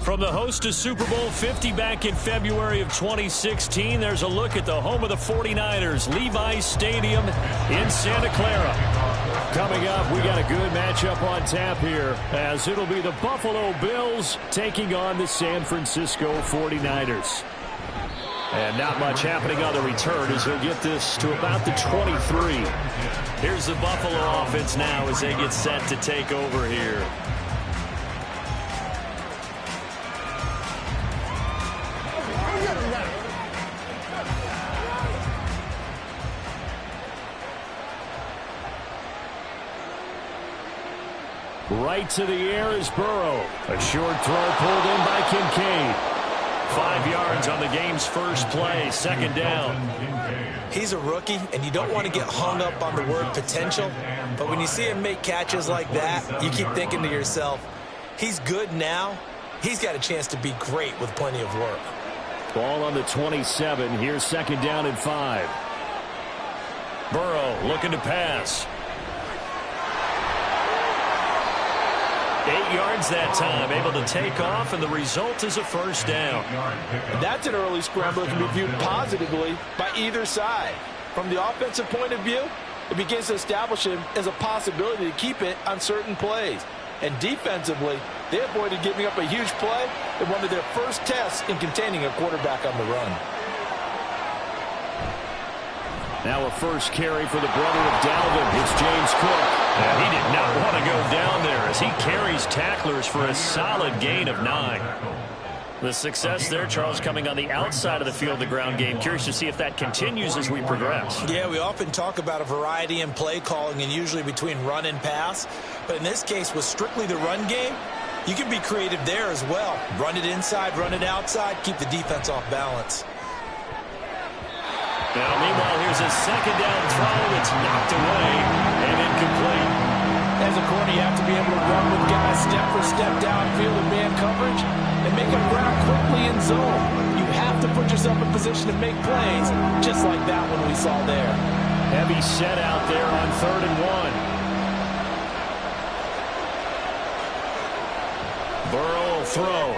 From the host to Super Bowl 50 back in February of 2016, there's a look at the home of the 49ers, Levi's Stadium in Santa Clara. Coming up, we got a good matchup on tap here, as it'll be the Buffalo Bills taking on the San Francisco 49ers. And not much happening on the return as he'll get this to about the 23. Here's the Buffalo offense now as they get set to take over here. Right to the air is Burrow. A short throw pulled in by Kincaid. 5 yards on the game's first play, second down. He's a rookie, and you don't want to get hung up on the word potential. But when you see him make catches like that, you keep thinking to yourself, he's good now. He's got a chance to be great with plenty of work. Ball on the 27. Here's second down and 5. Burrow looking to pass. 8 yards that time, able to take off, and the result is a first down. That's an early scramble that can be viewed positively by either side. From the offensive point of view, it begins to establish him as a possibility to keep it on certain plays. And defensively, they avoided giving up a huge play in one of their first tests in containing a quarterback on the run. Now a first carry for the brother of Dalvin. It's James Cook. And he did not want to go down there as he carries tacklers for a solid gain of 9. The success there, Charles, coming on the outside of the field, the ground game. Curious to see if that continues as we progress. Yeah, we often talk about a variety in play calling and usually between run and pass. But in this case, with strictly the run game, you can be creative there as well. Run it inside, run it outside, keep the defense off balance. Now, meanwhile, here's a second down throw. It's knocked away and incomplete. As a corner, you have to be able to run with guys step for step downfield in man coverage and make them grab quickly in zone. You have to put yourself in position to make plays, just like that one we saw there. Heavy set out there on 3rd and 1. Burrow will throw.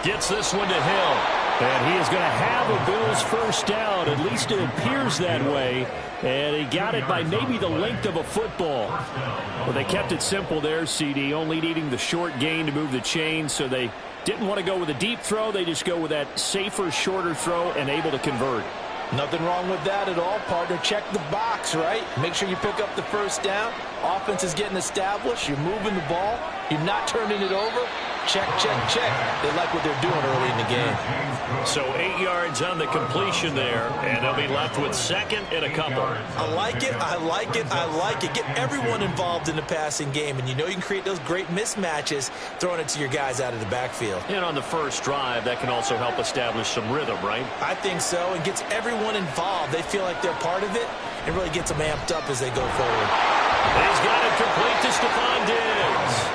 Gets this one to Hill. And he is going to have a Bills first down. At least it appears that way. And he got it by maybe the length of a football. Well, they kept it simple there, CD, only needing the short gain to move the chain. So they didn't want to go with a deep throw. They just go with that safer, shorter throw and able to convert. Nothing wrong with that at all, partner. Check the box, right? Make sure you pick up the first down. Offense is getting established. You're moving the ball. You're not turning it over. Check, check, check. They like what they're doing early in the game. So 8 yards on the completion there, and they'll be left with 2nd and a couple. I like it, I like it, I like it. Get everyone involved in the passing game, and you know you can create those great mismatches throwing it to your guys out of the backfield. And on the first drive, that can also help establish some rhythm, right? I think so, and gets everyone involved. They feel like they're part of it, and really gets them amped up as they go forward. He's got it complete to Stephon Diggs.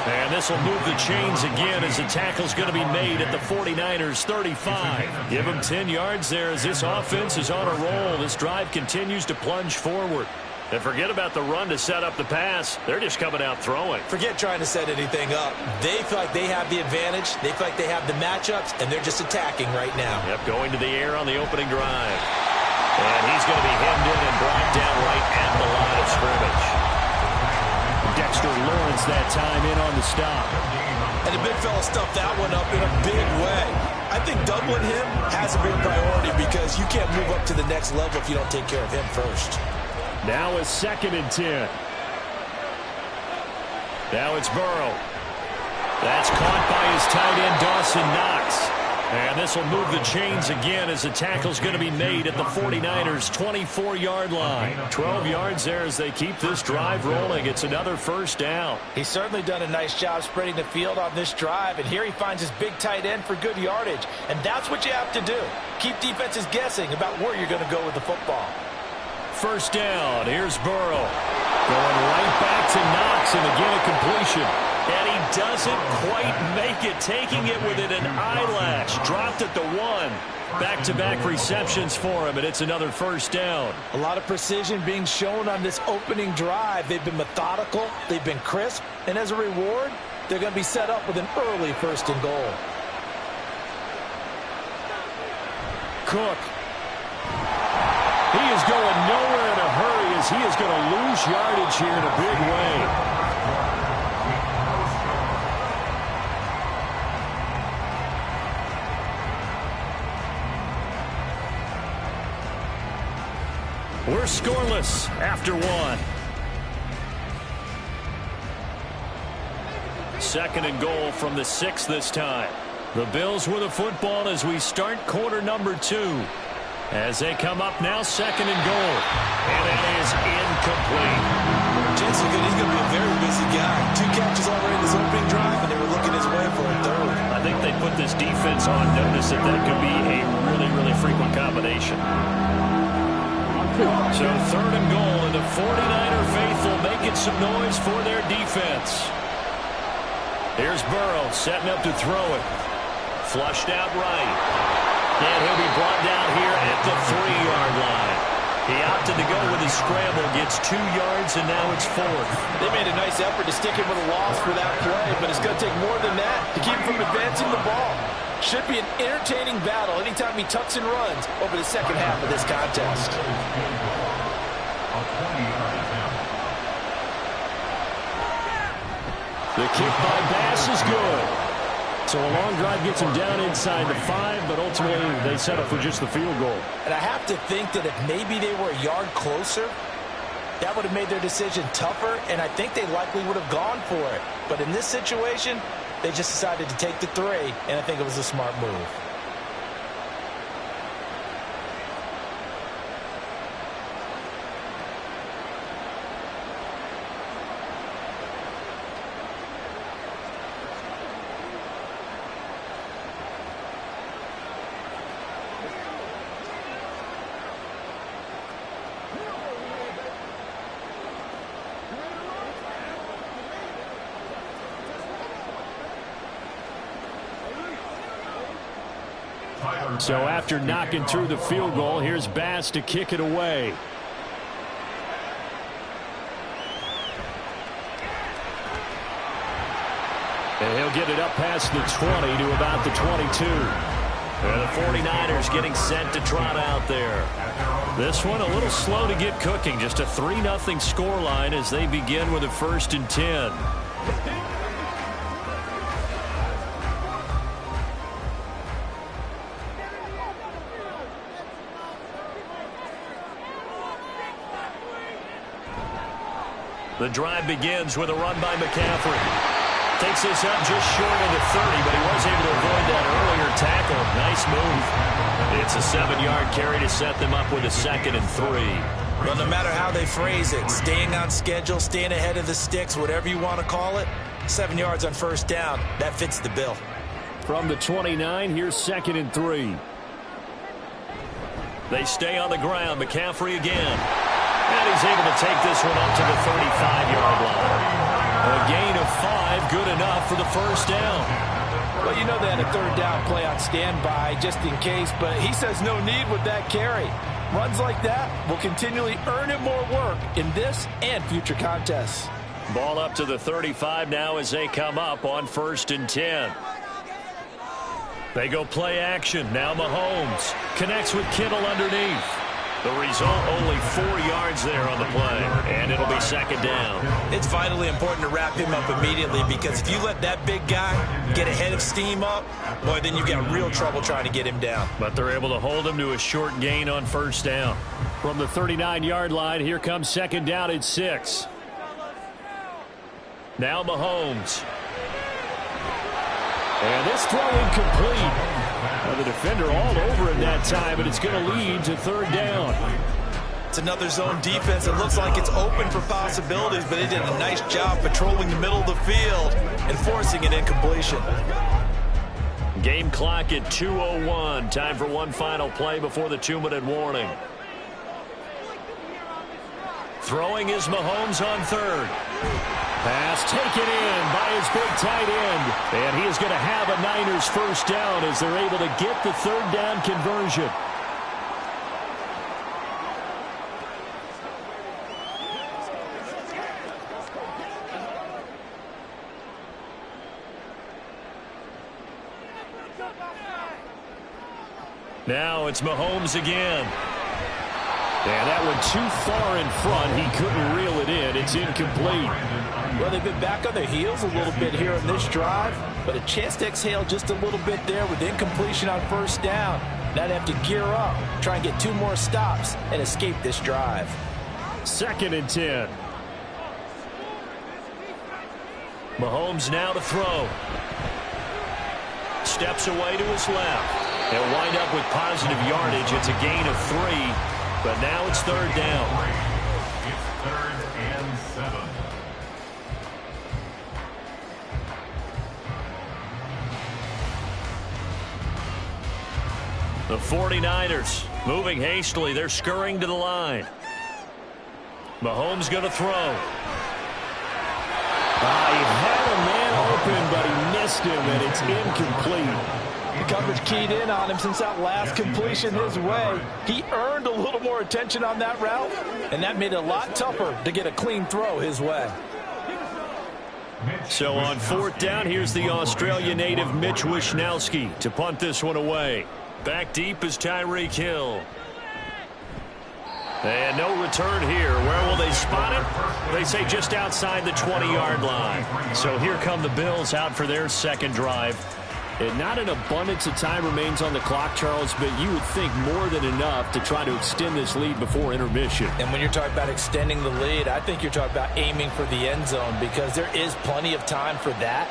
And this will move the chains again as the tackle's going to be made at the 49ers 35. Give them 10 yards there as this offense is on a roll. This drive continues to plunge forward. And forget about the run to set up the pass. They're just coming out throwing. Forget trying to set anything up. They feel like they have the advantage. They feel like they have the matchups, and they're just attacking right now. Yep, going to the air on the opening drive. And he's going to be hemmed in and brought down right at the line of scrimmage. Dexter Lawrence that time in on the stop. And the big fella stuffed that one up in a big way. I think doubling him has a big priority because you can't move up to the next level if you don't take care of him first. Now it's 2nd and 10. Now it's Burrow. That's caught by his tight end, Dawson Knox. And this will move the chains again as the tackle's going to be made at the 49ers' 24-yard line. 12 yards there as they keep this drive rolling. It's another first down. He's certainly done a nice job spreading the field on this drive, and here he finds his big tight end for good yardage. And that's what you have to do. Keep defenses guessing about where you're going to go with the football. First down. Here's Burrow. Going right back to Knox, and again a completion. And he doesn't quite make it, taking it within an eyelash. Dropped at the 1. Back-to-back receptions for him, and it's another first down. A lot of precision being shown on this opening drive. They've been methodical, they've been crisp, and as a reward, they're going to be set up with an early 1st and goal. Cook. He is going nowhere in a hurry as he is going to lose yardage here in a big way. We're scoreless after 1. 2nd and goal from the 6 this time. The Bills with the football as we start quarter number 2. As they come up now, 2nd and goal. And that is incomplete. Jensen, he's going to be a very busy guy. 2 catches already in his opening drive, and they were looking his way for a 3rd. I think they put this defense on notice that that could be a really, really frequent combination. So 3rd and goal, and the 49er faithful making some noise for their defense. Here's Burrow setting up to throw it. Flushed out right. And he'll be brought down here at the 3-yard line. He opted to go with his scramble, gets 2 yards, and now it's 4th. They made a nice effort to stick him with a loss for that play, but it's going to take more than that to keep him from advancing the ball. Should be an entertaining battle anytime he tucks and runs over the second half of this contest. The kick by Bass is good. So a long drive gets him down inside the 5, but ultimately they settle for just the field goal. And I have to think that if maybe they were a yard closer, that would have made their decision tougher, and I think they likely would have gone for it. But in this situation, they just decided to take the 3, and I think it was a smart move. So after knocking through the field goal, here's Bass to kick it away. And he'll get it up past the 20 to about the 22. And the 49ers getting set to trot out there. This one a little slow to get cooking. Just a 3-0 scoreline as they begin with a 1st and 10. The drive begins with a run by McCaffrey. Takes this up just short of the 30, but he was able to avoid that earlier tackle. Nice move. It's a 7-yard carry to set them up with a 2nd and 3. Well, no matter how they phrase it, staying on schedule, staying ahead of the sticks, whatever you want to call it, 7 yards on 1st down, that fits the bill. From the 29, here's 2nd and 3. They stay on the ground. McCaffrey again. And he's able to take this one up to the 35-yard line. A gain of 5, good enough for the 1st down. Well, you know they had a 3rd down play on standby just in case, but he says no need with that carry. Runs like that will continually earn him more work in this and future contests. Ball up to the 35 now as they come up on 1st and 10. They go play action. Now Mahomes connects with Kittle underneath. The result, only 4 yards there on the play, and it'll be 2nd down. It's vitally important to wrap him up immediately because if you let that big guy get ahead of steam up, boy, then you've got real trouble trying to get him down. But they're able to hold him to a short gain on 1st down. From the 39-yard line, here comes 2nd down at 6. Now Mahomes. And this throw incomplete. Well, the defender all over him that time, but it's going to lead to 3rd down. It's another zone defense. It looks like it's open for possibilities, but they did a nice job patrolling the middle of the field and forcing an incompletion. Game clock at 2:01. Time for one final play before the 2-minute warning. Throwing is Mahomes on 3rd. Pass taken in by his big tight end. And he is going to have a Niners 1st down as they're able to get the 3rd down conversion. Now it's Mahomes again. And that one too far in front. He couldn't reel it in. It's incomplete. Well, they've been back on their heels a little bit here in this drive, but a chance to exhale just a little bit there with incompletion on 1st down. Now they have to gear up, try and get 2 more stops, and escape this drive. 2nd and 10. Mahomes now to throw. Steps away to his left. They'll wind up with positive yardage. It's a gain of 3, but now it's 3rd down. It's 3rd and 7. The 49ers moving hastily. They're scurrying to the line. Mahomes going to throw. He had a man open, but he missed him, and it's incomplete. The coverage keyed in on him since that last completion his way. He earned a little more attention on that route, and that made it a lot tougher to get a clean throw his way. So on 4th down, here's the Australia native Mitch Wishnowsky to punt this one away. Back deep is Tyreek Hill. And no return here. Where will they spot it? They say just outside the 20-yard line. So here come the Bills out for their 2nd drive. And not an abundance of time remains on the clock, Charles, but you would think more than enough to try to extend this lead before intermission. And when you're talking about extending the lead, I think you're talking about aiming for the end zone because there is plenty of time for that.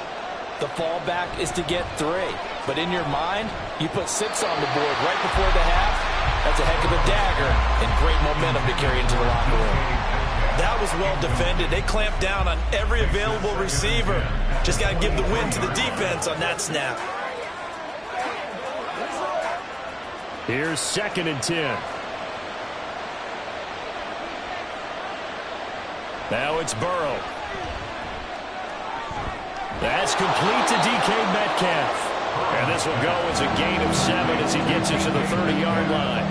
The fallback is to get 3. But in your mind, you put 6 on the board right before the half. That's a heck of a dagger and great momentum to carry into the locker room. That was well defended. They clamped down on every available receiver. Just got to give the win to the defense on that snap. Here's 2nd and 10. Now it's Burrow. That's complete to DK Metcalf. And this will go as a gain of 7 as he gets it to the 30-yard line.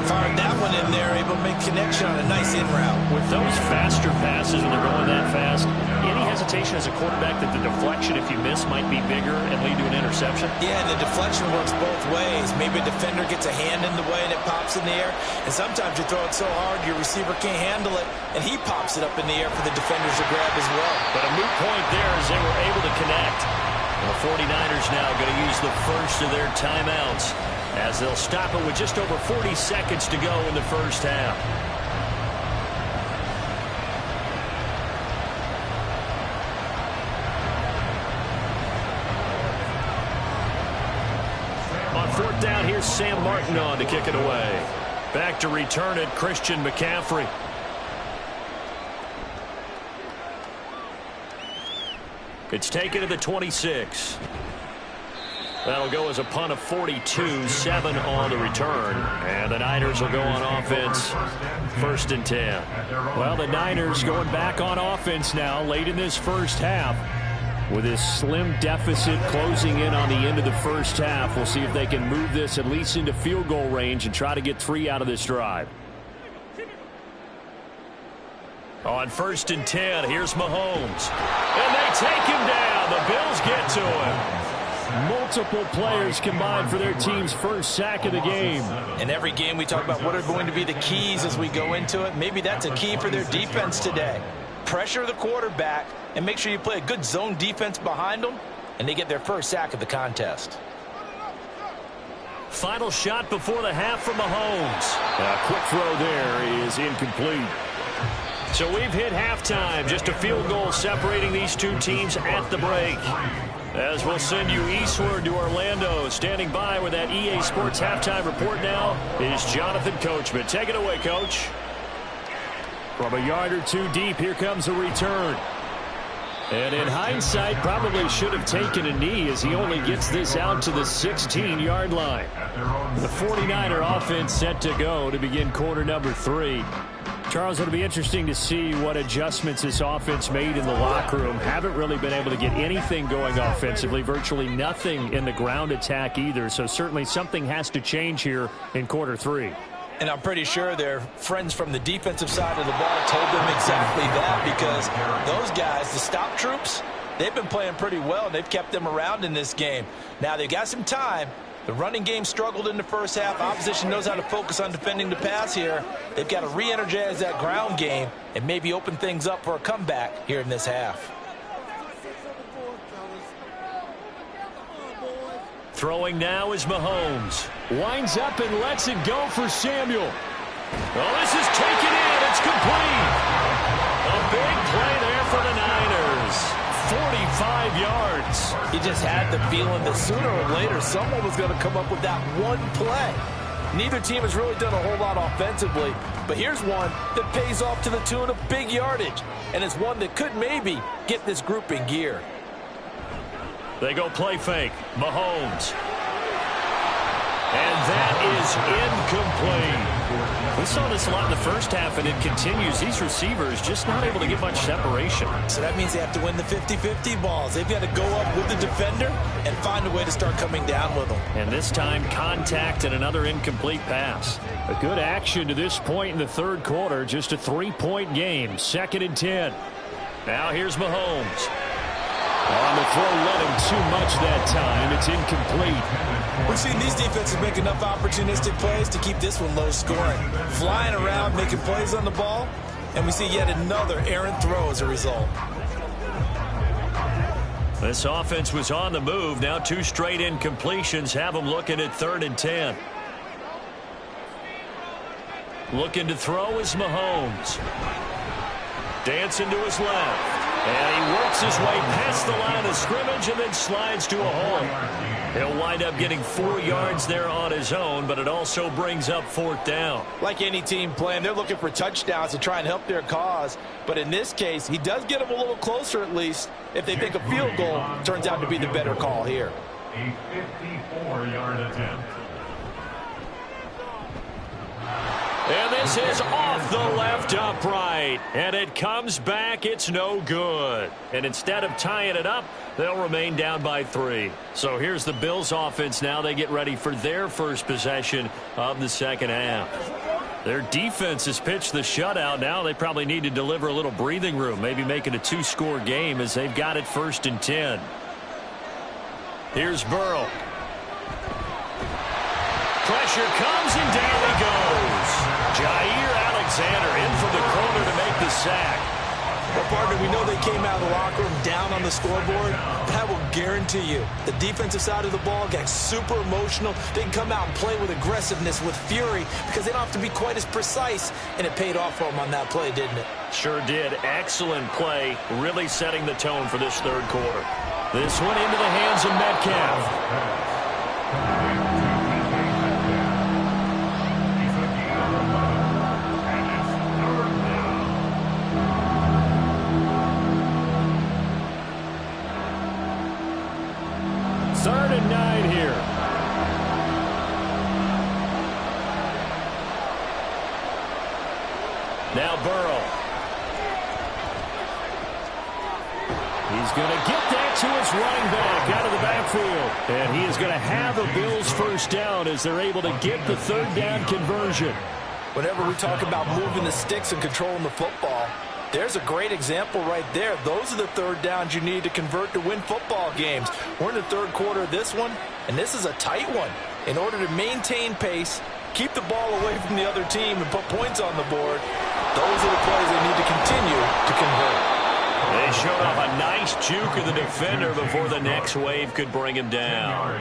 Fired that one in there, able to make connection on a nice in route. With those faster passes when they're going that fast, any hesitation as a quarterback that the deflection, if you miss, might be bigger and lead to an interception? Yeah, and the deflection works both ways. Maybe a defender gets a hand in the way and it pops in the air. And sometimes you throw it so hard your receiver can't handle it, and he pops it up in the air for the defenders to grab as well. But a moot point there as they were able to connect. And the 49ers now going to use the first of their timeouts, as they'll stop it with just over 40 seconds to go in the first half. On fourth down, here's Sam Martin on to kick it away. Back to return it, Christian McCaffrey. It's taken to the 26. That'll go as a punt of 42, 7 on the return. And the Niners will go on offense, 1st and 10. Well, the Niners going back on offense now late in this first half. With this slim deficit closing in on the end of the first half, we'll see if they can move this at least into field goal range and try to get 3 out of this drive. On 1st and 10, here's Mahomes. And they take him down. The Bills get to him. Multiple players combined for their team's first sack of the game. In every game we talk about what are going to be the keys as we go into it. Maybe that's a key for their defense today. Pressure the quarterback and make sure you play a good zone defense behind them, and they get their first sack of the contest. Final shot before the half from Mahomes. A quick throw there is incomplete. So we've hit halftime. Just a field goal separating these two teams at the break. As we'll send you eastward to Orlando. Standing by with that EA Sports halftime report now is Jonathan Coachman. Take it away, Coach. From a yard or two deep, here comes a return. And in hindsight, probably should have taken a knee as he only gets this out to the 16-yard line. The 49er offense set to go to begin quarter number 3. Charles, it'll be interesting to see what adjustments this offense made in the locker room. Haven't really been able to get anything going offensively, virtually nothing in the ground attack either. So certainly something has to change here in quarter 3. And I'm pretty sure their friends from the defensive side of the ball told them exactly that, because those guys, the stop troops, they've been playing pretty well. They've kept them around in this game. Now they've got some time. The running game struggled in the first half. Opposition knows how to focus on defending the pass here. They've got to re-energize that ground game and maybe open things up for a comeback here in this half. Throwing now is Mahomes. Winds up and lets it go for Samuel. Oh, this is taken in. It's complete. A big play there for the Niners. 45 yards. He just had the feeling that sooner or later someone was going to come up with that one play. Neither team has really done a whole lot offensively, but here's one that pays off to the tune of big yardage, and it's one that could maybe get this group in gear. They go play fake. Mahomes. And that is incomplete. We saw this a lot in the first half, and it continues. These receivers just not able to get much separation. So that means they have to win the 50-50 balls. They've got to go up with the defender and find a way to start coming down with them. And this time, contact and another incomplete pass. A good action to this point in the third quarter. Just a 3-point game. 2nd and 10. Now here's Mahomes. On the throw, letting too much that time. It's incomplete. We've seen these defenses make enough opportunistic plays to keep this one low scoring. Flying around, making plays on the ball, and we see yet another errant throw as a result. This offense was on the move. Now 2 straight incompletions have them looking at 3rd and 10. Looking to throw is Mahomes. Dancing to his left. And he works his way past the line of scrimmage and then slides to a hole. He'll wind up getting 4 yards there on his own, but it also brings up 4th down. Like any team playing, they're looking for touchdowns to try and help their cause. But in this case, he does get them a little closer at least if they think a field goal turns out to be the better call here. A 54-yard attempt. And they This is off the left upright, and it comes back. It's no good. And instead of tying it up, they'll remain down by 3. So here's the Bills offense now. They get ready for their first possession of the second half. Their defense has pitched the shutout. Now they probably need to deliver a little breathing room, maybe make it a 2-score game as they've got it 1st and 10. Here's Burrow. Pressure comes, and down he goes. Jair Alexander in from the corner to make the sack. Well, partner, we know they came out of the locker room down on the scoreboard, but I will guarantee you the defensive side of the ball got super emotional. They can come out and play with aggressiveness, with fury, because they don't have to be quite as precise, and it paid off for them on that play, didn't it? Sure did. Excellent play, really setting the tone for this third quarter. This one into the hands of Metcalf. Third and 9 here. Now Burrow. He's going to get that to his running back out of the backfield. And he is going to have a Bills first down as they're able to get the third down conversion. Whenever we talk about moving the sticks and controlling the football, there's a great example right there. Those are the third downs you need to convert to win football games. We're in the third quarter of this one, and this is a tight one. In order to maintain pace, keep the ball away from the other team, and put points on the board, those are the plays they need to continue to convert. They showed off a nice juke of the defender before the next wave could bring him down.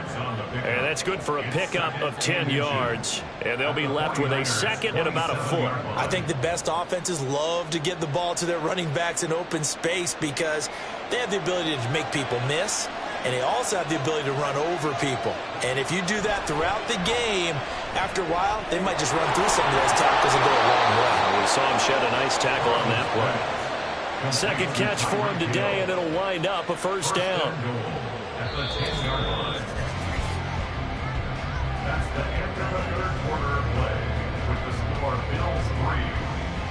And that's good for a pickup of 10 yards. And they'll be left with a second and about a foot. I think the best offenses love to get the ball to their running backs in open space because they have the ability to make people miss, and they also have the ability to run over people. And if you do that throughout the game, after a while, they might just run through some of those tackles and go a long way. We saw him shed a nice tackle on that play. Second catch for him today, and it'll wind up a first down. At the 10-yard line. That's the end of the third quarter play with the score Bills 3,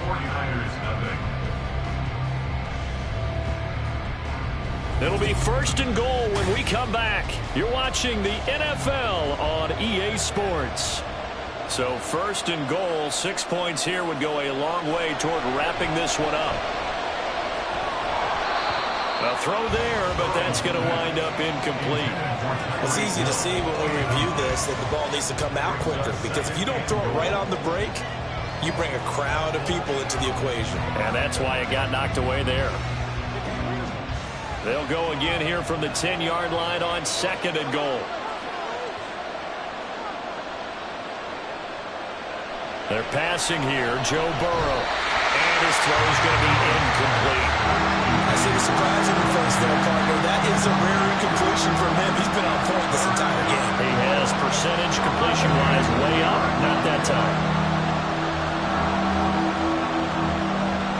49ers nothing. It'll be 1st and goal when we come back. You're watching the NFL on EA Sports. So 1st and goal, 6 points here would go a long way toward wrapping this one up. A throw there, but that's going to wind up incomplete. It's easy to see when we review this that the ball needs to come out quicker, because if you don't throw it right on the break, you bring a crowd of people into the equation. And that's why it got knocked away there. They'll go again here from the 10-yard line on 2nd and goal. They're passing here, Joe Burrow. And his throw is going to be incomplete. I see the surprise in your face there, partner. That is a rare incompletion from him. He's been on point this entire game. He has percentage completion-wise way up. Not that time.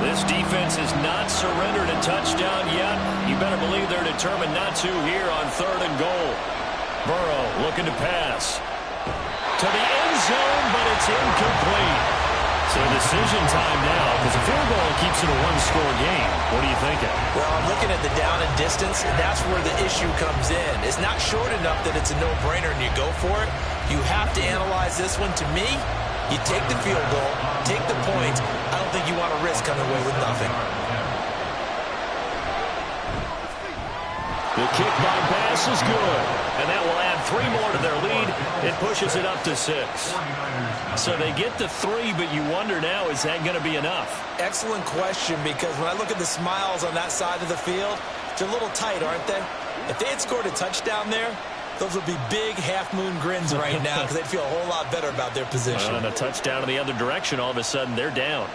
This defense has not surrendered a touchdown yet. You better believe they're determined not to here on 3rd and goal. Burrow looking to pass. To the end zone, but it's incomplete. So decision time now, because a field goal keeps it a 1-score game. What are you thinking? Well, I'm looking at the down and distance, and that's where the issue comes in. It's not short enough that it's a no-brainer and you go for it. You have to analyze this one. To me, you take the field goal, take the points. I don't think you want to risk coming away with nothing. The kick by pass is good, and that will add 3 more to their lead. It pushes it up to 6. So they get to 3, but you wonder now, is that going to be enough? Excellent question, because when I look at the smiles on that side of the field, they're a little tight, aren't they? If they had scored a touchdown there, those would be big half-moon grins right now because they'd feel a whole lot better about their position. And a touchdown in the other direction, all of a sudden they're down.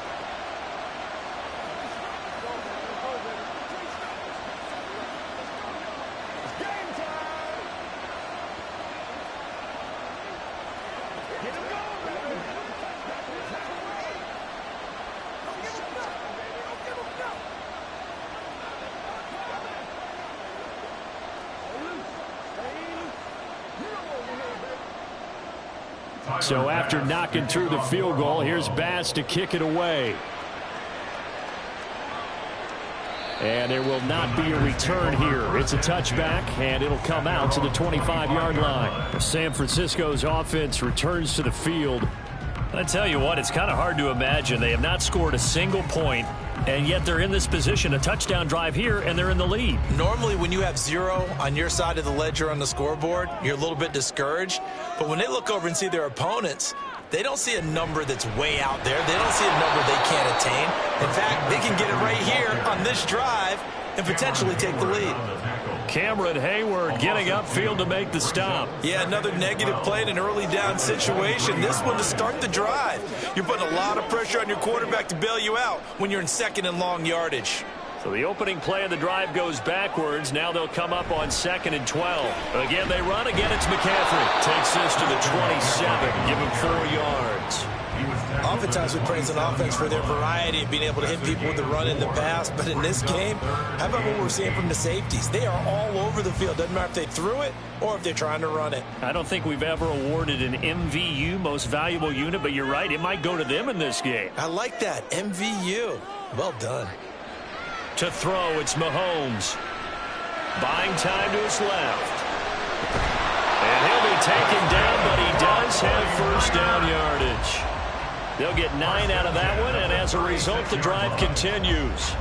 So after knocking through the field goal, here's Bass to kick it away. And there will not be a return here. It's a touchback, and it'll come out to the 25-yard line. San Francisco's offense returns to the field. I tell you what, it's kind of hard to imagine. They have not scored a single point, and yet they're in this position, a touchdown drive here, and they're in the lead. Normally, when you have 0 on your side of the ledger on the scoreboard, you're a little bit discouraged. But when they look over and see their opponents, they don't see a number that's way out there. They don't see a number they can't attain. In fact, they can get it right here on this drive and potentially take the lead. Cameron Hayward getting upfield to make the stop. Yeah, another negative play in an early down situation. This one to start the drive. You're putting a lot of pressure on your quarterback to bail you out when you're in second and long yardage. So the opening play of the drive goes backwards. Now they'll come up on 2nd and 12. Again, they run. Again, it's McCaffrey. Takes this to the 27. Give him 4 yards. Oftentimes we praise an offense for their variety of being able to hit people with the run in the pass. But in this game, how about what we're seeing from the safeties? They are all over the field. Doesn't matter if they threw it or if they're trying to run it. I don't think we've ever awarded an MVU, most valuable unit, but you're right. It might go to them in this game. I like that. MVU. Well done. To throw, it's Mahomes. Buying time to his left. And he'll be taken down, but he does have first down yardage. They'll get 9 out of that one, and as a result, the drive continues.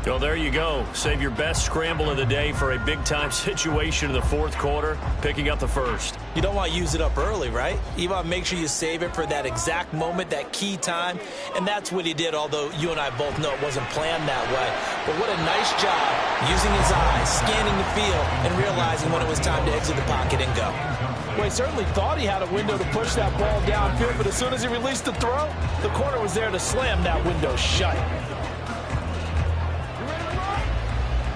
So there you go. Save your best scramble of the day for a big-time situation in the 4th quarter, picking up the first. You don't want to use it up early, right? You want to make sure you save it for that exact moment, that key time, and that's what he did, although you and I both know it wasn't planned that way. But what a nice job using his eyes, scanning the field, and realizing when it was time to exit the pocket and go. Well, he certainly thought he had a window to push that ball downfield, but as soon as he released the throw, the corner was there to slam that window shut.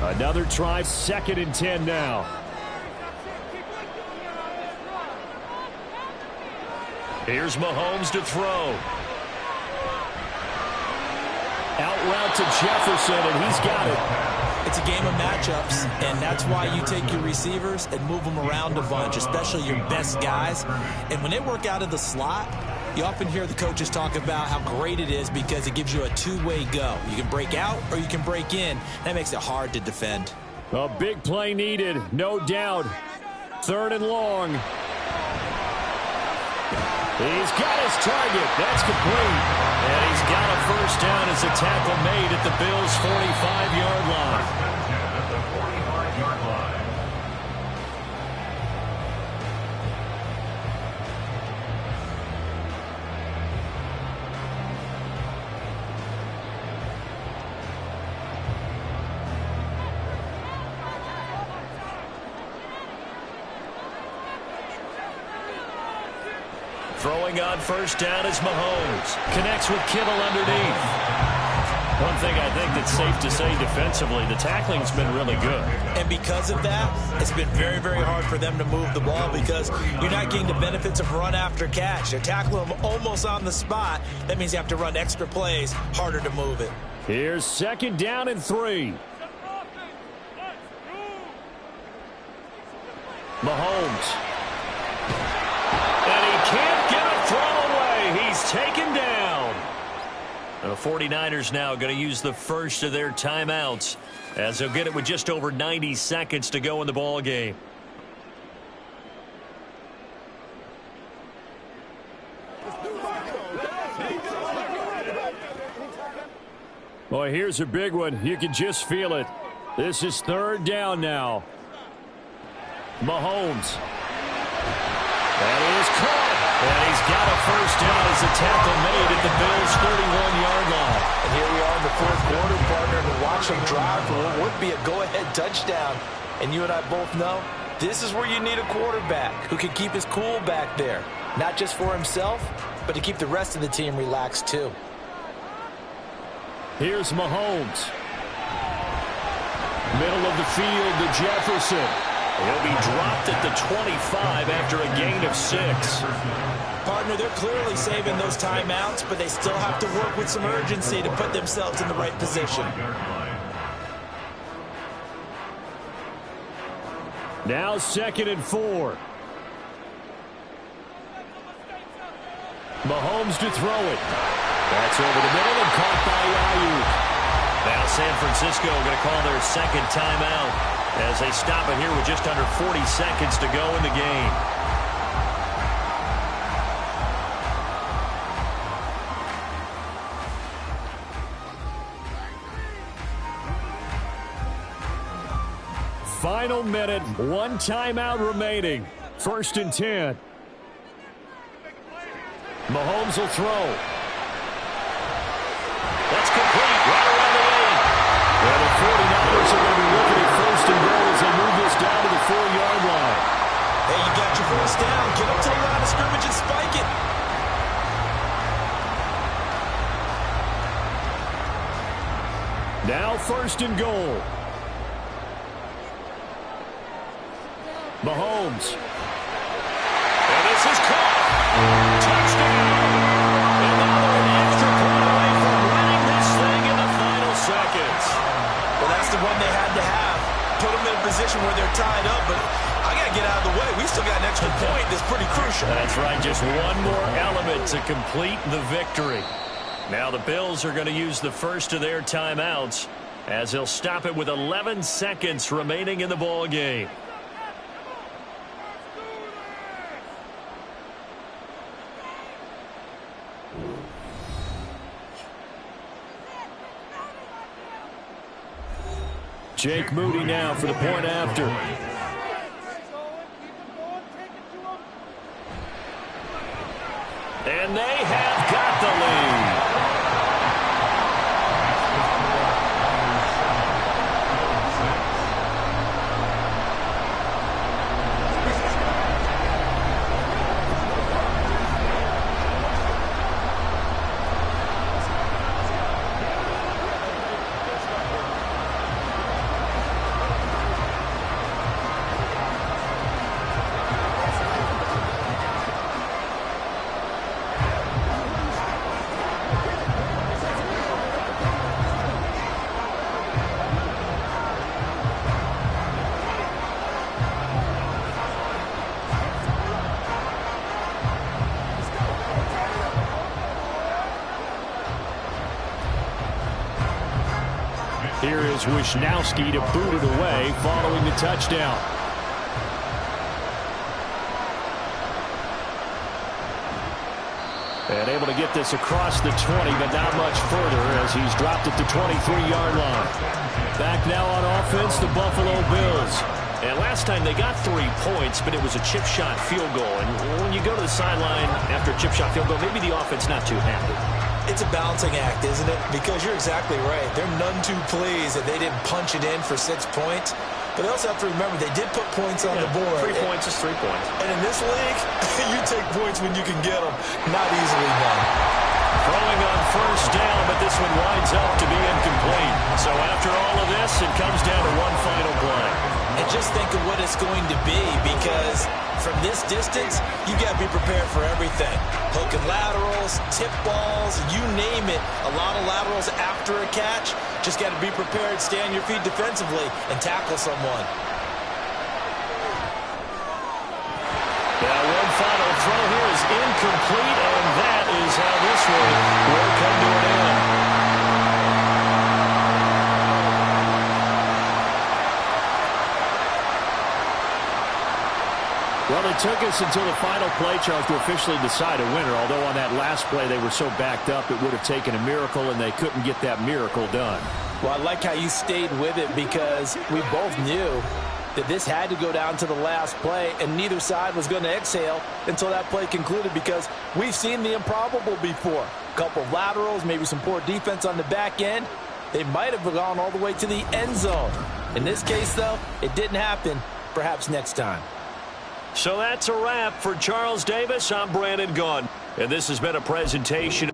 Another try, 2nd and 10 now. Here's Mahomes to throw. Out route to Jefferson, and he's got it. It's a game of matchups, and that's why you take your receivers and move them around a bunch, especially your best guys. And when they work out of the slot, you often hear the coaches talk about how great it is because it gives you a two-way go. You can break out or you can break in. That makes it hard to defend. A big play needed, no doubt. 3rd and long. He's got his target. That's complete. And he's got a first down as a tackle made at the Bills' 45-yard line. Throwing on first down is Mahomes. Connects with Kittle underneath. One thing I think that's safe to say defensively, the tackling's been really good. And because of that, it's been very, very hard for them to move the ball because you're not getting the benefits of run after catch. They're tackling them almost on the spot. That means you have to run extra plays, harder to move it. Here's 2nd down and 3. Mahomes. And he can't get a throw away. He's taken down. The 49ers now going to use the first of their timeouts as they'll get it with just over 90 seconds to go in the ball game. Boy, here's a big one. You can just feel it. This is 3rd down now. Mahomes. That is caught. And he's got a first down as a tackle made at the Bills' 31-yard line. And here we are in the 4th quarter, partner, to watch him drive for what would be a go-ahead touchdown. And you and I both know this is where you need a quarterback who can keep his cool back there. Not just for himself, but to keep the rest of the team relaxed too. Here's Mahomes. Middle of the field to Jefferson. He'll be dropped at the 25 after a gain of 6. Partner, they're clearly saving those timeouts, but they still have to work with some urgency to put themselves in the right position. Now 2nd and 4. Mahomes to throw it. That's over the middle and caught by Ayuk. Now San Francisco going to call their second timeout as they stop it here with just under 40 seconds to go in the game. Final minute, one timeout remaining. 1st and 10. Mahomes will throw. That's complete, right around the lane. And the 49ers are going to be looking at 1st and goal as they move this down to the 4-yard line. Hey, you got your first down. Get up to the line of scrimmage and spike it. Now 1st and goal. Mahomes. And this is caught. Touchdown. And now they're an extra point away from winning this thing in the final seconds. Well, that's the one they had to have. Put them in a position where they're tied up, but I got to get out of the way. We still got an extra point that's pretty crucial. That's right. Just one more element to complete the victory. Now the Bills are going to use the first of their timeouts as they'll stop it with 11 seconds remaining in the ball game. Jake Moody now for the point after. And they have got the lead. Here is Wisnowski to boot it away following the touchdown. And able to get this across the 20, but not much further as he's dropped at the 23-yard line. Back now on offense, the Buffalo Bills. And last time they got 3 points, but it was a chip shot field goal. And when you go to the sideline after a chip shot field goal, maybe the offense not too happy. It's a balancing act, isn't it? Because you're exactly right. They're none too pleased that they didn't punch it in for 6 points. But they also have to remember they did put points on the board. 3 points is 3 points. And in this league, you take points when you can get them. Not easily done. Throwing on first down, but this one winds up to be incomplete. So after all of this, it comes down to one final play. And just think of what it's going to be, because from this distance, you got to be prepared for everything. Hook and laterals, tip balls, you name it. A lot of laterals after a catch. Just got to be prepared, stay on your feet defensively, and tackle someone. Now one final throw here is incomplete, and that is how this one will come to an end. Well, it took us until the final play, Charles, to officially decide a winner, although on that last play they were so backed up it would have taken a miracle, and they couldn't get that miracle done. Well, I like how you stayed with it, because we both knew that this had to go down to the last play, and neither side was going to exhale until that play concluded, because we've seen the improbable before. A couple of laterals, maybe some poor defense on the back end. They might have gone all the way to the end zone. In this case, though, it didn't happen. Perhaps next time. So that's a wrap for Charles Davis. I'm Brandon Gaudin, and this has been a presentation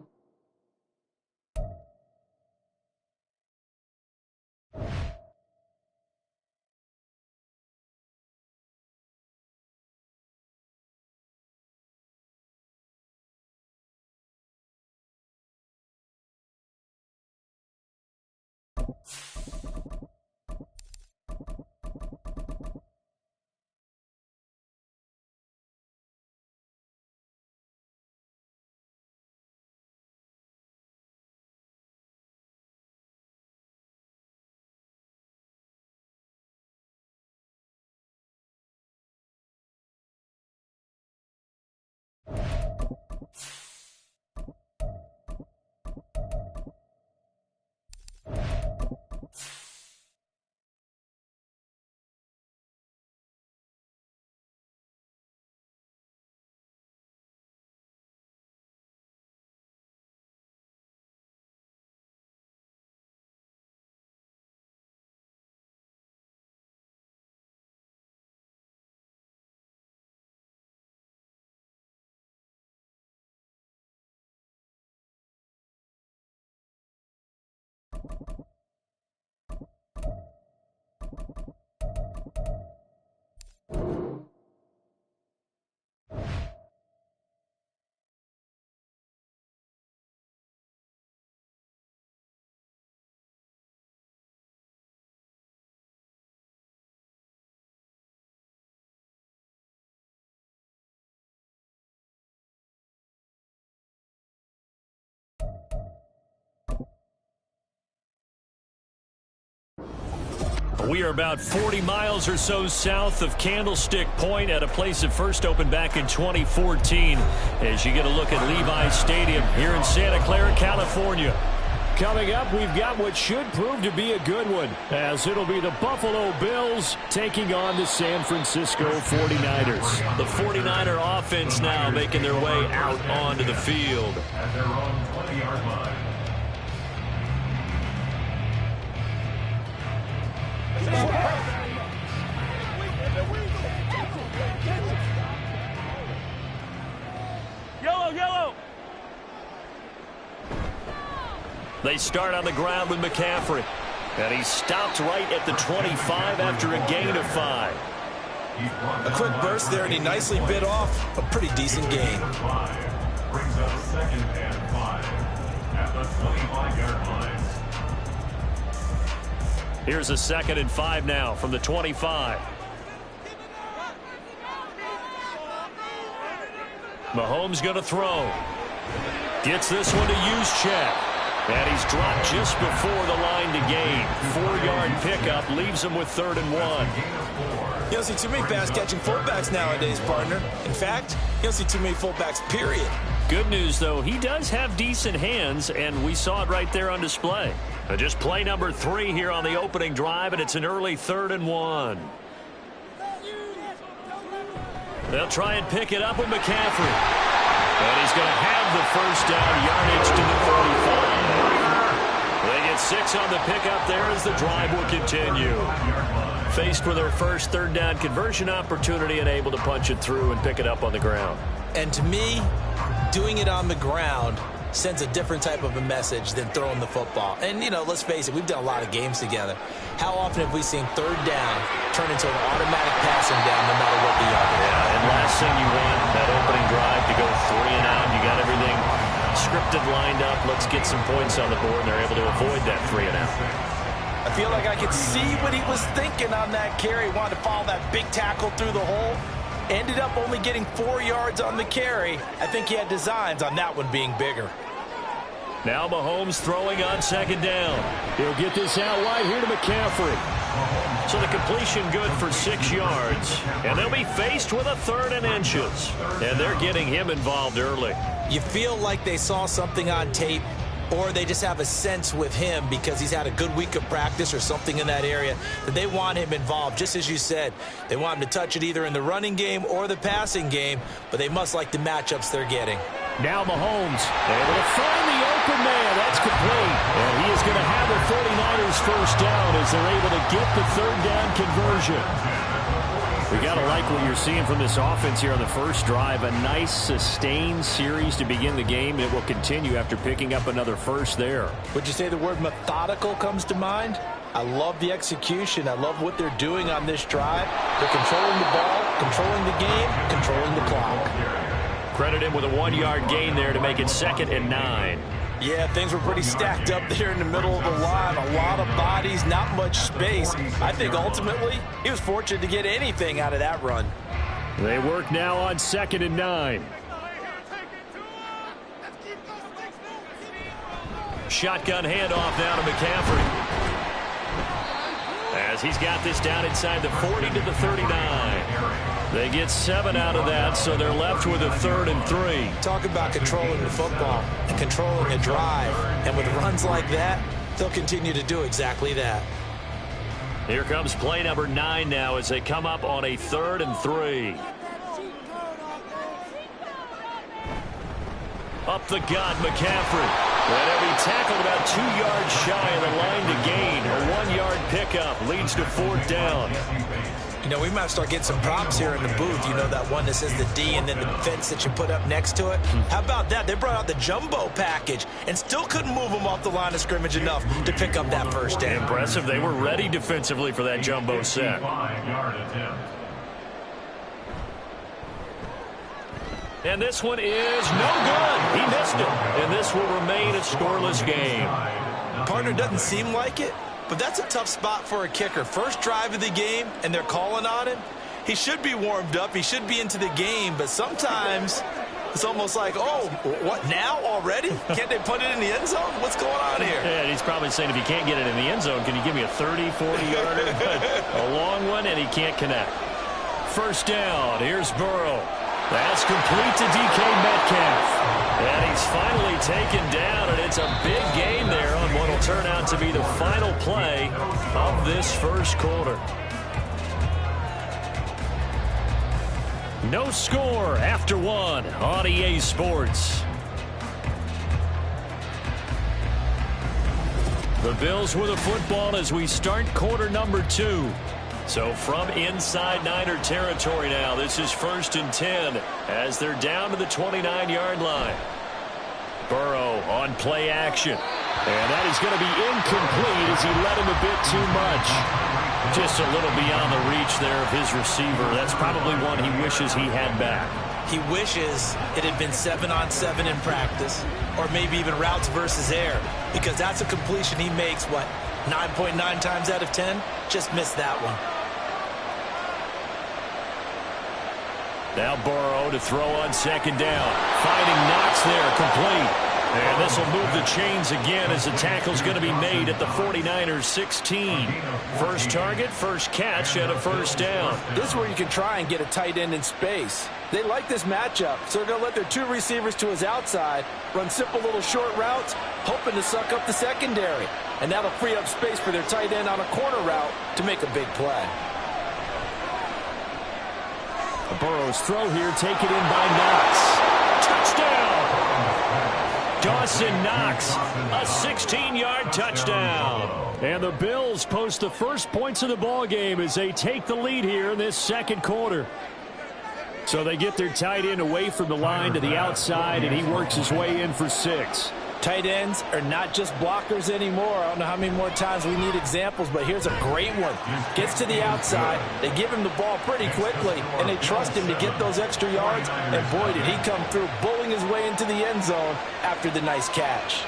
We are about 40 miles or so south of Candlestick Point at a place that first opened back in 2014 as you get a look at Levi Stadium here in Santa Clara, California. Coming up, we've got what should prove to be a good one, as it'll be the Buffalo Bills taking on the San Francisco 49ers. The 49er offense now making their way out onto the field. At their own 20-yard line. Yellow, yellow. They start on the ground with McCaffrey. And he stopped right at the 25 after a gain of 5. A quick burst there, and he nicely bit off a pretty decent gain. Brings up 2nd and 5 at the 25-yard line. Here's a 2nd and 5 now from the 25. Mahomes going to throw. Gets this one to Juszczyk. And he's dropped just before the line to gain. 4-yard pickup leaves him with 3rd and 1. You don't see too many pass-catching fullbacks nowadays, partner. In fact, you don't see too many fullbacks, period. Good news, though, he does have decent hands, and we saw it right there on display. Just play number 3 here on the opening drive, and it's an early 3rd and 1. They'll try and pick it up with McCaffrey. And he's going to have the first down, yardage to the 45. They get 6 on the pickup there as the drive will continue. Faced with their first 3rd down conversion opportunity and able to punch it through and pick it up on the ground. And to me, doing it on the ground sends a different type of a message than throwing the football. And, you know, let's face it, we've done a lot of games together. How often have we seen 3rd down turn into an automatic passing down no matter what the yard is? Yeah, and last thing you want, that opening drive to go 3 and out. You got everything scripted, lined up. Let's get some points on the board, and they're able to avoid that 3 and out. I feel like I could see what he was thinking on that carry. He wanted to follow that big tackle through the hole. Ended up only getting 4 yards on the carry. I think he had designs on that one being bigger. Now Mahomes throwing on 2nd down. He'll get this out wide here to McCaffrey. So the completion good for 6 yards. And they'll be faced with a 3rd and inches. And they're getting him involved early. You feel like they saw something on tape, or they just have a sense with him because he's had a good week of practice or something in that area that they want him involved. Just as you said, they want him to touch it either in the running game or the passing game, but they must like the matchups they're getting. Now Mahomes able to find the open man. That's complete. And he is going to have the 49ers first down as they're able to get the 3rd down conversion. We got to like what you're seeing from this offense here on the first drive. A nice sustained series to begin the game. It will continue after picking up another first there. Would you say the word methodical comes to mind? I love the execution. I love what they're doing on this drive. They're controlling the ball, controlling the game, controlling the clock. Credit him with a 1-yard gain there to make it 2nd and 9. Yeah, things were pretty stacked up there in the middle of the line. A lot of bodies, not much space. I think ultimately he was fortunate to get anything out of that run. They work now on 2nd and 9. Shotgun handoff now to McCaffrey. As he's got this down inside the 40 to the 39. They get 7 out of that, so they're left with a 3rd and 3. Talk about controlling the football and controlling the drive. And with runs like that, they'll continue to do exactly that. Here comes play number 9 now as they come up on a 3rd and 3. Up the gut, McCaffrey. And he'll be tackled about 2 yards shy of the line to gain. A 1-yard pickup leads to 4th down. You know, we might start getting some props here in the booth. You know, that one that says the D and then the fence that you put up next to it. How about that? They brought out the jumbo package and still couldn't move them off the line of scrimmage enough to pick up that first down. Impressive. They were ready defensively for that jumbo set. 5-yard attempt. And this one is no good. He missed it. And this will remain a scoreless game. Partner, doesn't seem like it, but that's a tough spot for a kicker. First drive of the game, and they're calling on him. He should be warmed up. He should be into the game, but sometimes It's almost like, oh, what now already? Can't they put it in the end zone? What's going on here? Yeah, he's probably saying, if you can't get it in the end zone, can you give me a 30, 40-yarder? A long one, and he can't connect. First down, here's Burrow. That's complete to DK Metcalf. And he's finally taken down, and it's a big gain there on what will turn out to be the final play of this first quarter. No score after one on EA Sports. The Bills with the football as we start quarter number 2. So from inside Niner territory now, this is 1st and 10 as they're down to the 29-yard line. Burrow on play action. And that is going to be incomplete as he led him a bit too much. Just a little beyond the reach there of his receiver. That's probably one he wishes he had back. He wishes it had been 7-on-7 in practice, or maybe even routes versus air, because that's a completion he makes, 9.9 times out of 10? Just missed that one. Now Burrow to throw on second down. Finding Knox there, complete. And this will move the chains again as the tackle's going to be made at the 49ers 16. First target, first catch, and a first down. This is where you can try and get a tight end in space. They like this matchup, so they're going to let their 2 receivers to his outside, run simple little short routes, hoping to suck up the secondary. And that'll free up space for their tight end on a corner route to make a big play. Burrow's throw here taken in by Knox. Touchdown! Dawson Knox, a 16-yard touchdown. And the Bills post the first points of the ball game as they take the lead here in this second quarter. So they get their tight end away from the line to the outside, and he works his way in for 6. Tight ends are not just blockers anymore. I don't know how many more times we need examples, but here's a great one. Gets to the outside, they give him the ball pretty quickly, and they trust him to get those extra yards, and boy, did he come through, bullying his way into the end zone after the nice catch.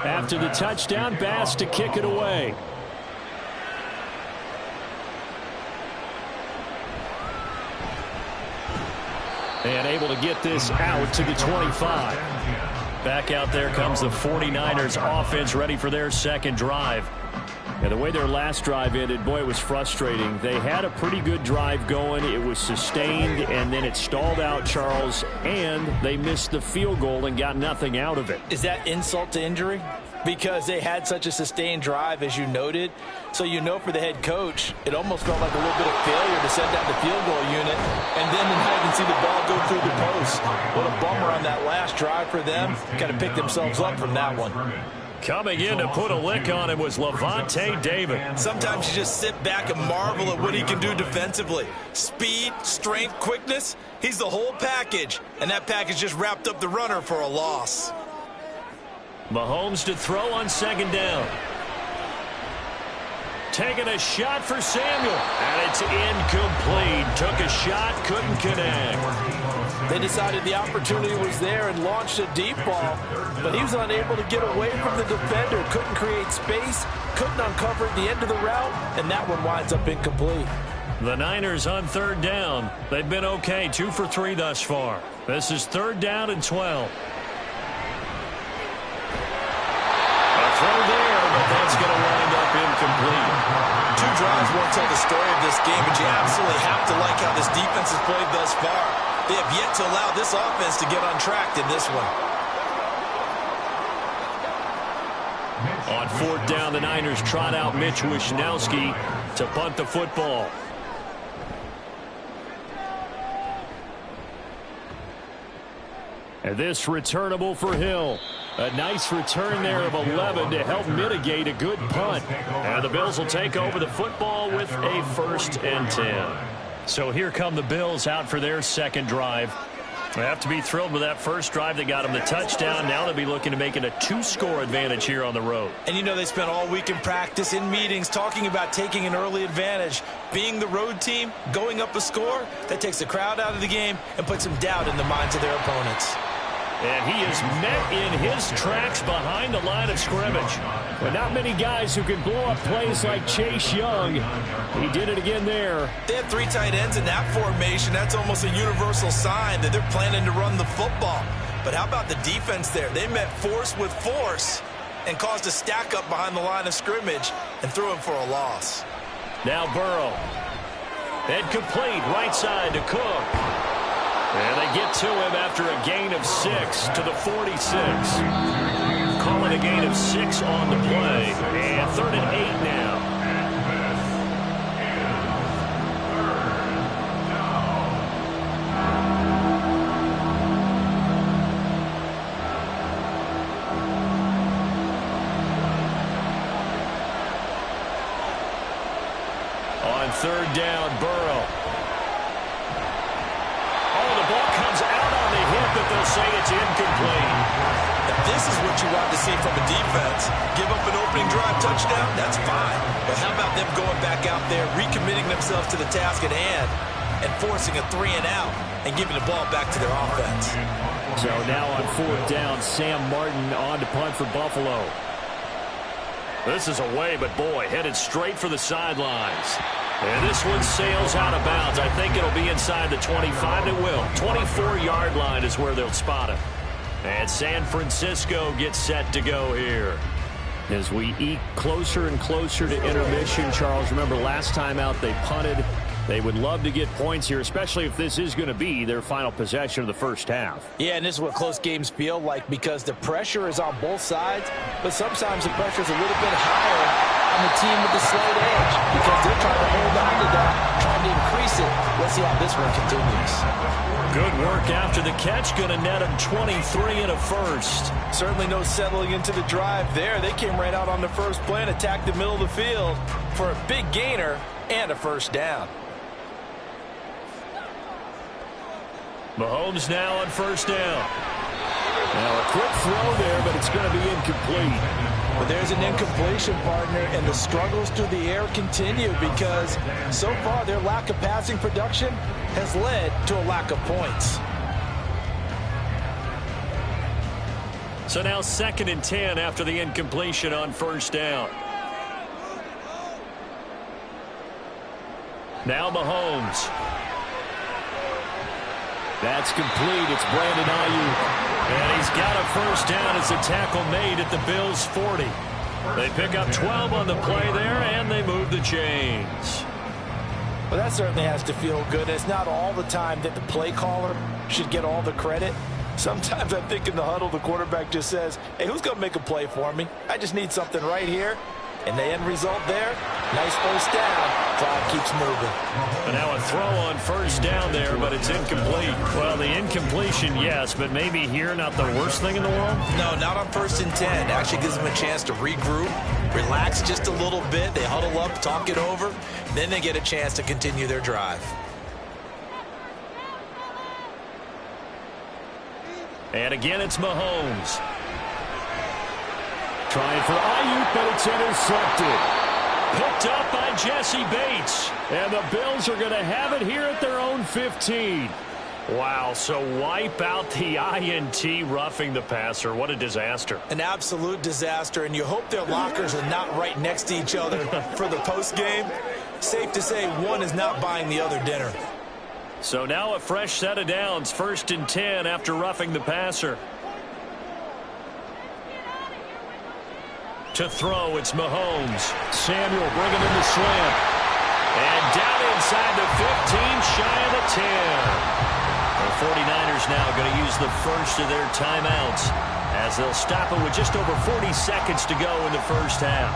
After the touchdown, Bass to kick it away. And able to get this out to the 25. Back out there comes the 49ers offense, ready for their second drive. And the way their last drive ended, boy, it was frustrating. They had a pretty good drive going. It was sustained, and then it stalled out, Charles, and they missed the field goal and got nothing out of it. Is that insult to injury? Because they had such a sustained drive, as you noted. So you know for the head coach, it almost felt like a little bit of failure to send out the field goal unit, and then now you can see the ball go through the post. What a bummer on that last drive for them. Got to pick themselves up from that one. Coming in to put a lick on him was Lavonte David. Sometimes you just sit back and marvel at what he can do defensively. Speed, strength, quickness, he's the whole package. And that package just wrapped up the runner for a loss. Mahomes to throw on second down. Taking a shot for Samuel. And it's incomplete. Took a shot, couldn't connect. They decided the opportunity was there and launched a deep ball, but he was unable to get away from the defender. Couldn't create space, couldn't uncover at the end of the route, and that one winds up incomplete. The Niners on third down. They've been okay, 2 for 3 thus far. This is third down and 12. A throw there, but that's going to wind up incomplete. 2 drives won't tell the story of this game, but you absolutely have to like how this defense has played thus far. They have yet to allow this offense to get untracked in this one. On fourth down, the Niners trot out Mitch Wishnowsky to punt the football. And this returnable for Hill. A nice return there of 11 to help mitigate a good punt. And the Bills will take over the football with a 1st and 10. So here come the Bills out for their second drive. They have to be thrilled with that first drive that got them the touchdown. Now they'll be looking to make it a 2-score advantage here on the road. And you know they spent all week in practice, in meetings, talking about taking an early advantage. Being the road team, going up a score, that takes the crowd out of the game and puts some doubt in the minds of their opponents. And he is met in his tracks behind the line of scrimmage. But not many guys who can blow up plays like Chase Young. He did it again there. They have 3 tight ends in that formation. That's almost a universal sign that they're planning to run the football. But how about the defense there? They met force with force and caused a stack up behind the line of scrimmage and threw him for a loss. Now Burrow. And complete right side to Cook. And they get to him after a gain of 6 to the 46. Calling a gain of 6 on the play. And 3rd and 8 now. On 3rd down, Burrow. But they'll say it's incomplete. Now, this is what you want to see from a defense. Give up an opening drive touchdown, that's fine. But how about them going back out there, recommitting themselves to the task at hand, and forcing a 3-and-out and giving the ball back to their offense. So now on 4th down, Sam Martin on to punt for Buffalo. This is away, but boy, headed straight for the sidelines. And this one sails out of bounds. I think it'll be inside the 25. It will. 24-yard line is where they'll spot it. And San Francisco gets set to go here. As we eke closer and closer to intermission, Charles, remember last time out they punted. They would love to get points here, especially if this is going to be their final possession of the first half. Yeah, and this is what close games feel like because the pressure is on both sides, but sometimes the pressure is a little bit higher on the team with the slight edge because they're trying to hold on to that, trying to increase it. Let's see how this one continues. Good work after the catch. Going to net him 23 and a 1st. Certainly no settling into the drive there. They came right out on the first play and attacked the middle of the field for a big gainer and a 1st down. Mahomes now on 1st down. Now a quick throw there, but it's going to be incomplete. But there's an incompletion, partner, and the struggles through the air continue because so far their lack of passing production has led to a lack of points. So now 2nd and 10 after the incompletion on 1st down. Now Mahomes. That's complete. It's Brandon Ayuk. And he's got a 1st down as a tackle made at the Bills' 40. They pick up 12 on the play there, and they move the chains. Well, that certainly has to feel good. It's not all the time that the play caller should get all the credit. Sometimes I think in the huddle, the quarterback just says, hey, who's going to make a play for me? I just need something right here. And the end result there, nice 1st down. Drive keeps moving. And now a throw on 1st down there, but it's incomplete. Well, the incompletion, yes, but maybe here not the worst thing in the world? No, not on 1st and 10. Actually gives them a chance to regroup, relax just a little bit. They huddle up, talk it over. Then they get a chance to continue their drive. And again, it's Mahomes. Trying for Ayuk, but it's intercepted. Picked up by Jesse Bates. And the Bills are going to have it here at their own 15. Wow, so wipe out the INT roughing the passer. What a disaster. An absolute disaster, and you hope their lockers are not right next to each other for the postgame. Safe to say one is not buying the other dinner. So now a fresh set of downs. 1st and 10 after roughing the passer. To throw, it's Mahomes. Samuel bringing in the slant. And down inside the 15, shy of the 10. The 49ers now going to use the first of their timeouts as they'll stop it with just over 40 seconds to go in the first half.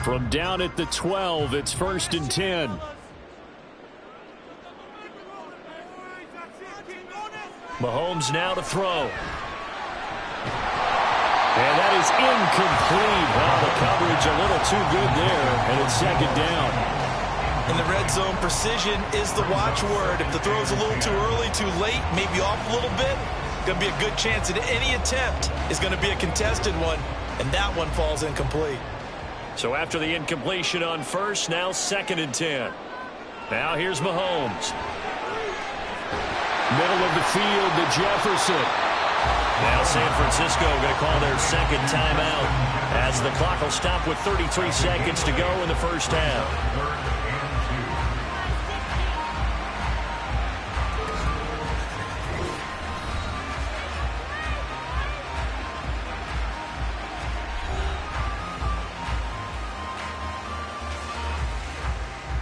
From down at the 12, it's 1st and 10. Mahomes now to throw. And that is incomplete. Well, the coverage a little too good there, and it's 2nd down. In the red zone, precision is the watchword. If the throw's a little too early, too late, maybe off a little bit, going to be a good chance that any attempt is going to be a contested one, and that one falls incomplete. So after the incompletion on 1st, now 2nd and 10. Now here's Mahomes. Middle of the field to Jefferson. Now San Francisco going to call their 2nd timeout as the clock will stop with 33 seconds to go in the first half.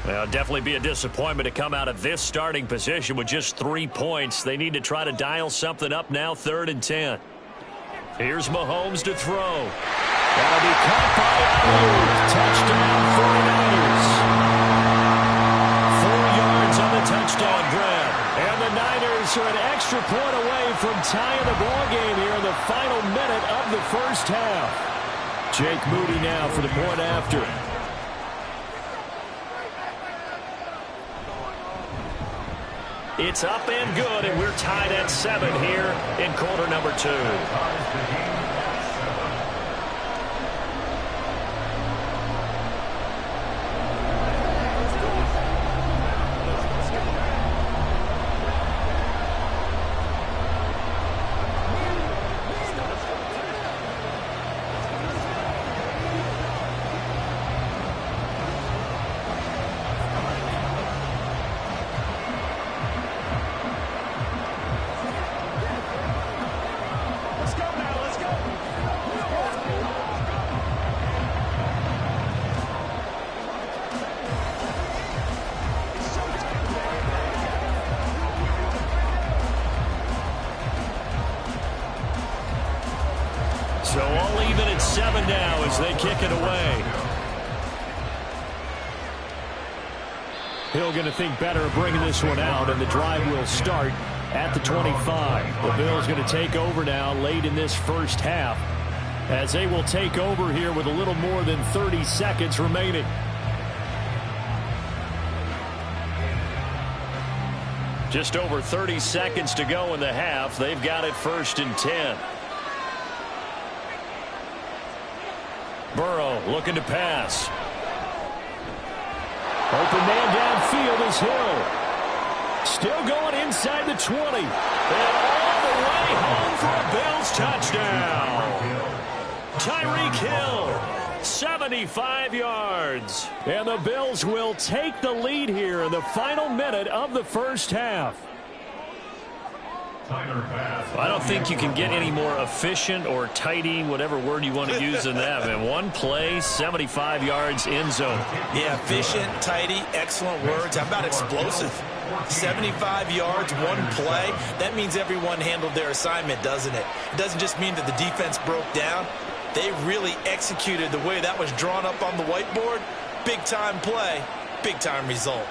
Well, definitely be a disappointment to come out of this starting position with just 3 points. They need to try to dial something up now, 3rd and 10. Here's Mahomes to throw. That'll be caught by Ayuk. Touchdown 49ers. 4 yards on the touchdown grab. And the Niners are an extra point away from tying the ball game here in the final minute of the first half. Jake Moody now for the point after. It's up and good, and we're tied at 7 here in quarter number 2. So all even at 7 now as they kick it away. Hill going to think better of bringing this one out, and the drive will start at the 25. The Bills going to take over now late in this first half as they will take over here with a little more than 30 seconds remaining. Just over 30 seconds to go in the half. They've got it 1st and 10. Burrow looking to pass. Open man downfield is Hill. Still going inside the 20. And all the way home for a Bills touchdown. Tyreek Hill, 75 yards. And the Bills will take the lead here in the final minute of the first half. I don't think you can get any more efficient or tidy, whatever word you want to use in that. Man, one play, 75 yards, end zone. Yeah, efficient, tidy, excellent words. How about explosive? 75 yards, one play. That means everyone handled their assignment, doesn't it? It doesn't just mean that the defense broke down. They really executed the way that was drawn up on the whiteboard. Big-time play, big-time result.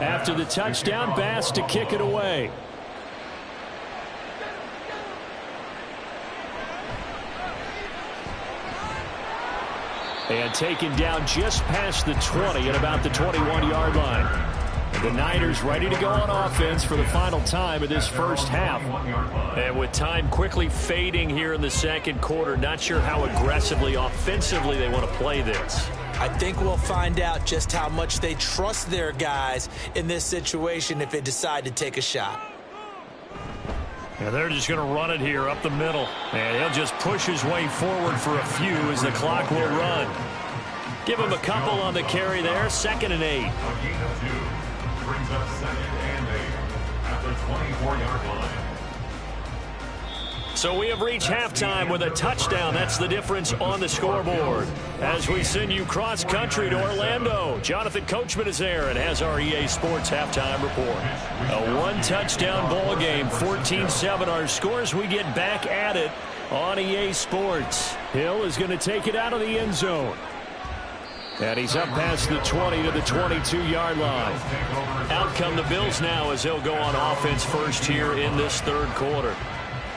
After the touchdown, Bass to kick it away. And taken down just past the 20 at about the 21-yard line. The Niners ready to go on offense for the final time of this first half. And with time quickly fading here in the second quarter, not sure how aggressively, offensively they want to play this. I think we'll find out just how much they trust their guys in this situation if they decide to take a shot. And they're just going to run it here up the middle. And he'll just push his way forward for a few as the clock will run. Give him a couple on the carry there. 2nd and 8. A gain of 2 brings up 2nd and 8 at the 24-yard line. So we have reached halftime with a touchdown. That's the difference on the scoreboard. As we send you cross-country to Orlando, Jonathan Coachman is there and has our EA Sports halftime report. A one-touchdown ball game, 14-7 our scores. We get back at it on EA Sports. Hill is going to take it out of the end zone. And he's up past the 20 to the 22-yard line. Out come the Bills now as they'll go on offense first here in this third quarter.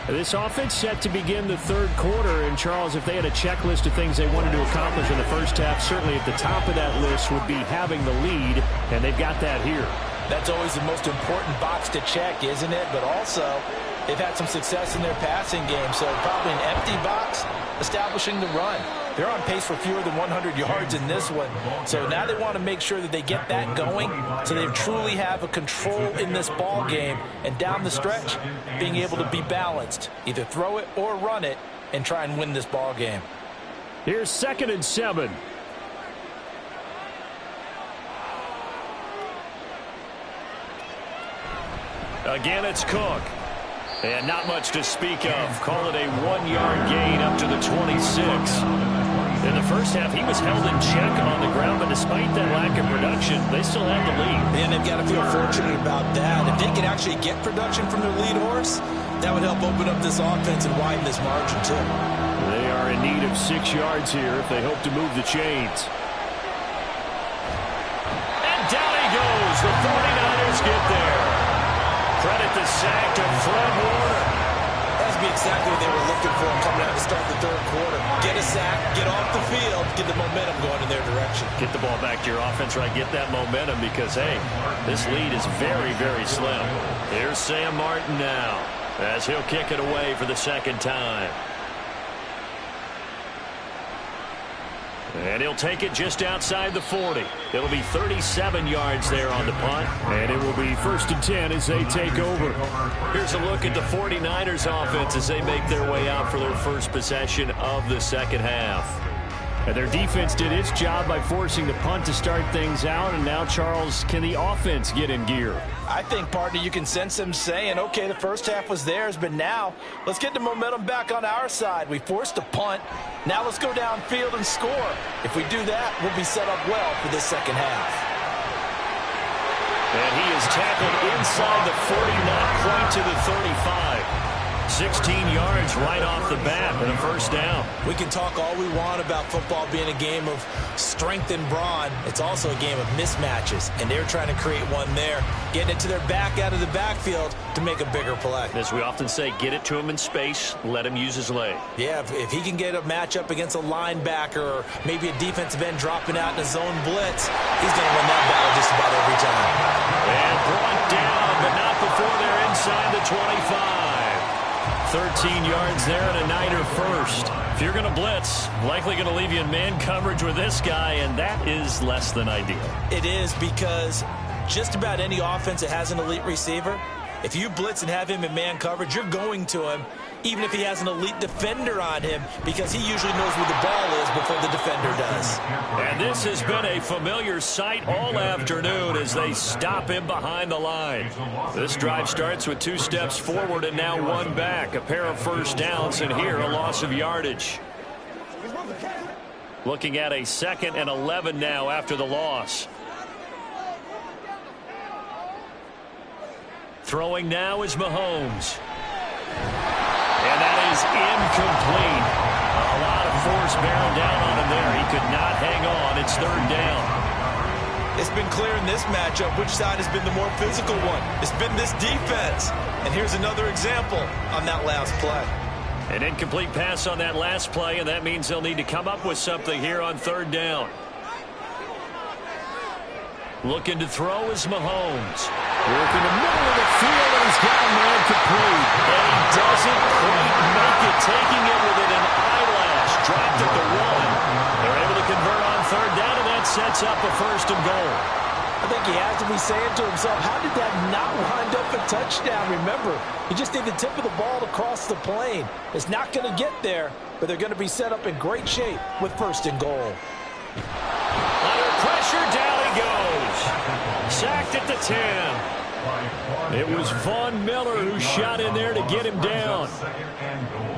This offense set to begin the third quarter. And, Charles, if they had a checklist of things they wanted to accomplish in the first half, certainly at the top of that list would be having the lead, and they've got that here. That's always the most important box to check, isn't it? But also, they've had some success in their passing game, so probably an empty box, establishing the run. They're on pace for fewer than 100 yards in this one. So now they want to make sure that they get that going so they truly have a control in this ball game. And down the stretch, being able to be balanced. Either throw it or run it and try and win this ball game. Here's 2nd and 7. Again, it's Cook. And not much to speak of. Call it a 1-yard gain up to the 26. In the first half, he was held in check on the ground, but despite that lack of production, they still had the lead. And they've got to feel fortunate about that. If they could actually get production from their lead horse, that would help open up this offense and widen this margin, too. They are in need of 6 yards here if they hope to move the chains. And down he goes. The 49ers get there. Credit the sack to Fred Warner. That would be exactly what they were looking for coming out to start the third quarter. Get a sack, get off the field, get the momentum going in their direction. Get the ball back to your offense, right? Get that momentum because, hey, this lead is very, very slim. Here's Sam Martin now as he'll kick it away for the second time. And he'll take it just outside the 40. It'll be 37 yards there on the punt. And it will be 1st and 10 as they take over. Here's a look at the 49ers offense as they make their way out for their first possession of the second half. And their defense did its job by forcing the punt to start things out. And now, Charles, can the offense get in gear? I think, partner, you can sense them saying, okay, the first half was theirs, but now let's get the momentum back on our side. We forced a punt. Now let's go downfield and score. If we do that, we'll be set up well for this second half. And he is tackled inside the 40, not quite to the 35. 16 yards right off the bat and a first down. We can talk all we want about football being a game of strength and brawn. It's also a game of mismatches, and they're trying to create one there, getting it to their back out of the backfield to make a bigger play. As we often say, get it to him in space, let him use his leg. Yeah, if he can get a matchup against a linebacker or maybe a defensive end dropping out in a zone blitz, he's going to win that battle just about every time. And brought down, but not before they're inside the 25. 13 yards there and a Niner first. If you're going to blitz, likely going to leave you in man coverage with this guy, and that is less than ideal. It is because just about any offense that has an elite receiver, if you blitz and have him in man coverage, you're going to him, even if he has an elite defender on him, because he usually knows where the ball is before the defender does. And this has been a familiar sight all afternoon as they stop him behind the line. This drive starts with 2 steps forward and now 1 back. A pair of first downs, and here a loss of yardage. Looking at a 2nd and 11 now after the loss. Throwing now is Mahomes. And that is incomplete. A lot of force bearing down on him there. He could not hang on. It's 3rd down. It's been clear in this matchup which side has been the more physical one. It's been this defense. And here's another example on that last play. An incomplete pass on that last play, and that means they'll need to come up with something here on 3rd down. Looking to throw is Mahomes. Working the middle of the field, and he's got a man complete. And he doesn't quite make it, taking it within an eyelash. Dropped at the 1. They're able to convert on 3rd down, and that sets up a 1st and goal. I think he has to be saying to himself, how did that not wind up a touchdown? Remember, you just need the tip of the ball to cross the plane. It's not going to get there, but they're going to be set up in great shape with 1st and goal. Under pressure, down he goes. Sacked at the 10. It was Von Miller who shot in there to get him down. 2nd and goal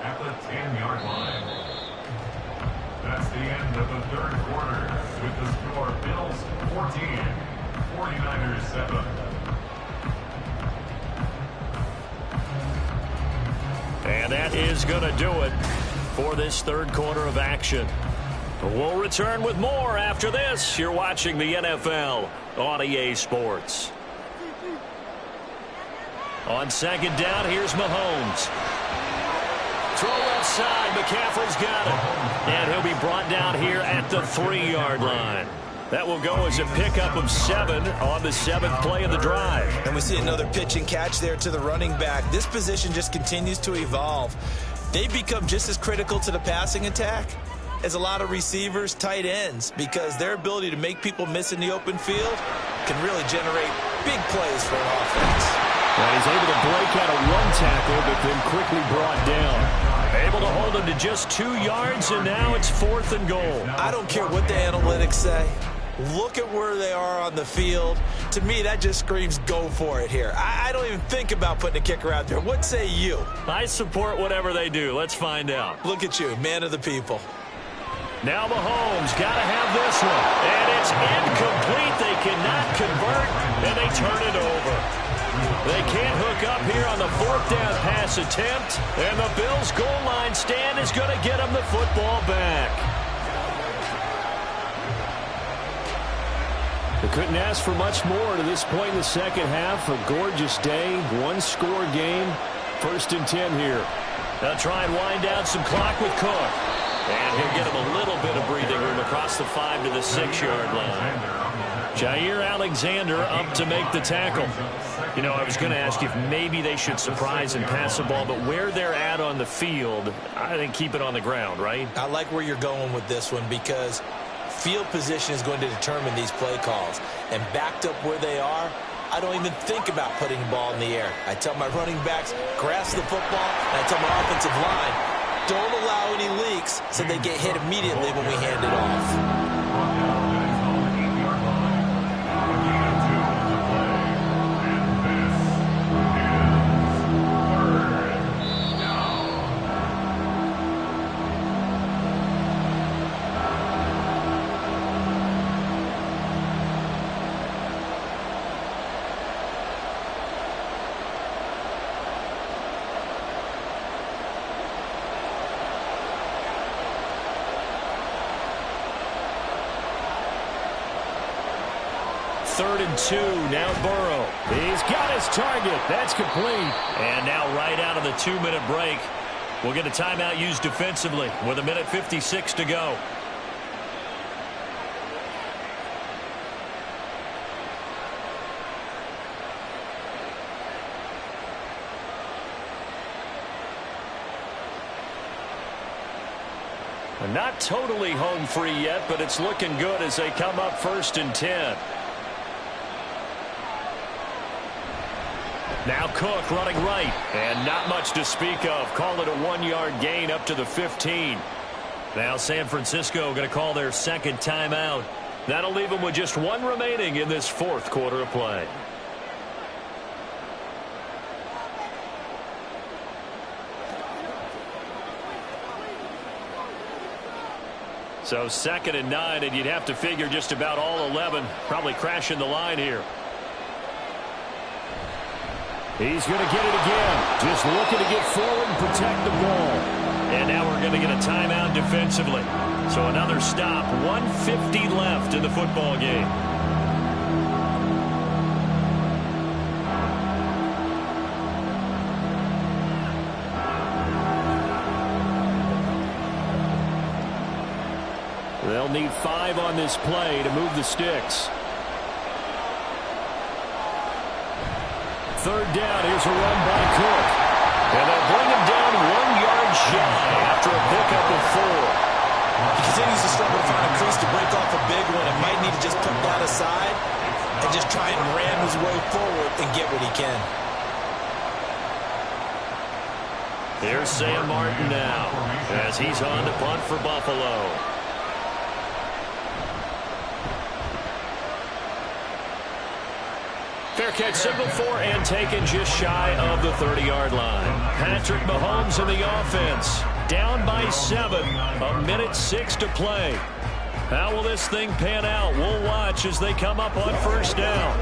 at the 10-yard line. That's the end of the 3rd quarter with the score Bills 14, 49ers 7. And that is going to do it for this 3rd quarter of action. We'll return with more after this. You're watching the NFL on EA Sports. On 2nd down, here's Mahomes. Throw left side. McCaffrey's got it. And he'll be brought down here at the 3-yard line. That will go as a pickup of 7 on the 7th play of the drive. And we see another pitch and catch there to the running back. This position just continues to evolve. They become just as critical to the passing attack as a lot of receivers, tight ends, because their ability to make people miss in the open field can really generate big plays for an offense. Well, he's able to break out of 1 tackle, but then quickly brought down. Able to hold him to just 2 yards, and now it's 4th and goal. I don't care what the analytics say. Look at where they are on the field. To me, that just screams go for it here. I don't even think about putting a kicker out there. What say you? I support whatever they do. Let's find out. Look at you, man of the people. Now Mahomes got to have this one. And it's incomplete. They cannot convert, and they turn it over. They can't hook up here on the 4th down pass attempt, and the Bills' goal line stand is going to get them the football back. They couldn't ask for much more to this point in the 2nd half. A gorgeous day, 1-score game. 1st and 10 here. They'll try and wind down some clock with Cook. And he'll get him a little bit of breathing room across the 5 to the 6-yard line. Jair Alexander up to make the tackle. You know, I was going to ask you if maybe they should surprise and pass the ball, but where they're at on the field, I think keep it on the ground, right? I like where you're going with this one because field position is going to determine these play calls. And backed up where they are, I don't even think about putting the ball in the air. I tell my running backs, grasp the football, and I tell my offensive line, don't allow any leaks so they get hit immediately when we hand it off. Third and 2. Now Burrow. He's got his target. That's complete. And now right out of the 2-minute break, we'll get a timeout used defensively with 1:56 to go. Not totally home free yet, but it's looking good as they come up 1st and 10. Now Cook running right, and not much to speak of. Call it a 1-yard gain up to the 15. Now San Francisco going to call their 2nd timeout. That'll leave them with just 1 remaining in this 4th quarter of play. So 2nd and 9, and you'd have to figure just about all 11 probably crashing the line here. He's going to get it again. Just looking to get forward and protect the ball. And now we're going to get a timeout defensively. So another stop. 1:50 left in the football game. They'll need 5 on this play to move the sticks. 3rd down. Here's a run by Cook. And they'll bring him down 1 yard shy after a pickup of 4. He continues to struggle to find a crease to break off a big one and might need to just put that aside and just try and ram his way forward and get what he can. Here's Sam Martin now as he's on to punt for Buffalo. Fair catch signal for and taken just shy of the 30-yard line. Patrick Mahomes in the offense. Down by 7. 1:06 to play. How will this thing pan out? We'll watch as they come up on first down.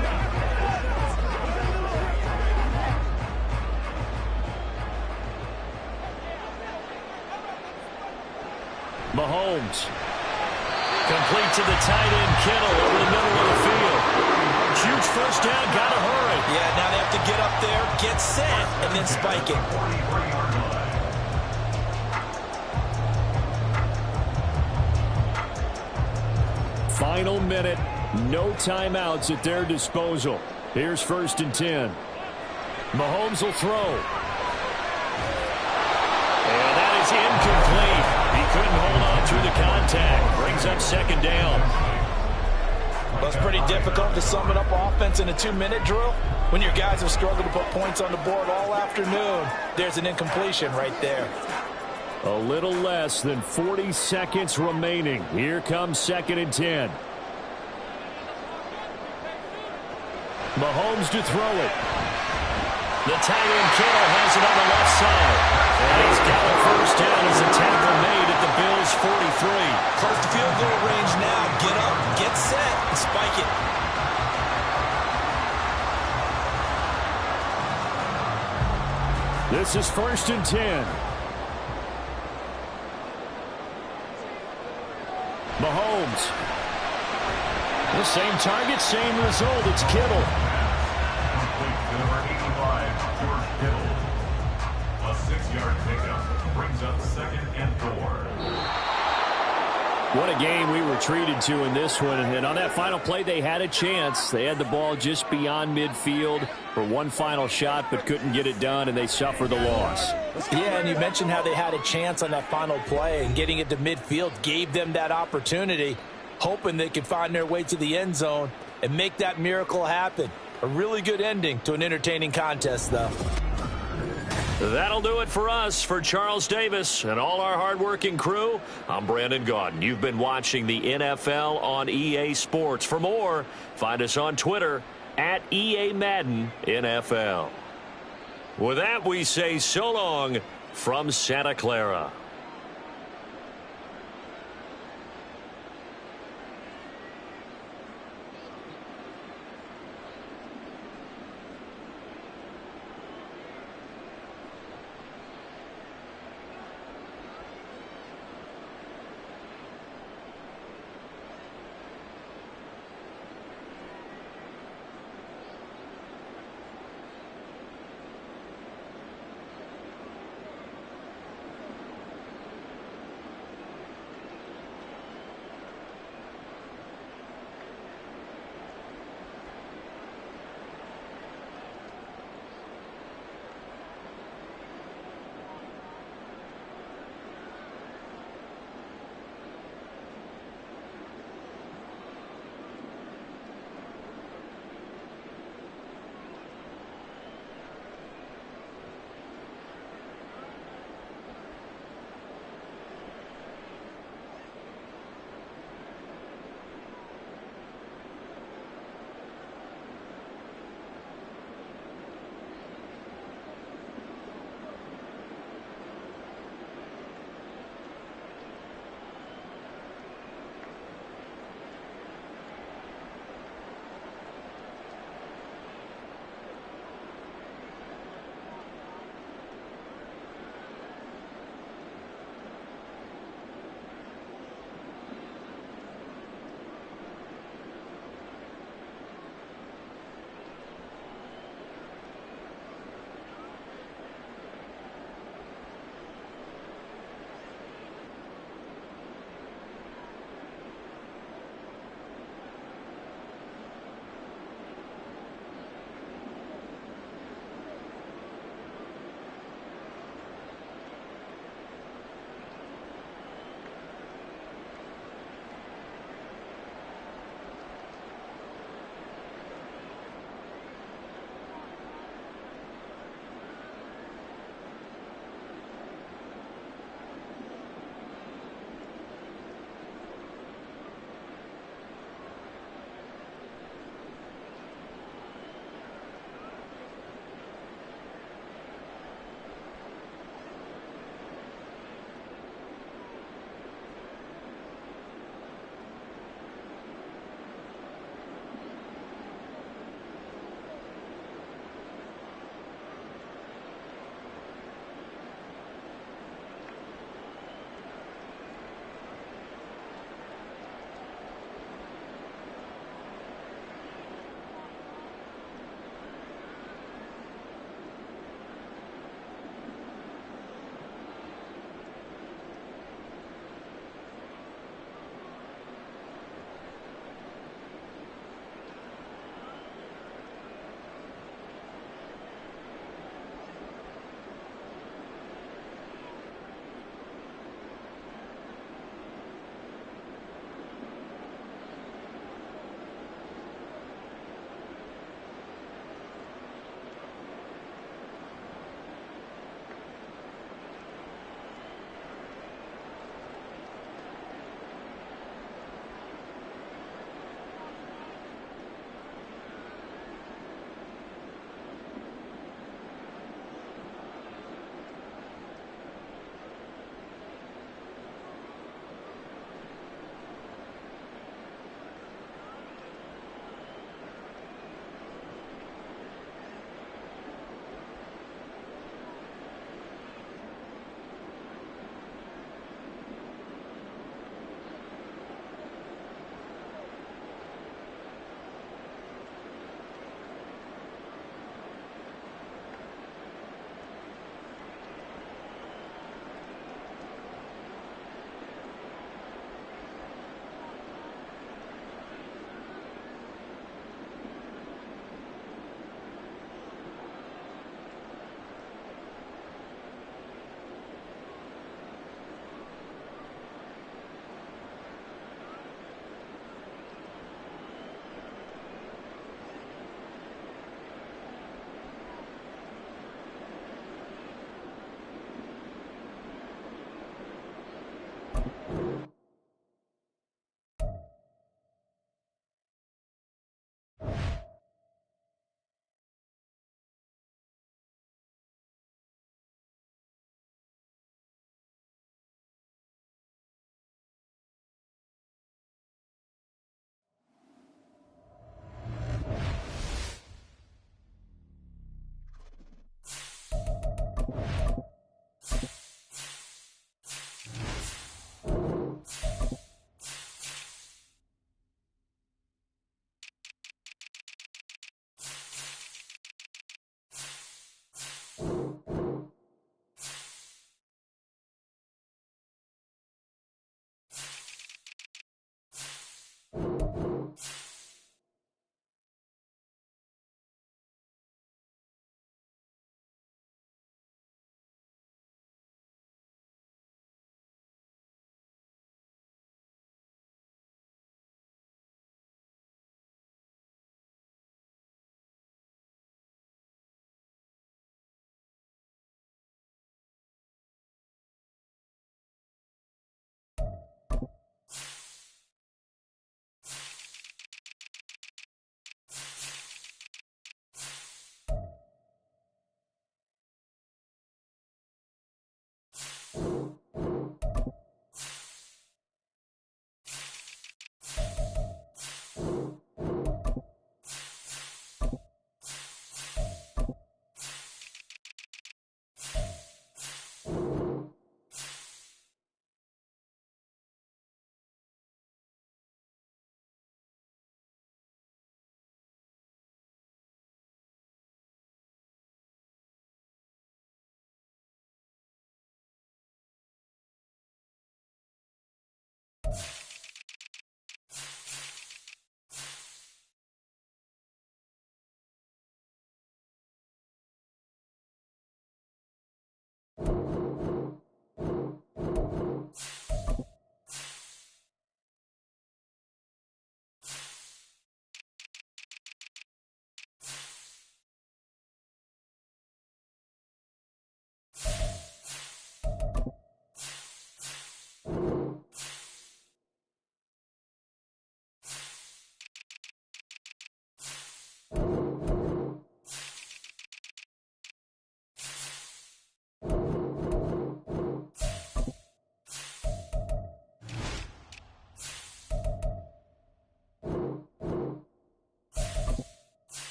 Mahomes. Complete to the tight end, Kittle, over the middle of the field. Huge first down, got to hurry. Yeah, now they have to get up there, get set, and then spike it. Final minute, no timeouts at their disposal. Here's 1st and 10. Mahomes will throw. And that is incomplete. He couldn't hold on through the contact. Brings up 2nd down. Well, it's pretty difficult to sum it up offense in a 2-minute drill when your guys have struggled to put points on the board all afternoon. There's an incompletion right there. A little less than 40 seconds remaining. Here comes 2nd and 10. Mahomes to throw it. The tight end Kittle has it on the left side. And he's got a first down as a tackle made at the Bills' 43. Close to field goal range now. Get up, get set, and spike it. This is 1st and 10. Mahomes. The same target, same result. It's Kittle. Complete to number 85, George Kittle. A 6-yard pickup brings up 2nd and 4. What a game we were treated to in this one. And on that final play, they had a chance. They had the ball just beyond midfield for one final shot, but couldn't get it done, and they suffered the loss. Yeah, and you mentioned how they had a chance on that final play, and getting it to midfield gave them that opportunity, hoping they could find their way to the end zone and make that miracle happen. A really good ending to an entertaining contest, though. That'll do it for us. For Charles Davis and all our hardworking crew, I'm Brandon Gaudin. You've been watching the NFL on EA Sports. For more, find us on Twitter at EA Madden NFL. With that, we say so long from Santa Clara.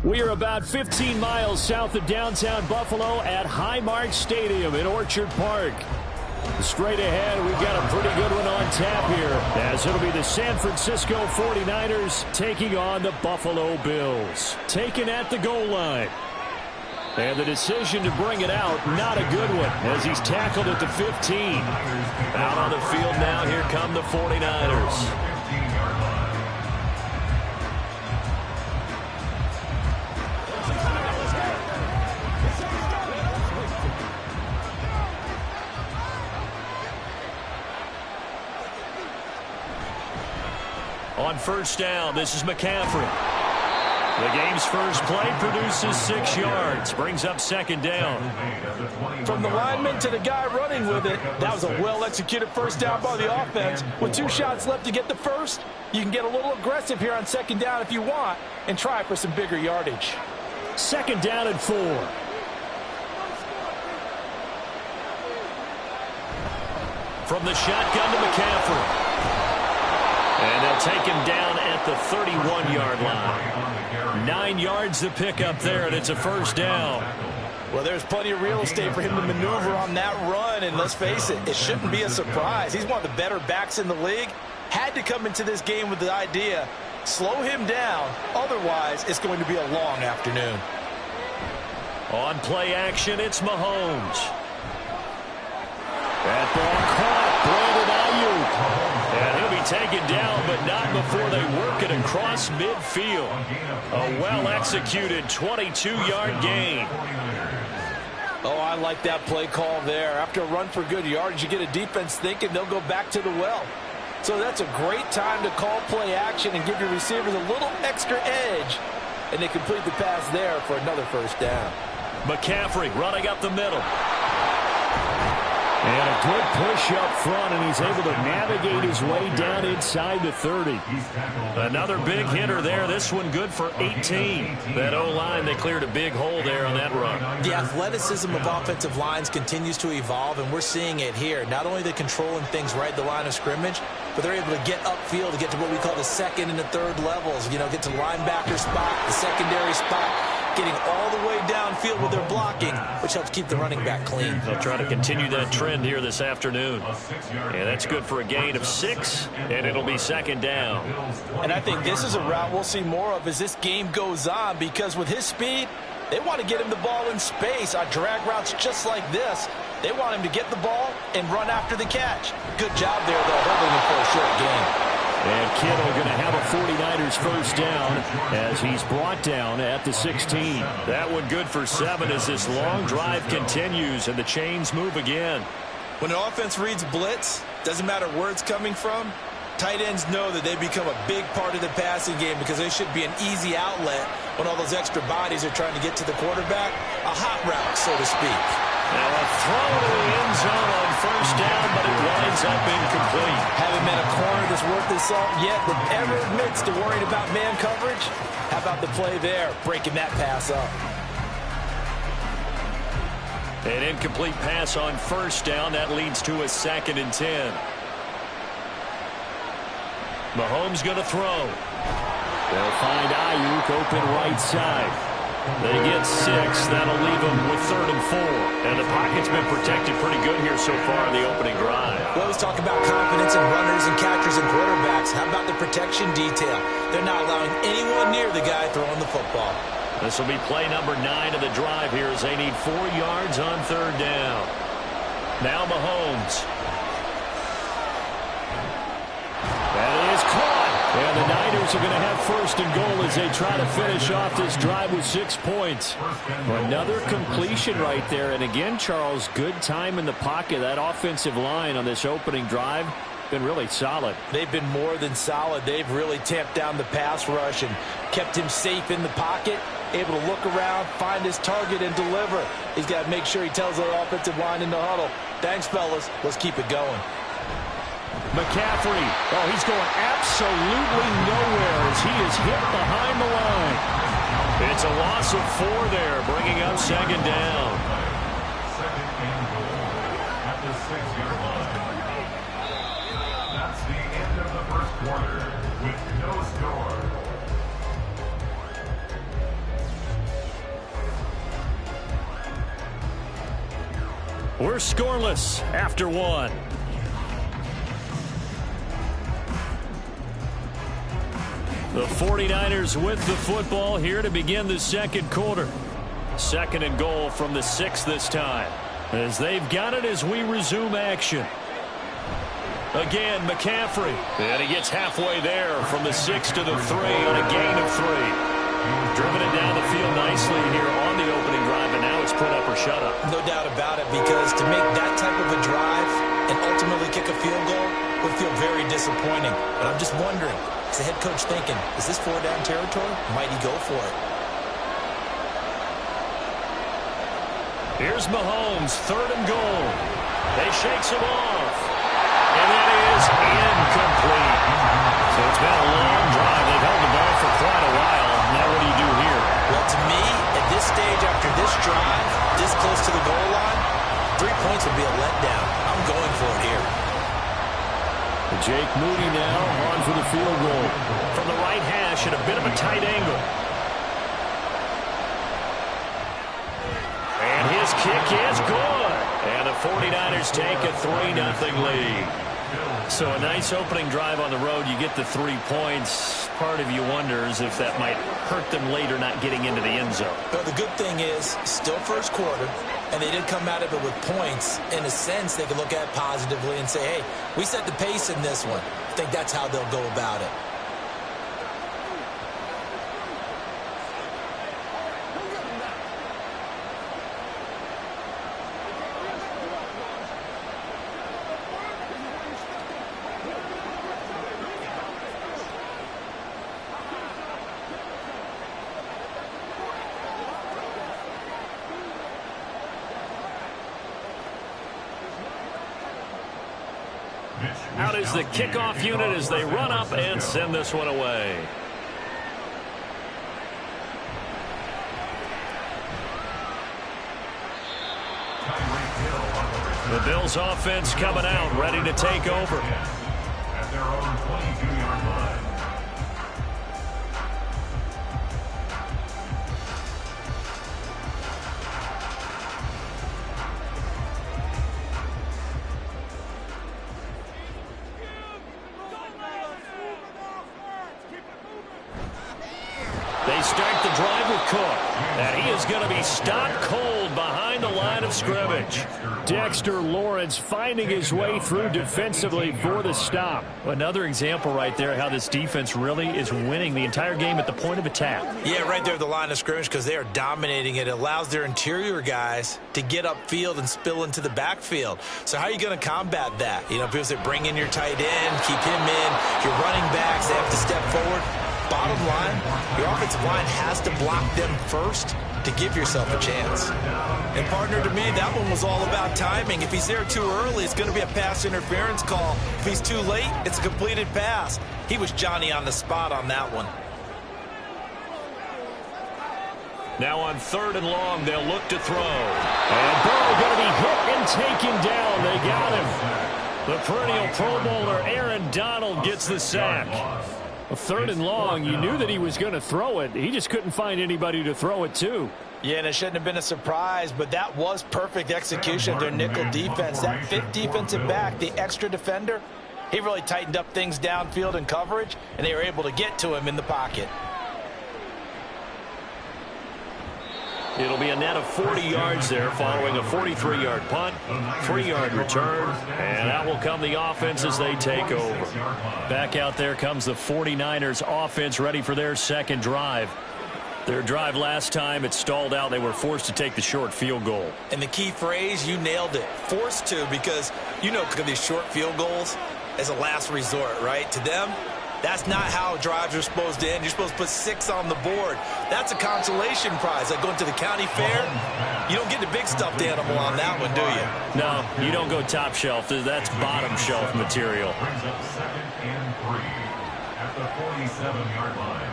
We are about 15 miles south of downtown Buffalo at Highmark Stadium in Orchard Park. Straight ahead, we've got a pretty good one on tap here, as it'll be the San Francisco 49ers taking on the Buffalo Bills. Taken at the goal line. And the decision to bring it out, not a good one, as he's tackled at the 15. Out on the field now, here come the 49ers. On first down, this is McCaffrey. The game's first play produces 6 yards, brings up second down. From the lineman to the guy running with it, that was a well-executed first down by the offense. With 2 shots left to get the first, you can get a little aggressive here on second down if you want and try for some bigger yardage. Second down and 4. From the shotgun to McCaffrey. And they'll take him down at the 31-yard line. 9 yards to pick up there, and it's a first down. Well, there's plenty of real estate for him to maneuver on that run, and let's face it, it shouldn't be a surprise. He's one of the better backs in the league. Had to come into this game with the idea, slow him down, otherwise it's going to be a long afternoon. On play action, it's Mahomes. That ball caught, Brandon Ayuk. And he'll be taken down, but not before they work it across midfield. A well-executed 22-yard gain. Oh, I like that play call there. After a run for good yardage, you get a defense thinking they'll go back to the well. So that's a great time to call play action and give your receivers a little extra edge. And they complete the pass there for another first down. McCaffrey running up the middle. And a good push up front, and he's able to navigate his way down inside the 30. Another big hitter there. This one good for 18. That O-line, they cleared a big hole there on that run. The athleticism of offensive lines continues to evolve, and we're seeing it here. Not only are they controlling things right at the line of scrimmage, but they're able to get upfield to get to what we call the second and the third levels. You know, get to the linebacker spot, the secondary spot, getting all the way downfield with their blocking, which helps keep the running back clean. They'll try to continue that trend here this afternoon. And that's good for a gain of 6, and it'll be second down. And I think this is a route we'll see more of as this game goes on, because with his speed, they want to get him the ball in space on drag routes just like this. They want him to get the ball and run after the catch. Good job there, though, holding him for a short gain. And Kittle going to have a 49ers first down as he's brought down at the 16. That one good for 7 as this long drive continues and the chains move again. When an offense reads blitz, doesn't matter where it's coming from, tight ends know that they become a big part of the passing game because they should be an easy outlet when all those extra bodies are trying to get to the quarterback. A hot route, so to speak. Now a throw to the end zone on first down, but it winds up incomplete. Haven't met a corner that's worth the salt yet that ever admits to worrying about man coverage. How about the play there, breaking that pass up? An incomplete pass on first down. That leads to a 2nd and 10. Mahomes going to throw. They'll find Ayuk open right side. They get 6. That'll leave them with 3rd and 4. And the pocket's been protected pretty good here so far in the opening drive. We always talk about confidence in runners and catchers and quarterbacks. How about the protection detail? They're not allowing anyone near the guy throwing the football. This will be play number 9 of the drive here as they need 4 yards on 3rd down. Now Mahomes. That is caught. And the Niners are going to have 1st and goal as they try to finish off this drive with 6 points. Another completion right there. And again, Charles, good time in the pocket. That offensive line on this opening drive been really solid. They've been more than solid. They've really tamped down the pass rush and kept him safe in the pocket, able to look around, find his target, and deliver. He's got to make sure he tells the offensive line in the huddle, thanks, fellas. Let's keep it going. McCaffrey, oh, he's going absolutely nowhere as he is hit behind the line. It's a loss of 4 there, bringing up 2nd down. 2nd and goal at the 6-yard line. That's the end of the first quarter with no score. We're scoreless after one. The 49ers with the football here to begin the second quarter. Second and goal from the 6 this time, as they've got it as we resume action. Again, McCaffrey. And he gets halfway there from the 6 to the 3 on a gain of 3. Driven it down the field nicely here on the opening drive, and now it's put up or shut up. No doubt about it, because to make that type of a drive and ultimately kick a field goal would feel very disappointing. But I'm just wondering, is the head coach thinking, is this 4-down territory? Might he go for it? Here's Mahomes, 3rd and goal. They shakes him off. And that is incomplete. So it's been a long drive. They've held the ball for quite a while. Now what do you do here? Well, to me, at this stage after this drive, this close to the goal line, 3 points would be a letdown. I'm going for it here. Jake Moody now on for the field goal. From the right hash at a bit of a tight angle. And his kick is good. And the 49ers take a 3-0 lead. So a nice opening drive on the road. You get the 3 points. Part of you wonders if that might hurt them later not getting into the end zone. But the good thing is, still first quarter, and they did come out of it with points. In a sense, they could look at it positively and say, hey, we set the pace in this one. I think that's how they'll go about it. Out is the kickoff unit as they run up and send this one away. The Bills offense coming out, ready to take over. At their own 22-yard line. They start the drive with Cook, and he is going to be stopped cold behind the line of scrimmage. Dexter Lawrence finding his way through defensively for the stop. Another example right there how this defense really is winning the entire game at the point of attack. Yeah, right there at the line of scrimmage, because they are dominating it. It allows their interior guys to get upfield and spill into the backfield. So how are you going to combat that? You know, people say bring in your tight end, keep him in. Your running backs, they have to step forward. Bottom line, your offensive line has to block them first to give yourself a chance. And partner, to me, that one was all about timing. If he's there too early, it's going to be a pass interference call. If he's too late, it's a completed pass. He was Johnny on the spot on that one. Now on 3rd and long, they'll look to throw. And Burrow going to be hit and taken down. They got him. The perennial Pro Bowler Aaron Donald gets the sack. 3rd and long, you knew that he was going to throw it. He just couldn't find anybody to throw it to. Yeah, and it shouldn't have been a surprise, but that was perfect execution of their nickel defense. That 5th defensive back, the extra defender, he really tightened up things downfield in coverage, and they were able to get to him in the pocket. It'll be a net of 40 yards there following a 43-yard punt, 3-yard return, and out will come the offense as they take over. Back out there comes the 49ers offense ready for their second drive. Their drive last time, it stalled out. They were forced to take the short field goal. And the key phrase, you nailed it, forced to, because you know these short field goals as a last resort, right? To them, that's not how drives are supposed to end. You're supposed to put 6 on the board. That's a consolation prize. Like going to the county fair, you don't get the big stuffed animal on that one, do you? No, you don't go top shelf. That's bottom shelf material. Brings up 2nd and 3 at the 47-yard line.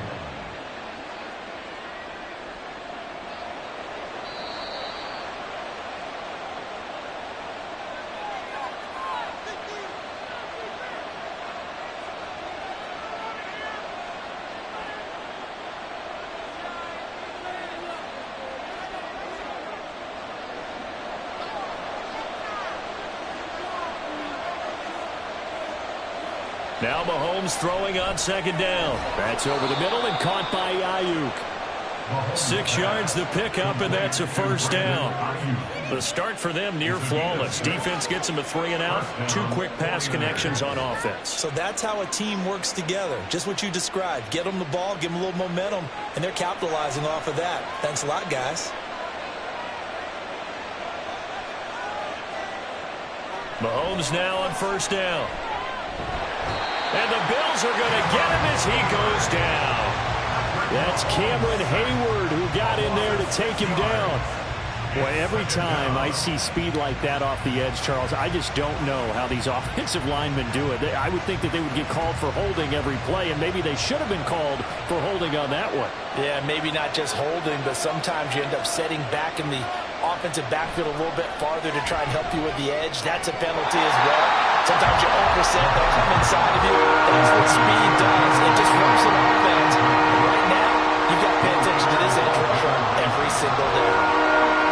Now Mahomes throwing on second down. That's over the middle and caught by Ayuk. 6 yards the pickup, and that's a first down. The start for them near flawless. Defense gets them a 3 and out. 2 quick pass connections on offense. So that's how a team works together. Just what you described. Get them the ball, give them a little momentum, and they're capitalizing off of that. Thanks a lot, guys. Mahomes now on first down. And the Bills are going to get him as he goes down. That's Cameron Hayward who got in there to take him down. Boy, every time I see speed like that off the edge, Charles, I just don't know how these offensive linemen do it. I would think that they would get called for holding every play, and maybe they should have been called for holding on that one. Yeah, maybe not just holding, but sometimes you end up setting back in the offensive backfield a little bit farther to try and help you with the edge. That's a penalty as well. Sometimes you overset, they'll come inside of you. That's what speed does. It disrupts an offense. And right now, you've got to pay attention to this edge rusher every single day.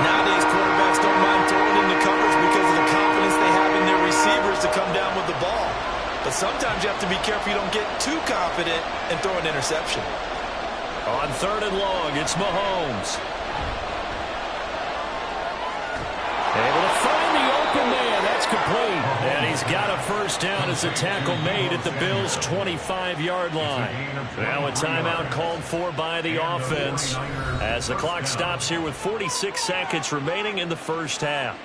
Nowadays, quarterbacks don't mind throwing into coverage because of the confidence they have in their receivers to come down with the ball. But sometimes you have to be careful you don't get too confident and throw an interception. On 3rd and long, it's Mahomes. Able to find the open man. That's complete. And he's got a first down as a tackle made at the Bills' 25-yard line. Now a timeout called for by the offense as the clock stops here with 46 seconds remaining in the first half.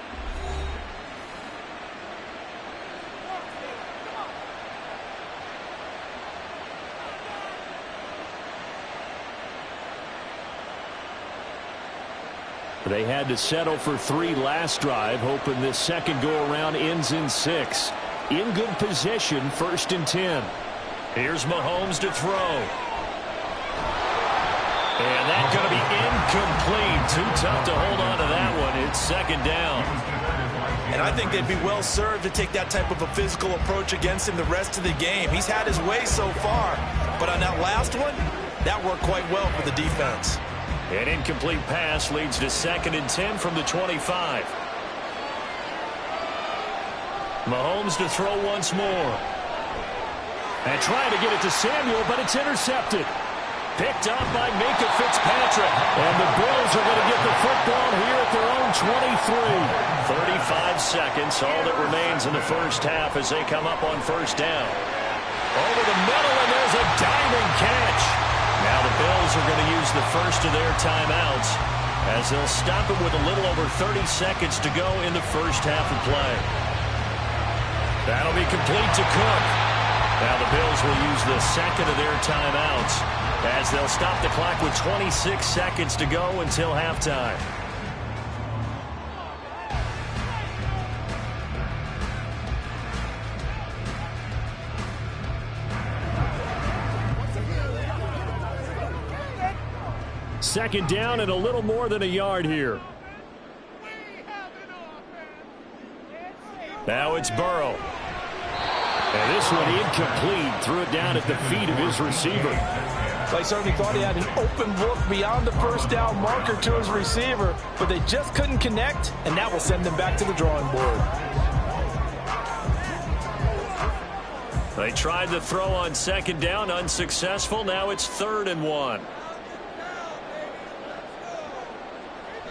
They had to settle for 3 last drive, hoping this second go-around ends in 6. In good position, 1st and 10. Here's Mahomes to throw. And that's going to be incomplete. Too tough to hold on to that one. It's 2nd down. And I think they'd be well served to take that type of a physical approach against him the rest of the game. He's had his way so far, but on that last one, that worked quite well for the defense. An incomplete pass leads to 2nd and 10 from the 25. Mahomes to throw once more. And trying to get it to Samuel, but it's intercepted. Picked up by Minkah Fitzpatrick. And the Bills are going to get the football here at their own 23. 35 seconds, all that remains in the first half as they come up on first down. Over the middle, and there's a diving catch. Now the Bills are going to use the first of their timeouts as they'll stop it with a little over 30 seconds to go in the first half of play. That'll be complete to Cook. Now the Bills will use the second of their timeouts as they'll stop the clock with 26 seconds to go until halftime. Second down and a little more than a yard here. Now it's Burrow. And this one incomplete. Threw it down at the feet of his receiver. I certainly thought he had an open look beyond the first down marker to his receiver, but they just couldn't connect, and that will send them back to the drawing board. They tried to throw on second down, unsuccessful. Now it's 3rd and 1.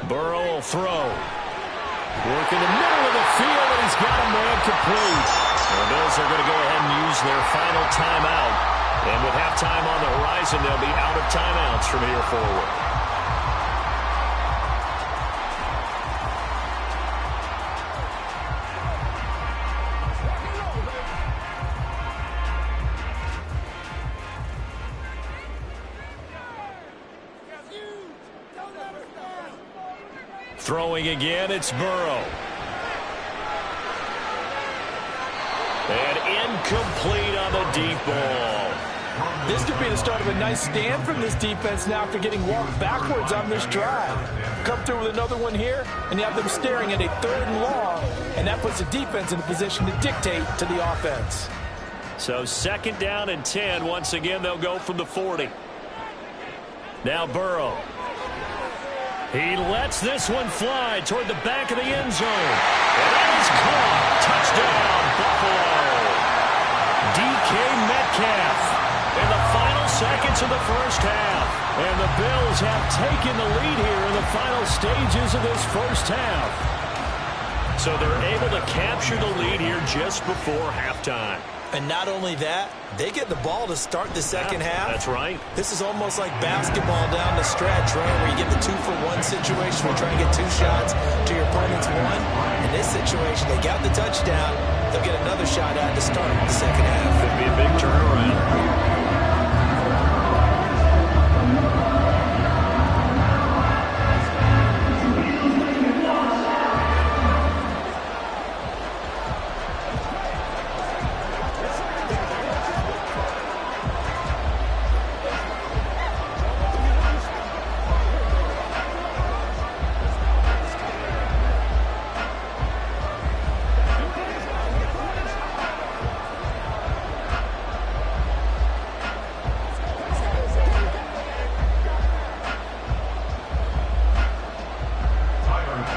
Burrow will throw. Work in the middle of the field, and he's got a man complete. The Bills are going to go ahead and use their final timeout. And with halftime on the horizon, they'll be out of timeouts from here forward. Throwing again, it's Burrow. And incomplete on the deep ball. This could be the start of a nice stand from this defense now after getting walked backwards on this drive. Come through with another one here, and you have them staring at a 3rd and long, and that puts the defense in a position to dictate to the offense. So 2nd down and 10. Once again, they'll go from the 40. Now Burrow. He lets this one fly toward the back of the end zone. And that is caught. Touchdown, Buffalo. Deep Metcalf in the final seconds of the first half. And the Bills have taken the lead here in the final stages of this first half. So they're able to capture the lead here just before halftime. And not only that, they get the ball to start the second half. That's right. This is almost like basketball down the stretch, right, where you get the 2-for-1 situation where you try and get 2 shots to your opponent's 1. In this situation, they got the touchdown. They'll get another shot at to start the second half. Could be a big turnaround.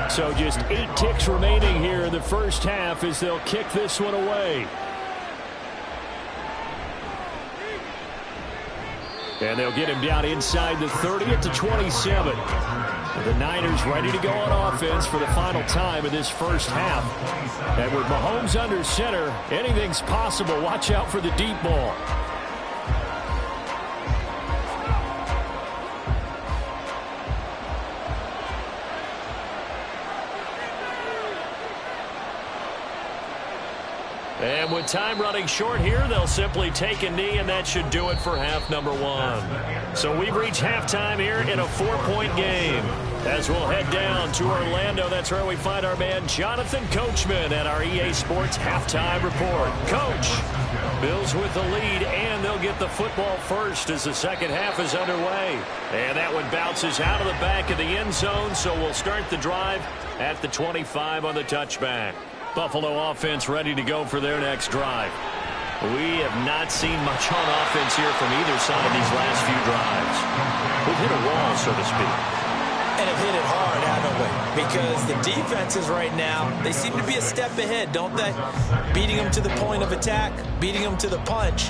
So just 8 ticks remaining here in the first half as they'll kick this one away. And they'll get him down inside the 30 at the 27. The Niners ready to go on offense for the final time of this first half. And with Mahomes under center, anything's possible. Watch out for the deep ball. And with time running short here, they'll simply take a knee, and that should do it for half number 1. So we've reached halftime here in a 4-point game. As we'll head down to Orlando, that's where we find our man Jonathan Coachman at our EA Sports Halftime Report. Coach, Bills with the lead, and they'll get the football first as the second half is underway. And that one bounces out of the back of the end zone, so we'll start the drive at the 25 on the touchback. Buffalo offense ready to go for their next drive. We have not seen much on offense here from either side these last few drives. We've hit a wall, so to speak. And have hit it hard, haven't we? Because the defenses right now, they seem to be a step ahead, don't they? Beating them to the point of attack, beating them to the punch.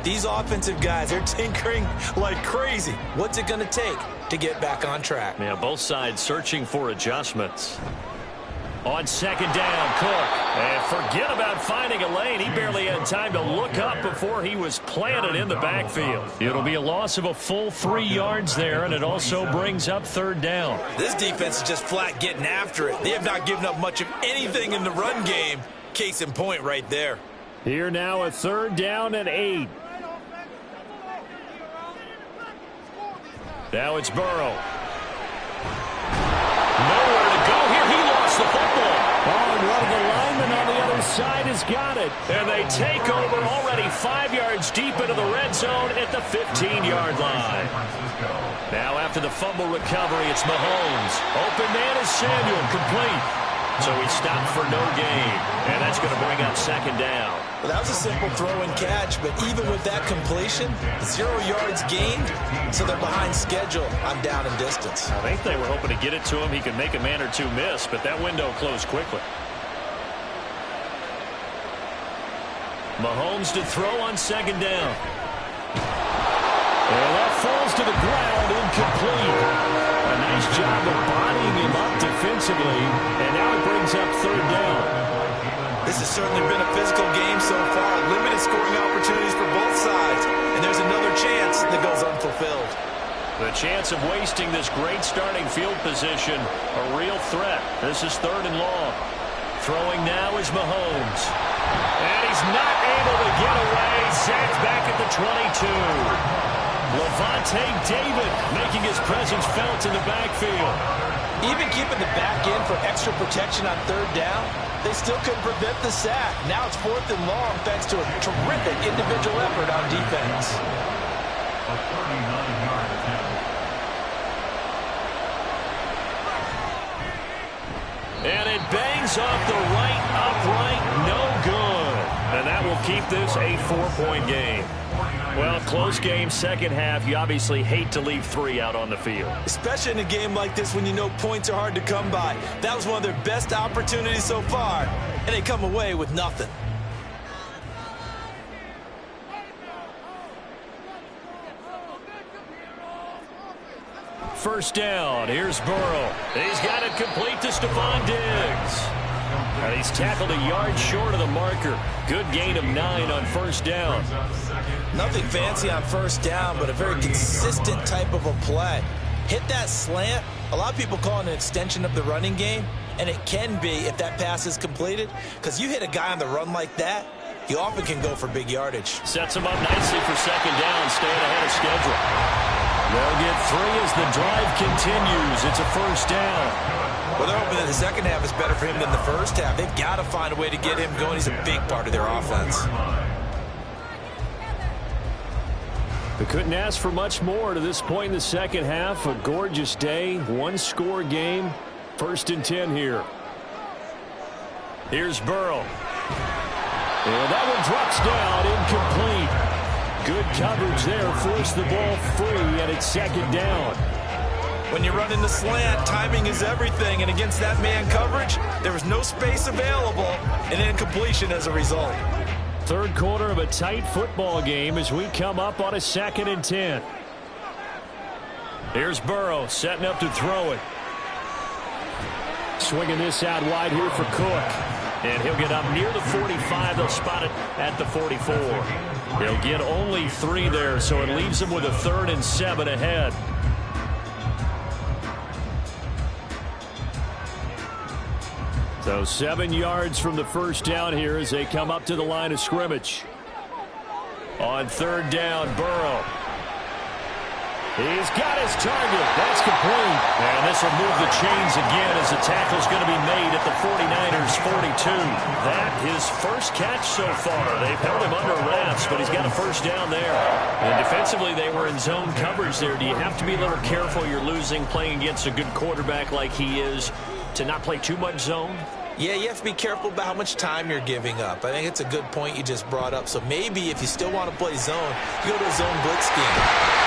These offensive guys, they're tinkering like crazy. What's it going to take to get back on track? Yeah, both sides searching for adjustments. On second down, Cook. And forget about finding a lane. He barely had time to look up before he was planted in the backfield. It'll be a loss of a full 3 yards there, and it also brings up third down. This defense is just flat getting after it. They have not given up much of anything in the run game. Case in point right there. Here now a third down and 8. Now it's Burrow. Nowhere to go here. He lost the football. Oh, and one of the linemen on the other side has got it. And they take over already 5 yards deep into the red zone at the 15-yard line. Now after the fumble recovery, it's Mahomes. Open man is Samuel, complete. So he stopped for no gain. And that's going to bring up second down. Well, that was a simple throw and catch, but even with that completion, 0 yards gained, so they're behind schedule on down and distance. I think they were hoping to get it to him. He could make a man or two miss, but that window closed quickly. Mahomes to throw on second down. And that falls to the ground, incomplete. A nice job of bodying him up defensively, and now it brings up third down. This has certainly been a physical game so far. Limited scoring opportunities for both sides, and there's another chance that goes unfulfilled. The chance of wasting this great starting field position, a real threat. This is third and long. Throwing now is Mahomes. And he's not able to get away. Sacked back at the 22. Lavonte David making his presence felt in the backfield. Even keeping the back end for extra protection on third down, they still couldn't prevent the sack. Now it's fourth and long thanks to a terrific individual effort on defense. A 39-yard attempt. And it bangs off the right upright, no good. And that will keep this a 4-point game. Well, close game, second half. You obviously hate to leave 3 out on the field. Especially in a game like this when you know points are hard to come by. That was one of their best opportunities so far, and they come away with nothing. First down. Here's Burrow. He's got it complete to Stephon Diggs. And he's tackled a yard short of the marker. Good gain of 9 on first down. Nothing fancy on first down, but a very consistent type of a play. Hit that slant. A lot of people call it an extension of the running game, and it can be if that pass is completed, because you hit a guy on the run like that, you often can go for big yardage. Sets him up nicely for second down, staying ahead of schedule. They'll get 3 as the drive continues. It's a first down. Well, they're hoping that the second half is better for him than the first half. They've got to find a way to get him going. He's a big part of their offense. They couldn't ask for much more to this point in the second half. A gorgeous day, one-score game. First and 10 here. Here's Burrow. And that one drops down, incomplete. Good coverage there, forced the ball free, and it's second down. When you're running the slant, timing is everything, and against that man coverage, there was no space available, and incompletion as a result. Third quarter of a tight football game as we come up on a 2nd and 10. Here's Burrow setting up to throw it. Swinging this out wide here for Cook. And he'll get up near the 45. They'll spot it at the 44. They'll get only 3 there, so it leaves them with a 3rd and 7 ahead. So 7 yards from the first down here as they come up to the line of scrimmage. On third down, Burrow. He's got his target. That's complete. And this will move the chains again as the tackle's going to be made at the 49ers 42. That his first catch so far. They've held him under wraps, but he's got a first down there. And defensively, they were in zone coverage there. Do you have to be a little careful? You're losing playing against a good quarterback like he is to not play too much zone? Yeah, you have to be careful about how much time you're giving up. I think it's a good point you just brought up. So maybe if you still want to play zone, you go to a zone blitz scheme.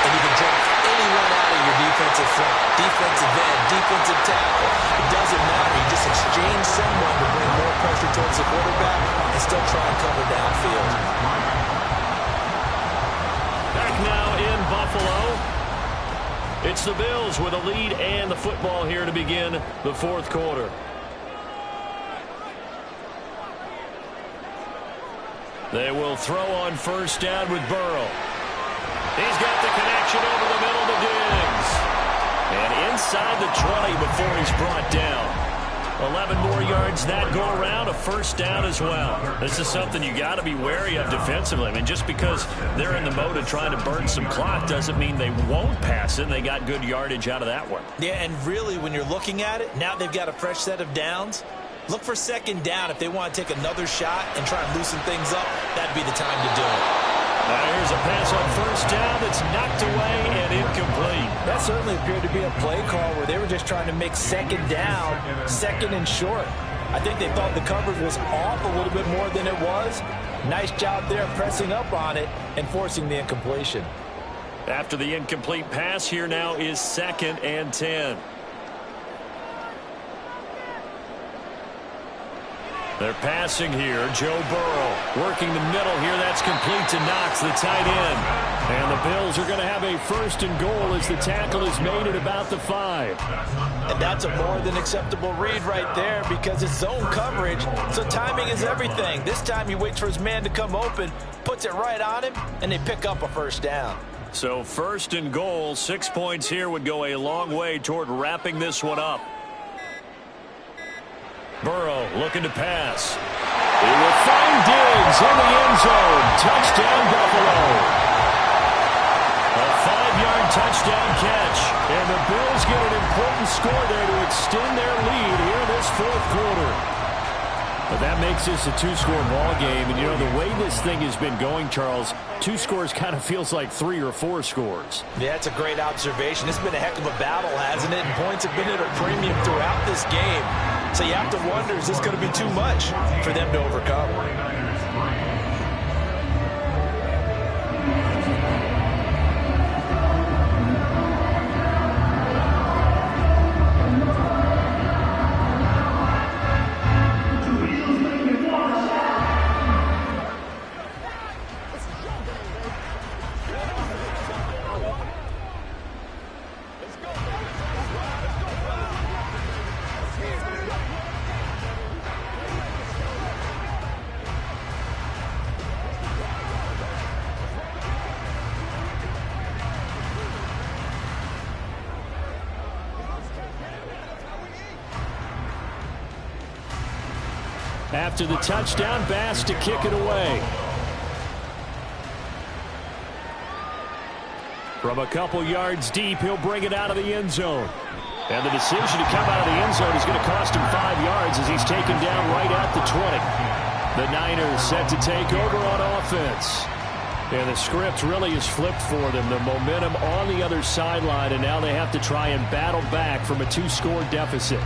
And you can drop anyone out of your defensive front, defensive end, defensive tackle. It doesn't matter. You just exchange someone to bring more pressure towards the quarterback and still try and cover downfield. Back now in Buffalo. It's the Bills with a lead and the football here to begin the fourth quarter. They will throw on first down with Burrow. He's got the connection over the middle to Diggs. And inside the 20 before he's brought down. 11 more yards that go around, a first down as well. This is something you got to be wary of defensively. I mean, just because they're in the mode of trying to burn some clock doesn't mean they won't pass it. They got good yardage out of that one. Yeah, and really when you're looking at it, now they've got a fresh set of downs. Look for second down if they want to take another shot and try and loosen things up. That'd be the time to do it. Now here's a pass on first down that's knocked away and incomplete. That certainly appeared to be a play call where they were just trying to make second down, second and short. I think they thought the coverage was off a little bit more than it was. Nice job there pressing up on it and forcing the incompletion. After the incomplete pass, here now is 2nd and 10. They're passing here. Joe Burrow working the middle here. That's complete to Knox, the tight end. And the Bills are going to have a 1st and goal as the tackle is made at about the 5. And that's a more than acceptable read right there because it's zone coverage, so timing is everything. This time he waits for his man to come open, puts it right on him, and they pick up a first down. So 1st and goal, 6 points here would go a long way toward wrapping this one up. Burrow looking to pass. He will find Diggs in the end zone. Touchdown, Buffalo. A 5-yard touchdown catch. And the Bills get an important score there to extend their lead here in this fourth quarter. But that makes this a 2-score ball game. And, you know, the way this thing has been going, Charles, 2 scores kind of feels like 3 or 4 scores. Yeah, that's a great observation. It's been a heck of a battle, hasn't it? And points have been at a premium throughout this game. So you have to wonder, is this going to be too much for them to overcome? After the touchdown, Bass to kick it away. From a couple yards deep, he'll bring it out of the end zone. And the decision to come out of the end zone is going to cost him 5 yards as he's taken down right at the 20. The Niners set to take over on offense. And the script really is flipped for them. The momentum on the other sideline, and now they have to try and battle back from a 2-score deficit.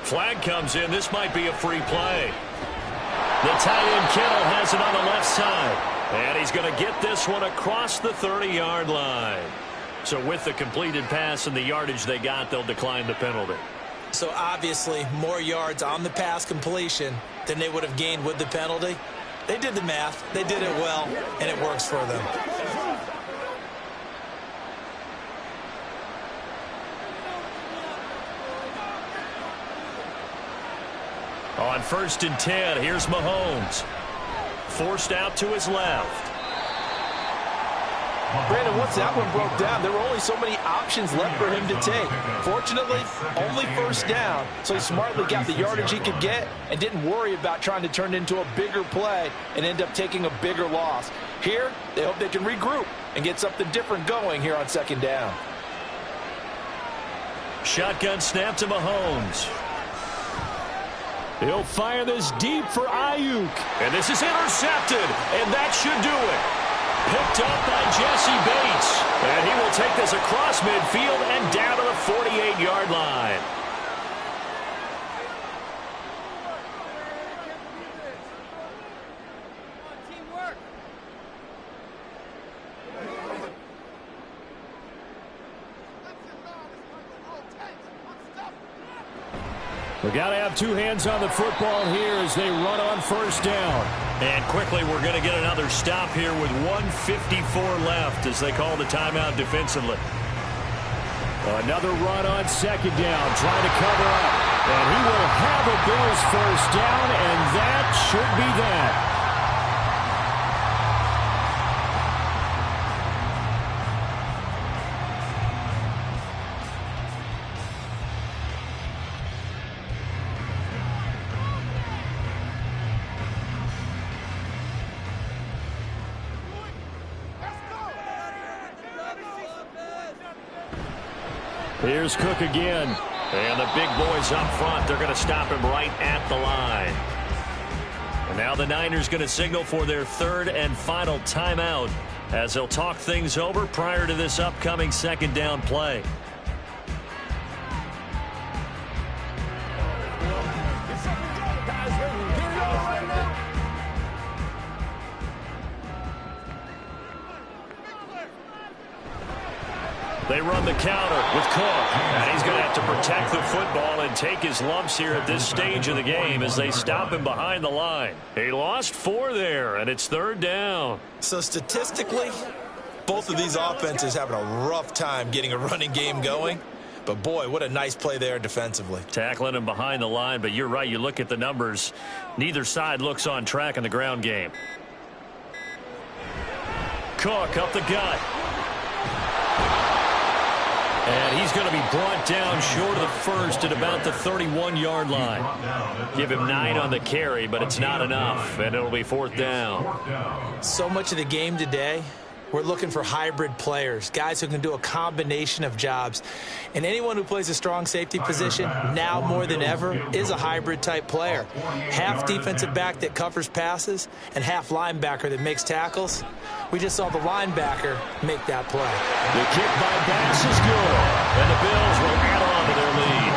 Flag comes in. This might be a free play. The tight end Kittle has it on the left side. And he's going to get this one across the 30-yard line. So with the completed pass and the yardage they got, they'll decline the penalty. So obviously more yards on the pass completion than they would have gained with the penalty. They did the math. They did it well, and it works for them. On 1st and 10, here's Mahomes. Forced out to his left. Brandon, once that one broke down, there were only so many options left for him to take. Fortunately, only 1st down, so he smartly got the yardage he could get and didn't worry about trying to turn it into a bigger play and end up taking a bigger loss. Here, they hope they can regroup and get something different going here on 2nd down. Shotgun snap to Mahomes. He'll fire this deep for Ayuk. And this is intercepted, and that should do it. Picked up by Jesse Bates. And he will take this across midfield and down to the 48-yard line. We got to have 2 hands on the football here as they run on 1st down. And quickly, we're going to get another stop here with 1:54 left as they call the timeout defensively. Another run on 2nd down, trying to cover up. And he will have a Bills 1st down, and that should be that. Here's Cook again. And the big boys up front, they're going to stop him right at the line. And now the Niners going to signal for their 3rd and final timeout as they'll talk things over prior to this upcoming 2nd down play. They run the counter with Cook, and he's going to have to protect the football and take his lumps here at this stage of the game as they stop him behind the line. He lost 4 there, and it's 3rd down. So statistically, both of these offenses having a rough time getting a running game going. But, boy, what a nice play there defensively. Tackling him behind the line, but you're right. You look at the numbers. Neither side looks on track in the ground game. Cook up the gut. And he's going to be brought down short of the first at about the 31-yard line. Give him 9 on the carry, but it's not enough, and it'll be 4th down. So much of the game today, we're looking for hybrid players, guys who can do a combination of jobs. And anyone who plays a strong safety position, now more than ever, is a hybrid-type player. Half defensive back that covers passes and half linebacker that makes tackles. We just saw the linebacker make that play. The kick by Bass is good, and the Bills will add on to their lead.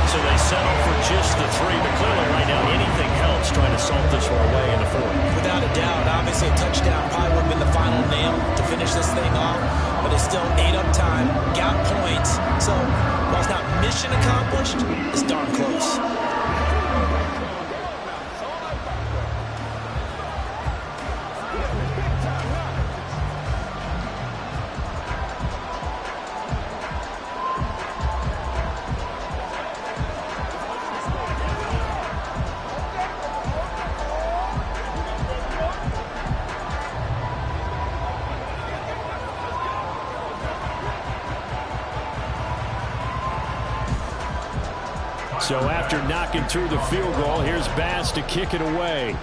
So they settle for just the 3, but clearly right now anything helps trying to salt this one away in the 4th. Without a doubt, obviously a touchdown probably would have been the final nail to finish this thing off, but it's still ate up time, got points. So while it's not mission accomplished, it's darn close. So after knocking through the field goal, here's Bass to kick it away.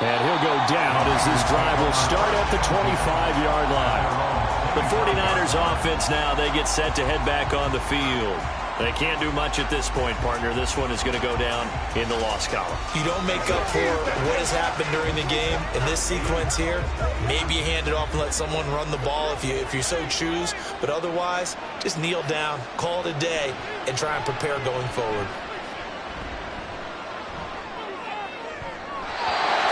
And he'll go down as this drive will start at the 25-yard line. The 49ers offense now, they get set to head back on the field. They can't do much at this point, partner. This one is going to go down in the loss column. You don't make up for what has happened during the game. In this sequence here, maybe you hand it off and let someone run the ball if you so choose. But otherwise, just kneel down, call it a day, and try and prepare going forward.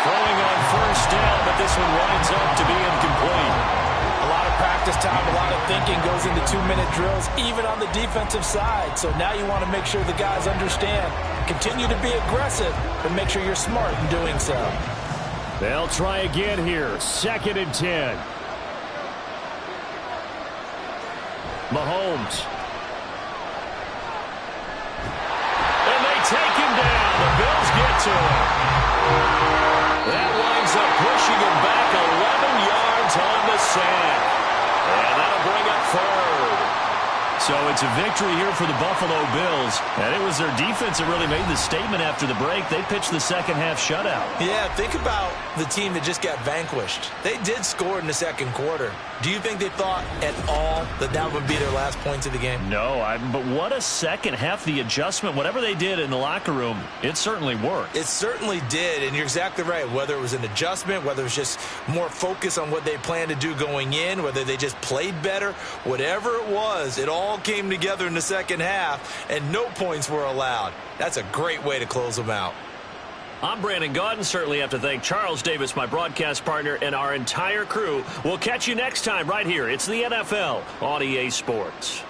Throwing on first down, but this one winds up to be incomplete. A lot of practice time, a lot of thinking goes into 2-minute drills, even on the defensive side. So now you want to make sure the guys understand. Continue to be aggressive, but make sure you're smart in doing so. They'll try again here. 2nd and 10. Mahomes. And they take him down. The Bills get to him. That winds up pushing him back 11 yards on the sack. And that'll bring up 3rd. So it's a victory here for the Buffalo Bills. And it was their defense that really made the statement after the break. They pitched the second half shutout. Yeah, think about the team that just got vanquished. They did score in the second quarter. Do you think they thought at all that that would be their last points of the game? No, but what a second half. The adjustment, whatever they did in the locker room, it certainly worked. It certainly did, and you're exactly right. Whether it was an adjustment, whether it was just more focus on what they planned to do going in, whether they just played better, whatever it was, it all came together in the second half, and no points were allowed. That's a great way to close them out. I'm Brandon Gaudin. Certainly have to thank Charles Davis, my broadcast partner, and our entire crew. We'll catch you next time right here. It's the NFL on EA Sports.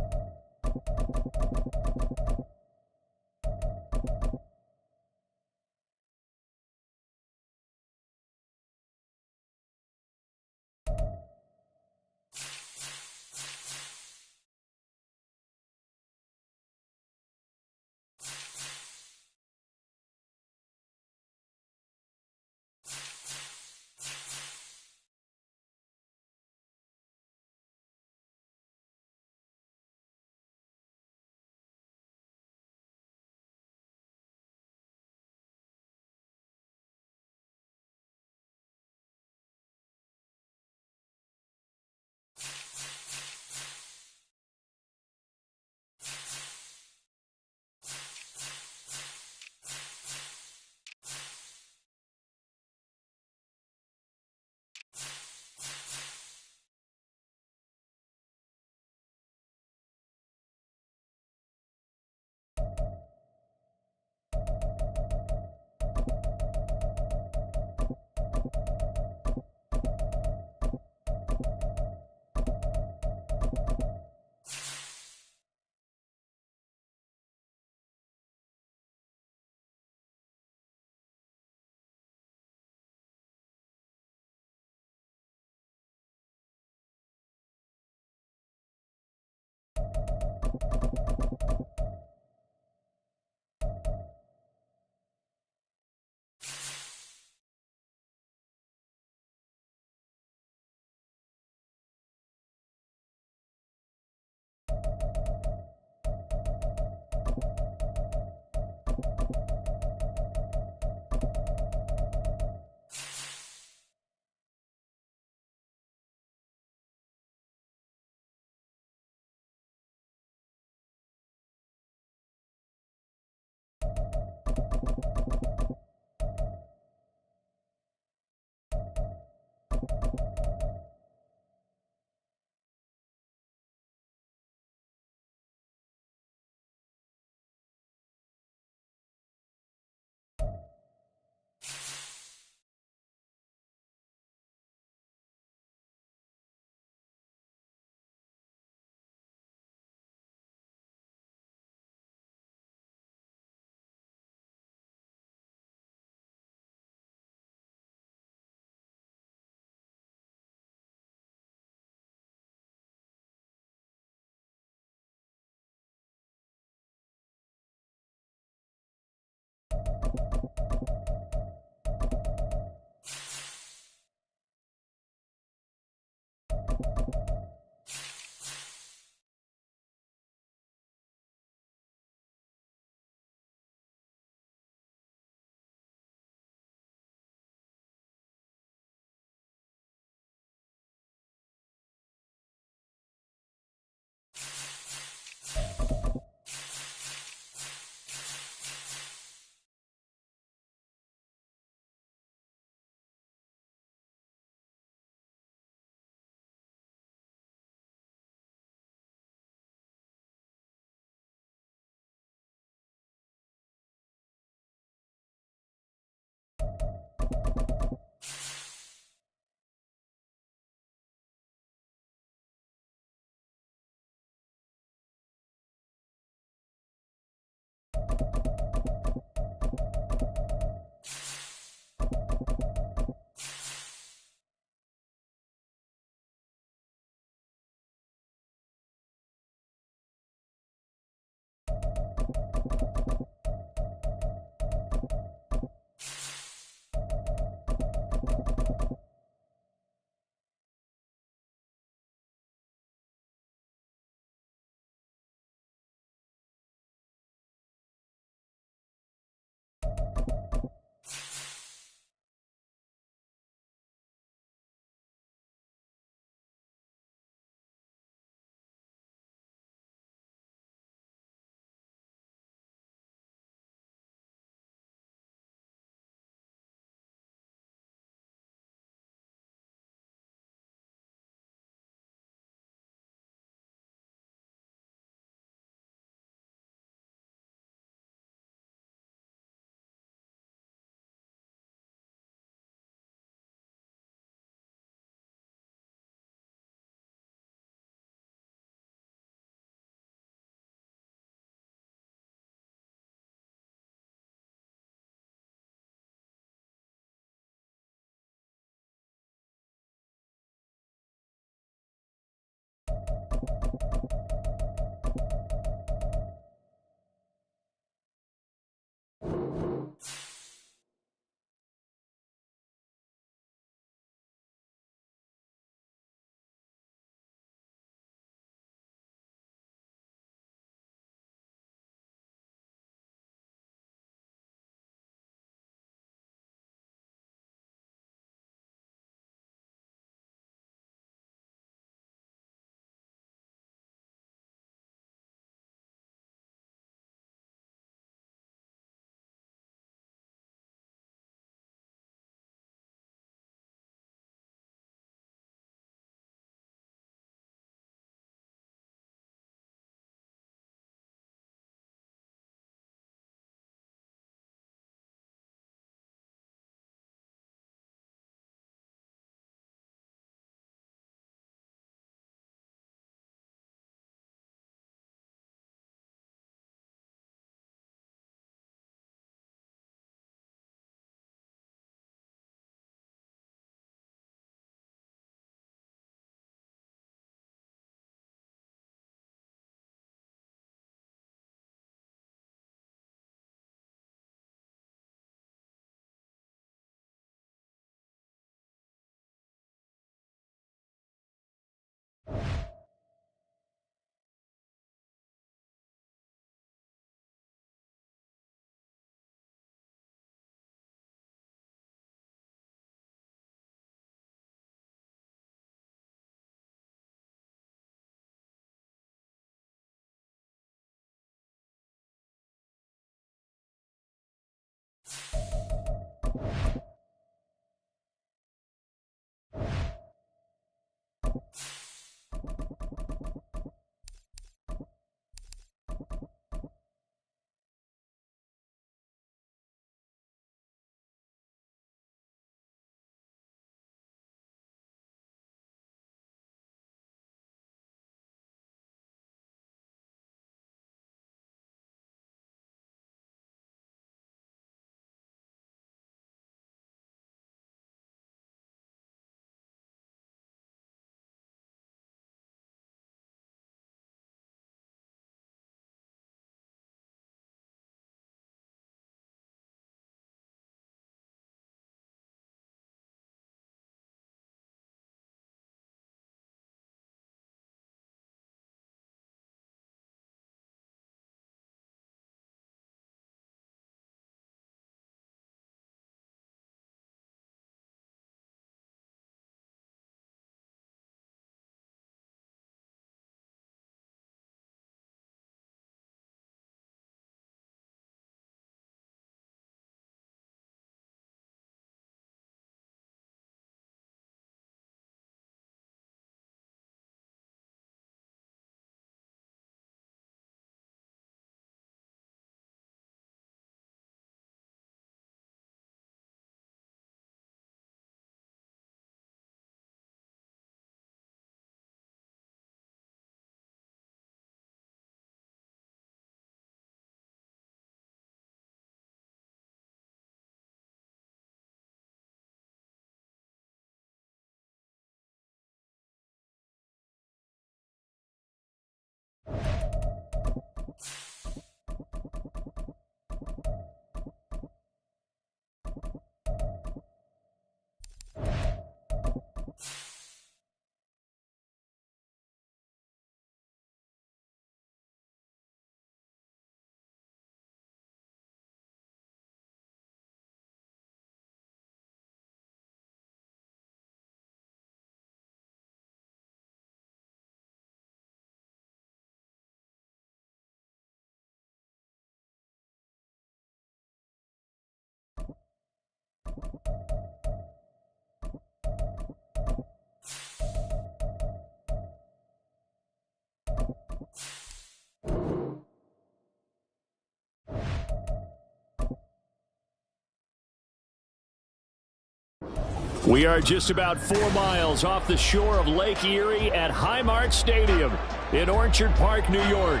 We are just about 4 miles off the shore of Lake Erie at Highmark Stadium in Orchard Park, New York.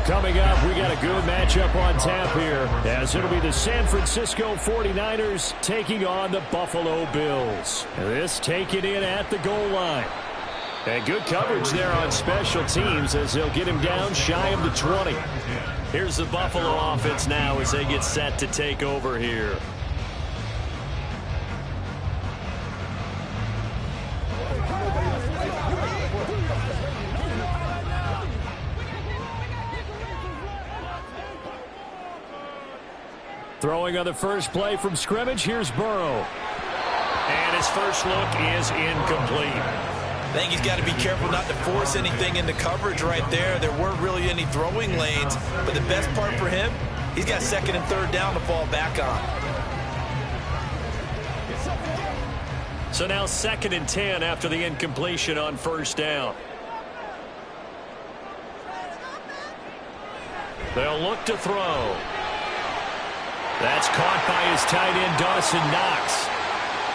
Coming up, we got a good matchup on tap here, as it'll be the San Francisco 49ers taking on the Buffalo Bills. This taken in at the goal line. And good coverage there on special teams as they'll get him down shy of the 20. Here's the Buffalo offense now as they get set to take over here. Throwing on the first play from scrimmage, here's Burrow. And his first look is incomplete. I think he's got to be careful not to force anything into coverage right there. There weren't really any throwing lanes, but the best part for him, he's got second and third down to fall back on. So now 2nd and 10 after the incompletion on first down. They'll look to throw. That's caught by his tight end, Dawson Knox.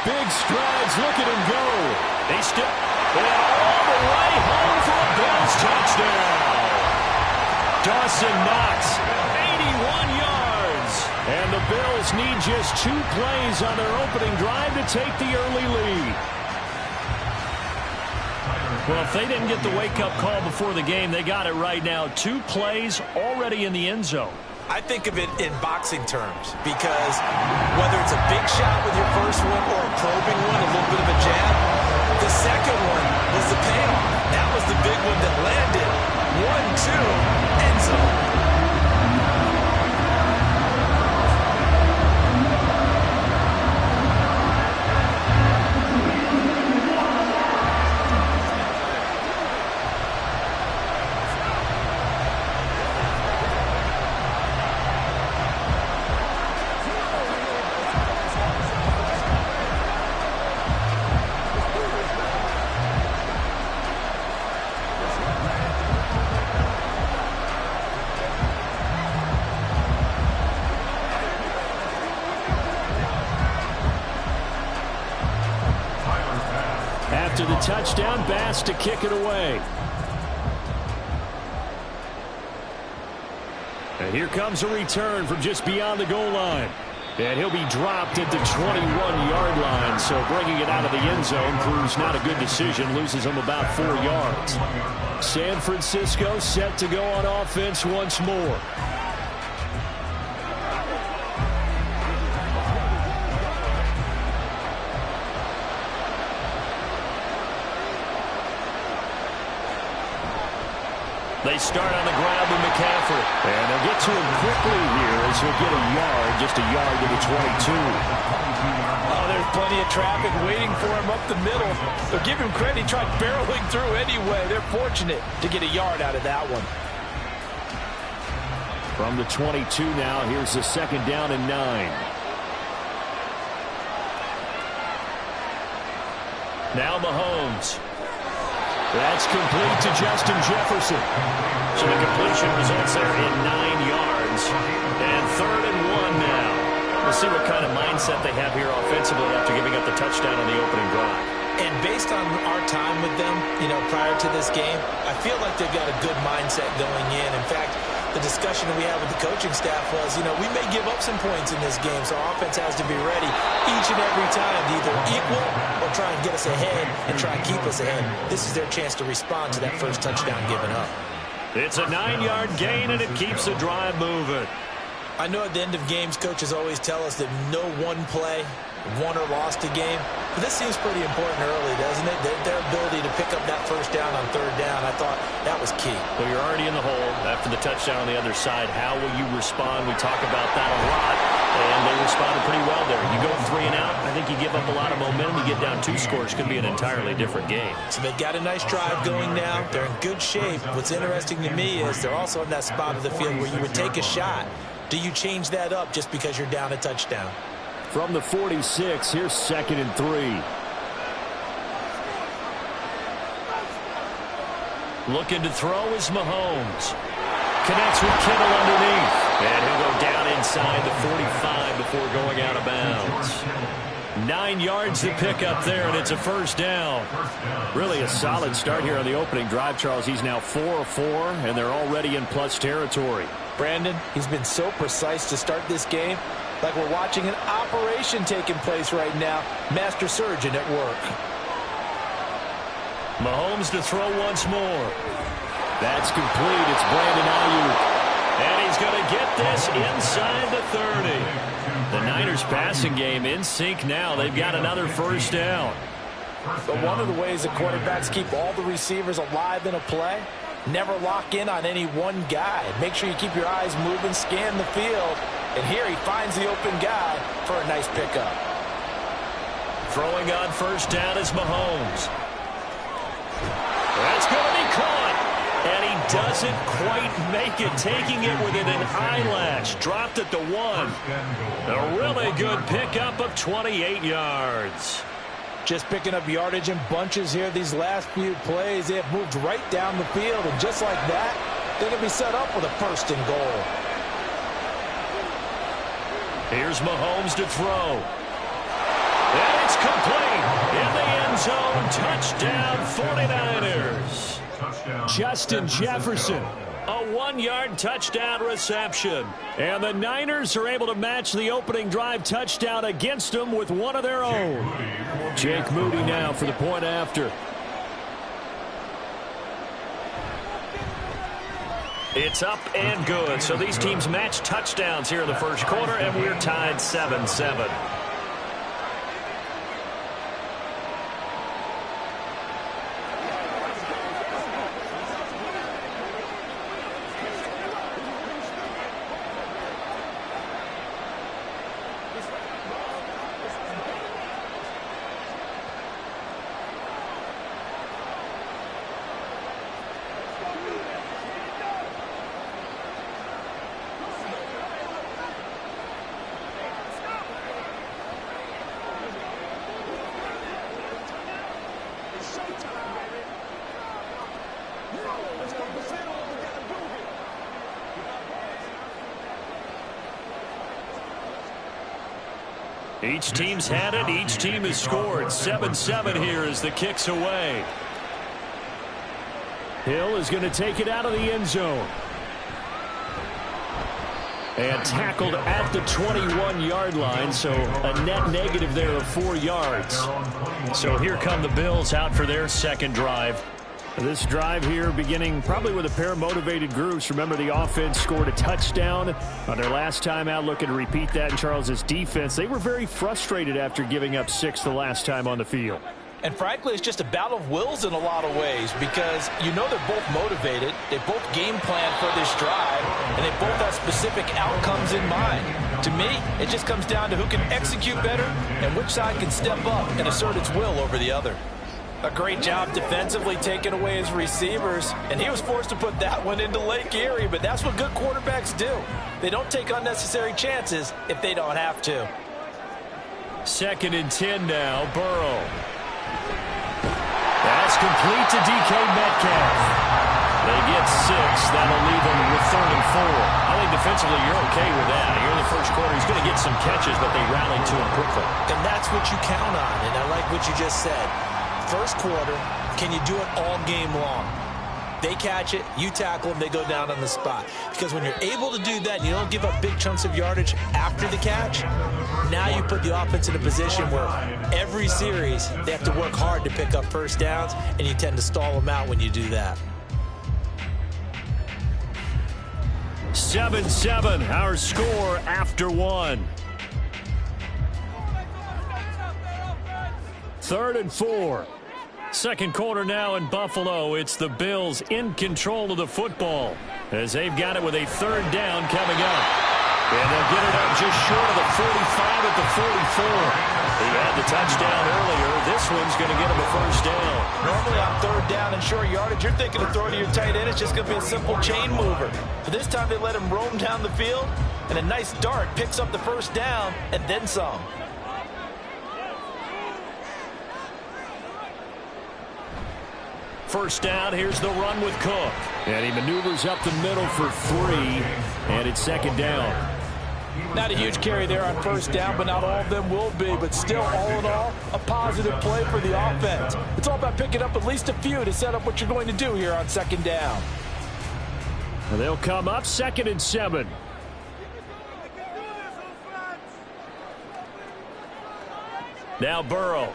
Big strides, look at him go. They still all the way home for a Bills touchdown. Dawson Knox, 81 yards. And the Bills need just 2 plays on their opening drive to take the early lead. Well, if they didn't get the wake-up call before the game, they got it right now. 2 plays already in the end zone. I think of it in boxing terms because whether it's a big shot with your first one or a probing one, a little bit of a jab, the second one was the payoff. That was the big one that landed. 1-2, end zone. After the touchdown, Bass to kick it away. And here comes a return from just beyond the goal line. And he'll be dropped at the 21-yard line. So bringing it out of the end zone proves not a good decision. Loses him about 4 yards. San Francisco set to go on offense once more. They start on the ground with McCaffrey. And they'll get to him quickly here as he'll get a yard, just a yard to the 22. Oh, there's plenty of traffic waiting for him up the middle. They'll give him credit. He tried barreling through anyway. They're fortunate to get a yard out of that one. From the 22 now, here's the 2nd down and 9. Now Mahomes. That's complete to Justin Jefferson. So the completion results there in 9 yards. And 3rd and 1 now. We'll see what kind of mindset they have here offensively after giving up the touchdown on the opening drive. And based on our time with them, prior to this game, I feel like they've got a good mindset going in. In fact, the discussion that we had with the coaching staff was, we may give up some points in this game, so our offense has to be ready each and every time to either equal or try and get us ahead and try and keep us ahead. This is their chance to respond to that first touchdown given up. It's a 9-yard gain, and it keeps the drive moving. I know at the end of games, coaches always tell us that no one play won or lost a game. But this seems pretty important early, doesn't it? Their ability to pick up that first down on 3rd down, I thought that was key. Well, you're already in the hole after the touchdown on the other side. How will you respond? We talk about that a lot, and they responded pretty well there. You go 3 and out, I think you give up a lot of momentum. You get down 2 scores, could be an entirely different game. So they've got a nice drive going now. They're in good shape. What's interesting to me is they're also in that spot of the field where you would take a shot. Do you change that up just because you're down a touchdown? From the 46, here's 2nd and 3. Looking to throw is Mahomes. Connects with Kittle underneath. And he'll go down inside the 45 before going out of bounds. 9 yards to pick up there, and it's a first down. Really a solid start here on the opening drive, Charles. He's now 4 of 4, and they're already in plus territory. Brandon, he's been so precise to start this game, like we're watching an operation taking place right now. Master surgeon at work. Mahomes to throw once more. That's complete. It's Brandon Ayuk. And he's going to get this inside the 30. The Niners passing game in sync now. They've got another first down. But one of the ways the quarterbacks keep all the receivers alive in a play, never lock in on any one guy. Make sure you keep your eyes moving, scan the field. And here he finds the open guy for a nice pickup. Throwing on first down is Mahomes. That's going to be caught. And he doesn't quite make it, taking it within an eyelash. Dropped at the 1. A really good pickup of 28 yards. Just picking up yardage in bunches here these last few plays. They have moved right down the field, and just like that, they're going to be set up with a first and goal. Here's Mahomes to throw. And it's complete. In the end zone, touchdown 49ers. Justin Jefferson, a 1-yard touchdown reception. And the Niners are able to match the opening drive touchdown against them with one of their own. Jake Moody now for the point after. It's up and good. So these teams match touchdowns here in the first quarter, and we're tied 7-7. Each team's had it. Each team has scored. 7-7 here as the kick's away. Hill is going to take it out of the end zone. And tackled at the 21-yard line, so a net negative there of 4 yards. So here come the Bills out for their second drive. This drive here beginning probably with a pair of motivated groups. Remember, the offense scored a touchdown on their last time out. Looking to repeat that in Charles's defense. They were very frustrated after giving up 6 the last time on the field. And frankly, it's just a battle of wills in a lot of ways, because you know they're both motivated. They both game plan for this drive, and they both have specific outcomes in mind. To me, it just comes down to who can execute better and which side can step up and assert its will over the other. A great job defensively taking away his receivers, and he was forced to put that one into Lake Erie, but that's what good quarterbacks do. They don't take unnecessary chances if they don't have to. 2nd and 10 now, Burrow. That's complete to DK Metcalf. They get 6. That'll leave them with 3rd and 4. I think defensively you're okay with that. Here in the first quarter, he's going to get some catches, but they rallied to him quickly. And that's what you count on, and I like what you just said. First quarter, can you do it all game long? They catch it, you tackle them, they go down on the spot. Because when you're able to do that and you don't give up big chunks of yardage after the catch, now you put the offense in a position where every series they have to work hard to pick up first downs, and you tend to stall them out when you do that. 7-7, our score after 1. 3rd and 4. Second quarter now in Buffalo. It's the Bills in control of the football as they've got it with a 3rd down coming up. And they'll get it up just short of the 45 at the 44. He had the touchdown earlier. This one's going to get him a first down. Normally on 3rd down and short yardage, you're thinking of throwing to your tight end. It's just going to be a simple chain mover. But this time they let him roam down the field, and a nice dart picks up the first down and then some. First down, here's the run with Cook. And he maneuvers up the middle for 3, and it's 2nd down. Not a huge carry there on first down, but not all of them will be. But still, all in all, a positive play for the offense. It's all about picking up at least a few to set up what you're going to do here on second down. And they'll come up 2nd and 7. Now Burrow.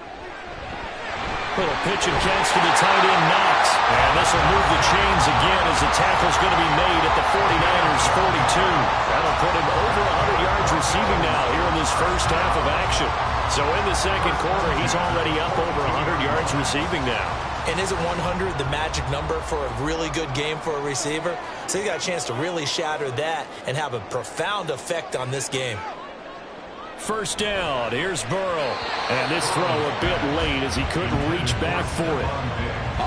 Little pitch and catch to the tight end, Knox. And this will move the chains again as the tackle's going to be made at the 49ers' 42. That'll put him over 100 yards receiving now here in this first half of action. So in the second quarter, he's already up over 100 yards receiving now. And isn't 100 the magic number for a really good game for a receiver? So he got a chance to really shatter that and have a profound effect on this game. First down, here's Burrow. And this throw a bit late as he couldn't reach back for it.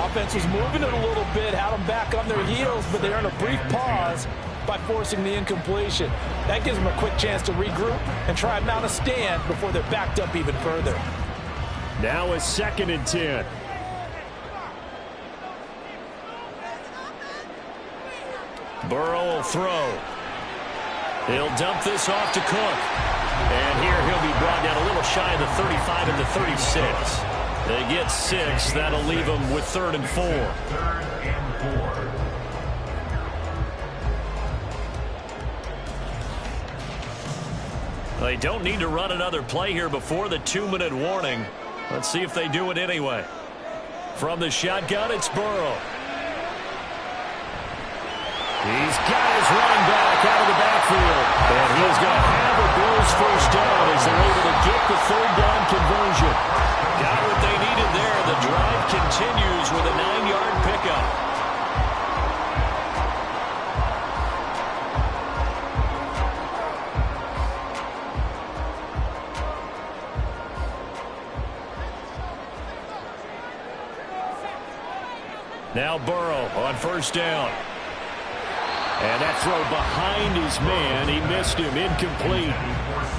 Offense was moving it a little bit, had them back on their heels, but they earned a brief pause by forcing the incompletion. That gives them a quick chance to regroup and try and mount a stand before they're backed up even further. Now it's 2nd and 10. Burrow will throw. He'll dump this off to Cook. And here he'll be brought down a little shy of the 35 and the 36. They get 6. That'll leave them with 3rd and 4. 3rd and 4. They don't need to run another play here before the 2-minute warning. Let's see if they do it anyway. From the shotgun, it's Burrow. He's got his running back out of the backfield. And he's going to have a Bills first down as they're able to get the 3rd down conversion. Got what they needed there. The drive continues with a 9-yard pickup. Now Burrow on first down. And that throw behind his man. He missed him. Incomplete.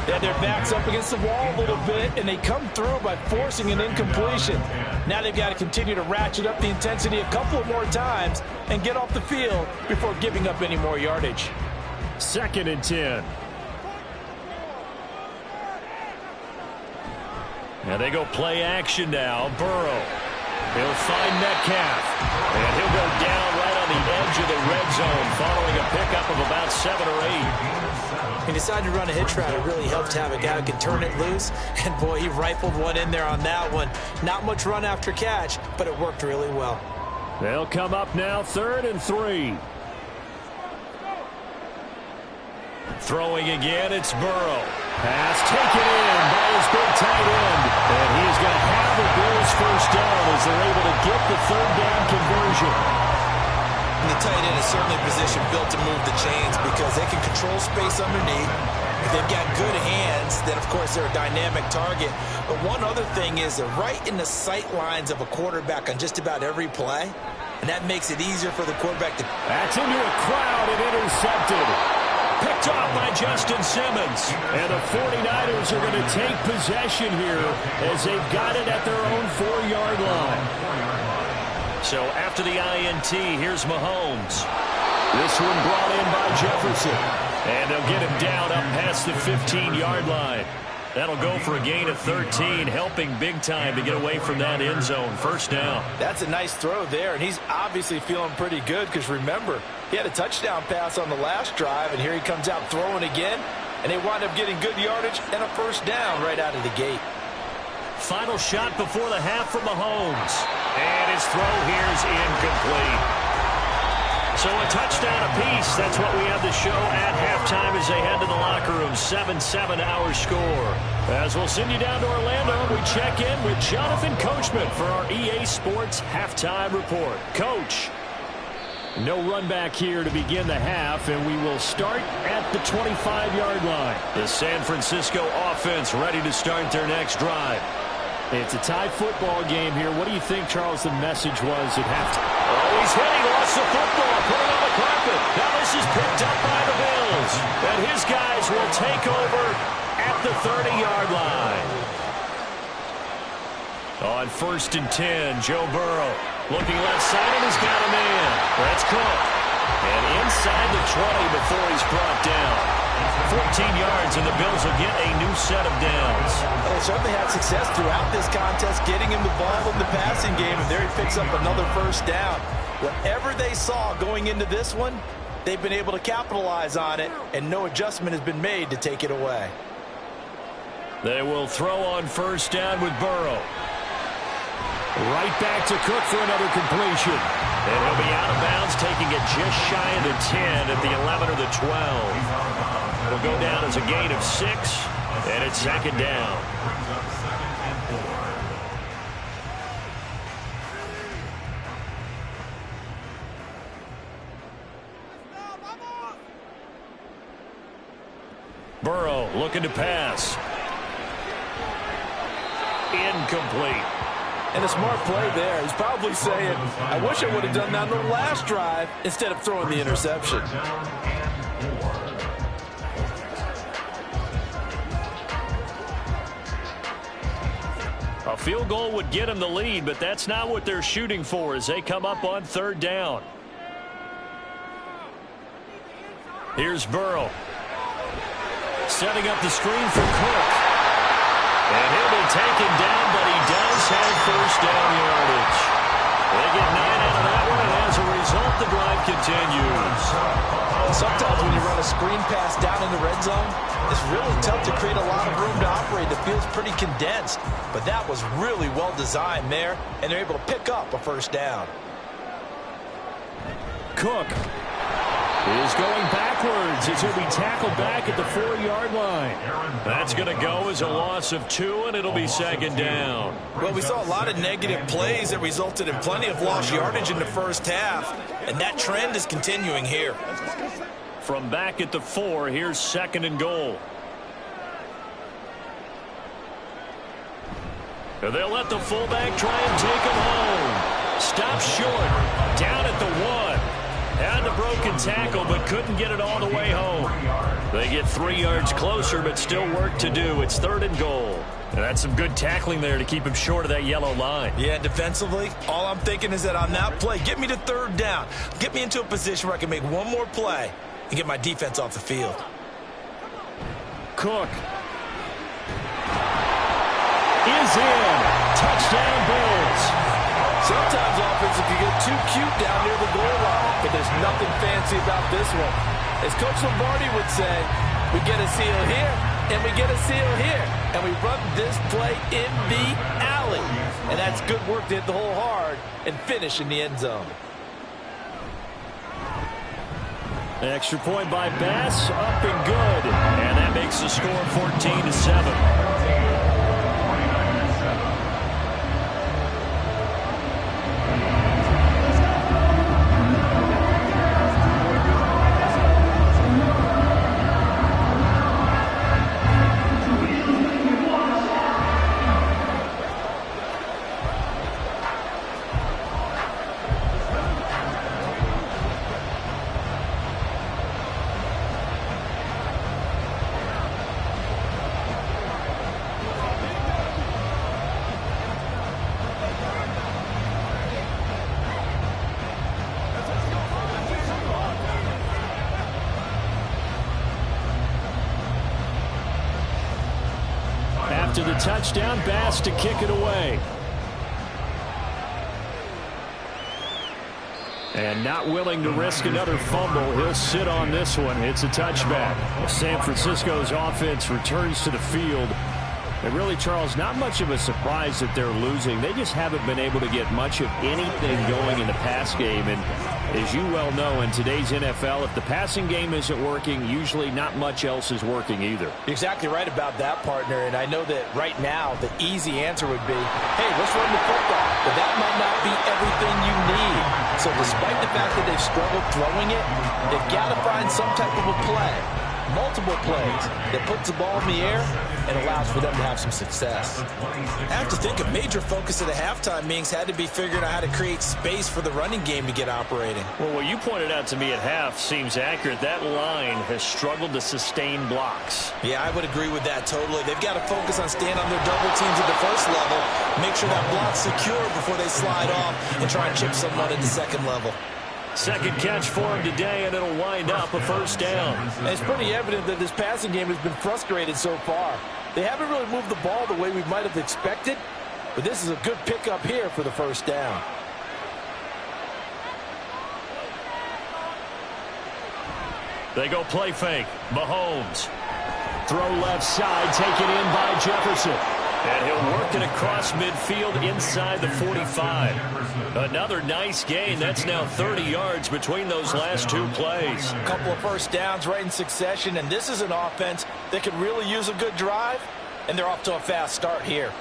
Yeah, their back's up against the wall a little bit, and they come through by forcing an incompletion. Now they've got to continue to ratchet up the intensity a couple of more times and get off the field before giving up any more yardage. 2nd and 10. And they go play action now. Burrow. He'll find Metcalf. And he'll go down right on the edge of the red zone following a pickup of about 7 or 8. He decided to run a hitch route. It really helped to have a guy who can turn it loose. And, boy, he rifled one in there on that one. Not much run after catch, but it worked really well. They'll come up now 3rd and 3. Throwing again, it's Burrow. Pass taken in by his big tight end. And he's going to have the Bills first down as they're able to get the 3rd down conversion. And the tight end is certainly a position built to move the chains because they can control space underneath. If they've got good hands, then, of course, they're a dynamic target. But one other thing is they're right in the sight lines of a quarterback on just about every play. And that makes it easier for the quarterback to... That's into a crowd and intercepted. Picked off by Justin Simmons. And the 49ers are going to take possession here as they've got it at their own 4-yard line. So after the INT, here's Mahomes. This one brought in by Jefferson. And they'll get him down up past the 15-yard line. That'll go for a gain of 13, helping big time to get away from that end zone. First down. That's a nice throw there, and he's obviously feeling pretty good because, remember, he had a touchdown pass on the last drive, and here he comes out throwing again, and they wind up getting good yardage and a first down right out of the gate. Final shot before the half from Mahomes. And his throw here is incomplete. So a touchdown apiece. That's what we have to show at halftime as they head to the locker room. 7-7 our score. As we'll send you down to Orlando, we check in with Jonathan Coachman for our EA Sports Halftime Report. Coach, no run back here to begin the half, and we will start at the 25-yard line. The San Francisco offense ready to start their next drive. It's a tie football game here. What do you think, Charles, the message was at halftime? Oh, he's hit. He lost the football. Put it on the carpet. Now this is picked up by the Bills. And his guys will take over at the 30-yard line. On 1st and 10, Joe Burrow looking left side, and he's got a man. That's Cook. And inside the 20 before he's brought down. 14 yards, and the Bills will get a new set of downs. Well, they certainly had success throughout this contest, getting him the ball in the passing game, and there he picks up another first down. Whatever they saw going into this one, they've been able to capitalize on it, and no adjustment has been made to take it away. They will throw on first down with Burrow. Right back to Cook for another completion. And he'll be out of bounds, taking it just shy of the 10 at the 11 or the 12. It'll go down as a gain of 6, and it's second down. Burrow looking to pass. Incomplete. And a smart play there. He's probably saying, I wish I would have done that on the last drive instead of throwing the interception. A field goal would get them the lead, but that's not what they're shooting for as they come up on third down. Here's Burrow. Setting up the screen for Cook. And he'll be taken down, but he does have first down yardage. They get 9 out of that one, and as a result, the drive continues. Sometimes when you run a screen pass down in the red zone, it's really tough to create a lot of room to operate. The field's pretty condensed, but that was really well designed there, and they're able to pick up a first down. Cook is going backwards as he'll be tackled back at the 4-yard line. That's going to go as a loss of 2, and it'll be second down. Well, we saw a lot of negative plays that resulted in plenty of lost yardage in the first half, and that trend is continuing here. From back at the 4, here's second and goal. They'll let the fullback try and take him home. Stop short, down at the 1. Had the broken tackle, but couldn't get it all the way home. They get 3 yards closer, but still work to do. It's third and goal. And that's some good tackling there to keep him short of that yellow line. Yeah, defensively, all I'm thinking is that on that play, get me to third down. Get me into a position where I can make one more play and get my defense off the field. Cook is in. Touchdown, Bills. Sometimes offenses can get too cute down near the goal line, but there's nothing fancy about this one. As Coach Lombardi would say, we get a seal here, and we get a seal here, and we run this play in the alley. And that's good work to hit the hole hard and finish in the end zone. Extra point by Bass, up and good. And that makes the score 14-7. After the touchdown, Bass to kick it away. And not willing to risk another fumble, he'll sit on this one. It's a touchback. San Francisco's offense returns to the field. And really, Charles, not much of a surprise that they're losing. They just haven't been able to get much of anything going in the pass game. And as you well know, in today's NFL, if the passing game isn't working, usually not much else is working either. You're exactly right about that, partner. And I know that right now the easy answer would be, hey, let's run the football. But that might not be everything you need. So despite the fact that they've struggled throwing it, they've got to find some type of a play, multiple plays, that puts the ball in the air and allows for them to have some success. I have to think a major focus of the halftime meetings had to be figuring out how to create space for the running game to get operating. Well, what you pointed out to me at half seems accurate. That line has struggled to sustain blocks. Yeah, I would agree with that totally. They've got to focus on staying on their double teams at the first level, make sure that block's secure before they slide off and try and chip someone at the second level. Second catch for him today, and it'll wind up a first down. And it's pretty evident that this passing game has been frustrated so far. They haven't really moved the ball the way we might have expected, but this is a good pickup here for the first down. They go play fake. Mahomes. Throw left side, taken in by Jefferson. And he'll work it across midfield inside the 45. Another nice gain. That's now 30 yards between those last two plays. A couple of first downs right in succession, and this is an offense that could really use a good drive, and they're off to a fast start here.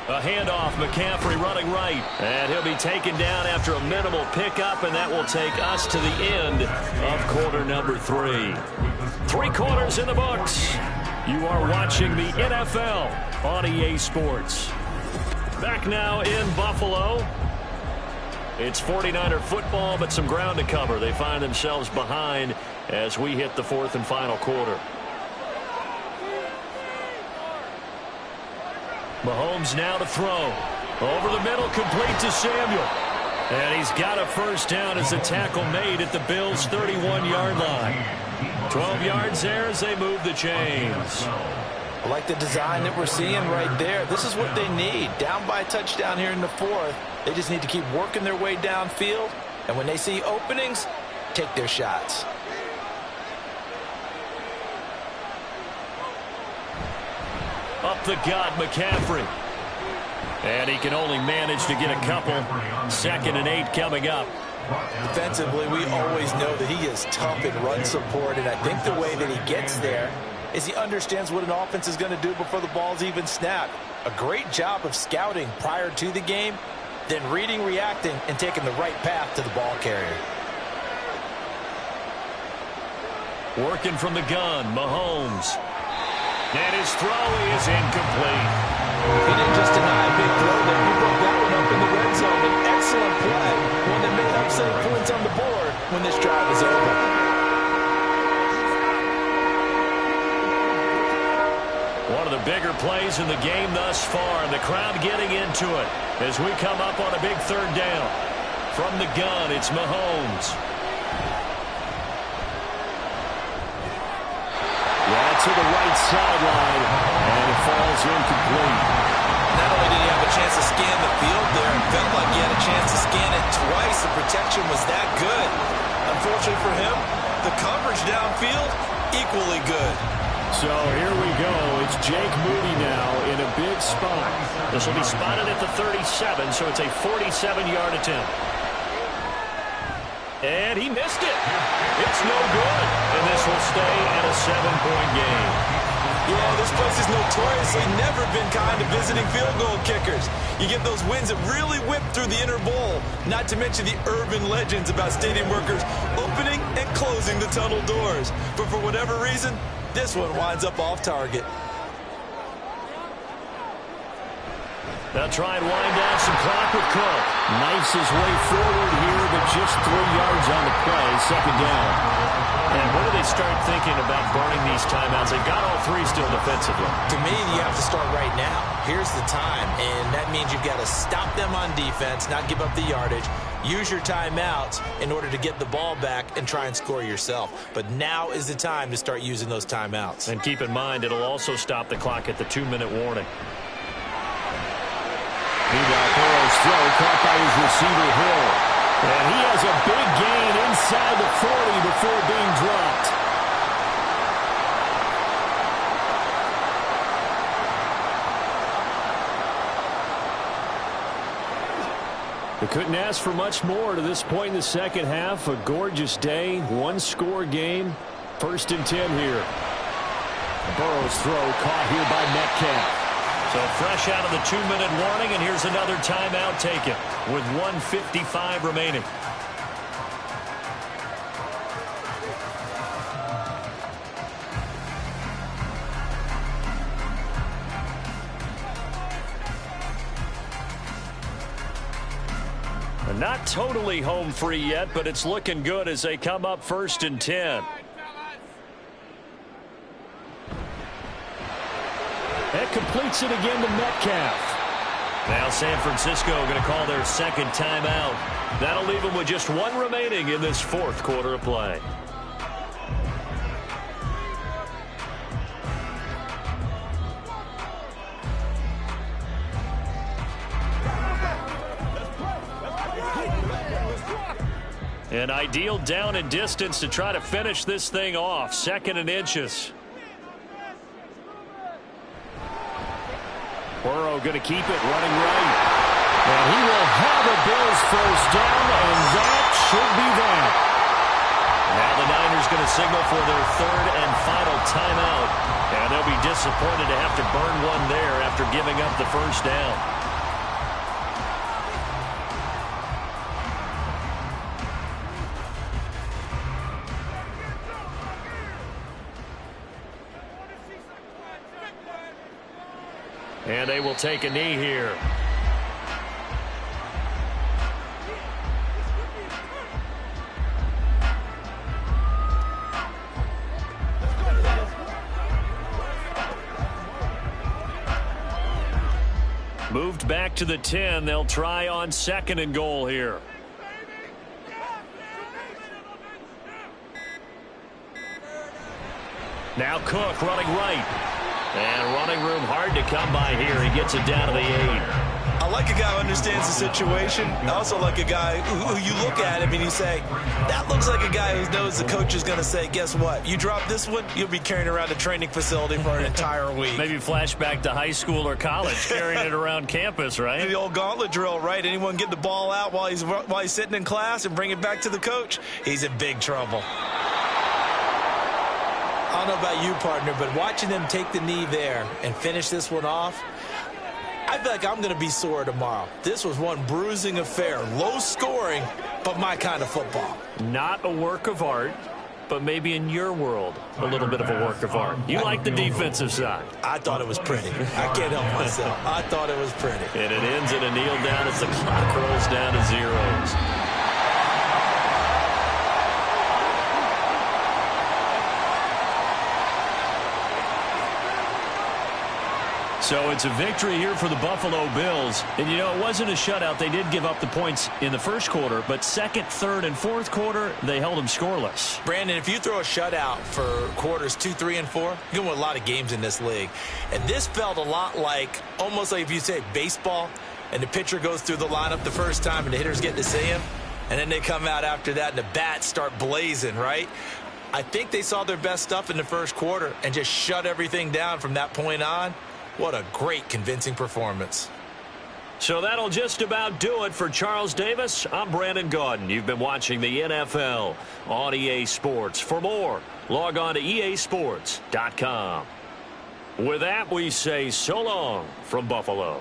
A handoff, McCaffrey running right. And he'll be taken down after a minimal pickup, and that will take us to the end of quarter number 3. 3 quarters in the books. You are watching the NFL on EA Sports. Back now in Buffalo. It's 49er football, but some ground to cover. They find themselves behind as we hit the 4th and final quarter. Mahomes now to throw. Over the middle, complete to Samuel. And he's got a first down as the tackle made at the Bills' 31-yard line. 12 yards there as they move the chains. I like the design that we're seeing right there. This is what they need. Down by a touchdown here in the 4th. They just need to keep working their way downfield. And when they see openings, take their shots. Up the gut, McCaffrey. And he can only manage to get a couple. 2nd and 8 coming up. Defensively, we always know that he is tough in run support, and I think the way that he gets there is he understands what an offense is going to do before the ball's even snapped. A great job of scouting prior to the game, then reading, reacting, and taking the right path to the ball carrier. Working from the gun, Mahomes. And his throw is incomplete. He didn't just deny a big throw there. He broke that one up in the red zone. An excellent play. One that made upsetting points on the board when this drive is over. One of the bigger plays in the game thus far. The crowd getting into it as we come up on a big 3rd down. From the gun, it's Mahomes. To the right sideline, and it falls incomplete. Not only did he have a chance to scan the field there, it felt like he had a chance to scan it twice. The protection was that good. Unfortunately for him, the coverage downfield, equally good. So here we go. It's Jake Moody now in a big spot. This will be spotted at the 37, so it's a 47-yard attempt. And he missed it. It's no good. And this will stay at a 7-point game. Yeah, this place has notoriously never been kind to visiting field goal kickers. You get those wins that really whip through the inner bowl, not to mention the urban legends about stadium workers opening and closing the tunnel doors. But for whatever reason, this one winds up off target. They'll try and wind down some clock with Cook. Knifes his way forward here, but just 3 yards on the play. 2nd down. And when do they start thinking about burning these timeouts? They've got all 3 still defensively. To me, you have to start right now. Here's the time, and that means you've got to stop them on defense, not give up the yardage. Use your timeouts in order to get the ball back and try and score yourself. But now is the time to start using those timeouts. And keep in mind, it'll also stop the clock at the 2-minute warning. Meanwhile, Burrow's throw caught by his receiver, Hill. And he has a big gain inside the 40 before being dropped. They couldn't ask for much more to this point in the second half. A gorgeous day, 1-score game. 1st and 10 here. Burrow's throw caught here by Metcalf. So fresh out of the 2-minute warning, and here's another timeout taken with 1:55 remaining. Not totally home free yet, but it's looking good as they come up 1st and 10. That completes it again to Metcalf. Now San Francisco going to call their second timeout. That'll leave them with just one remaining in this fourth quarter of play. An ideal down and distance to try to finish this thing off. 2nd and inches. Burrow going to keep it running right. And he will have a Bills first down, and that should be that. Now the Niners going to signal for their 3rd and final timeout. And they'll be disappointed to have to burn one there after giving up the first down. And they will take a knee here. Moved back to the 10. They'll try on 2nd and goal here. Now Cook running right. And running room hard to come by here. He gets it down to the 8. I like a guy who understands the situation. I also like a guy who you look at him and you say, that looks like a guy who knows the coach is going to say, guess what? You drop this one, you'll be carrying around a training facility for an entire week. Maybe flashback to high school or college, carrying it around campus, right? The old gauntlet drill, right? Anyone get the ball out while he's sitting in class and bring it back to the coach, he's in big trouble. I don't know about you, partner, but watching them take the knee there and finish this one off, I feel like I'm going to be sore tomorrow. This was one bruising affair. Low scoring, but my kind of football. Not a work of art, but maybe in your world, a little bit of a work of art. You like the defensive side. I thought it was pretty. I can't help myself. I thought it was pretty. And it ends in a kneel down as the clock rolls down to zeros. So it's a victory here for the Buffalo Bills. And, you know, it wasn't a shutout. They did give up the points in the first quarter, but 2nd, 3rd, and 4th quarter, they held them scoreless. Brandon, if you throw a shutout for quarters 2, 3, and 4, you're going to win a lot of games in this league. And this felt a lot like, almost like if you say baseball, and the pitcher goes through the lineup the first time and the hitters get to see him, and then they come out after that and the bats start blazing, right? I think they saw their best stuff in the first quarter and just shut everything down from that point on. What a great, convincing performance. So that'll just about do it for Charles Davis. I'm Brandon Gaudin. You've been watching the NFL on EA Sports. For more, log on to easports.com. With that, we say so long from Buffalo.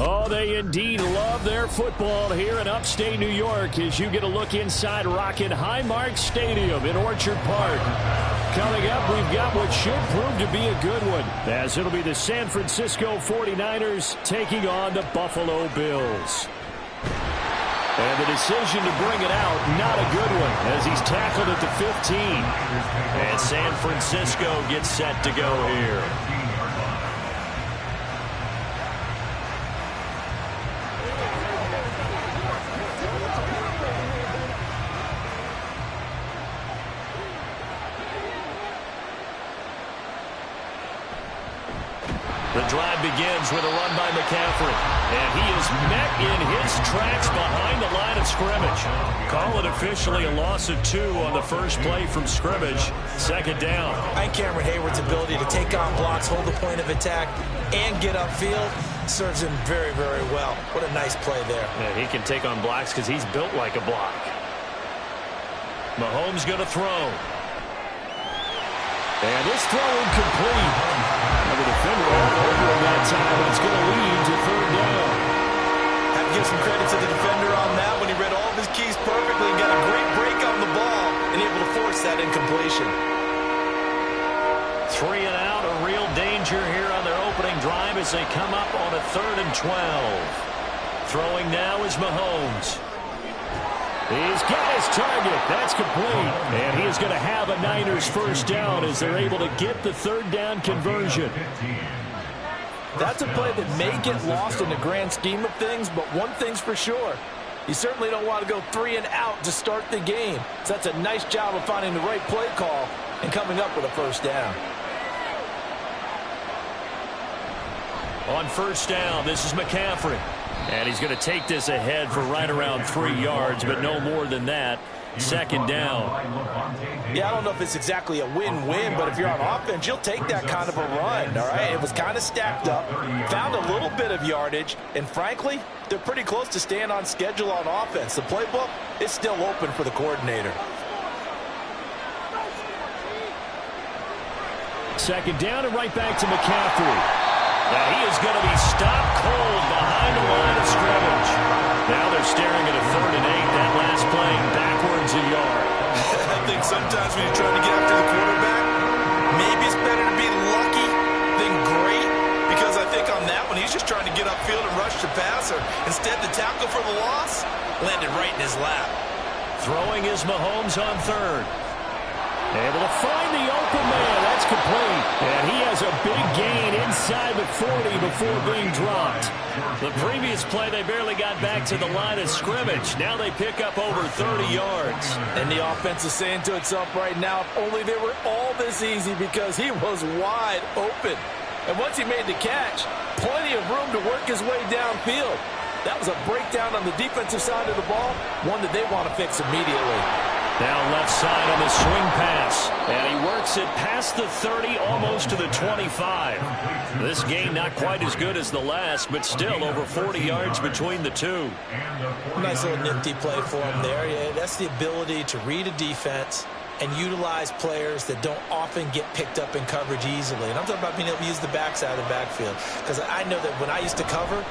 Oh, they indeed love their football here in upstate New York as you get a look inside Rocket Highmark Stadium in Orchard Park. Coming up, we've got what should prove to be a good one, as it'll be the San Francisco 49ers taking on the Buffalo Bills. And the decision to bring it out, not a good one, as he's tackled at the 15. And San Francisco gets set to go here. The drive begins with a run by McCaffrey. And he is met in his tracks behind the line of scrimmage. Call it officially a loss of 2 on the first play from scrimmage. Second down. And Cameron Hayward's ability to take on blocks, hold the point of attack, and get upfield serves him very, very well. What a nice play there. Yeah, he can take on blocks because he's built like a block. Mahomes going to throw. And this throw incomplete. The defender all over him that time, and it's going to lead to third down. Have to give some credit to the defender on that when he read all of his keys perfectly and got a great break on the ball and able to force that incompletion. 3 and out, a real danger here on their opening drive as they come up on a 3rd and 12. Throwing now is Mahomes. He's got his target. That's complete. And he is going to have a Niners first down as they're able to get the third down conversion. That's a play that may get lost in the grand scheme of things, but one thing's for sure. You certainly don't want to go 3 and out to start the game. So that's a nice job of finding the right play call and coming up with a first down. On first down, this is McCaffrey. And he's going to take this ahead for right around 3 yards, but no more than that. Second down. Yeah, I don't know if it's exactly a win-win, but if you're on offense, you'll take that kind of a run, all right? It was kind of stacked up, found a little bit of yardage, and frankly, they're pretty close to staying on schedule on offense. The playbook is still open for the coordinator. Second down and right back to McCaffrey. Now he is going to be stopped cold behind the line of scrimmage. Now they're staring at a 3rd and 8. That last play backwards a yard. I think sometimes when you're trying to get after the quarterback, maybe it's better to be lucky than great, because I think on that one he's just trying to get upfield and rush the passer. Instead, the tackle for the loss landed right in his lap. Throwing is Mahomes on 3rd. Able to find the open man. That's complete. And he has a big gain inside the 40 before being dropped. The previous play, they barely got back to the line of scrimmage. Now they pick up over 30 yards. And the offense is saying to itself right now, if only they were all this easy, because he was wide open. And once he made the catch, plenty of room to work his way downfield. That was a breakdown on the defensive side of the ball, one that they want to fix immediately. Now left side on the swing pass. And he works it past the 30, almost to the 25. This game not quite as good as the last, but still over 40 yards between the two. Nice little nifty play for him there. Yeah, that's the ability to read a defense and utilize players that don't often get picked up in coverage easily. And I'm talking about being able to use the backside of the backfield. Because I know that when I used to cover,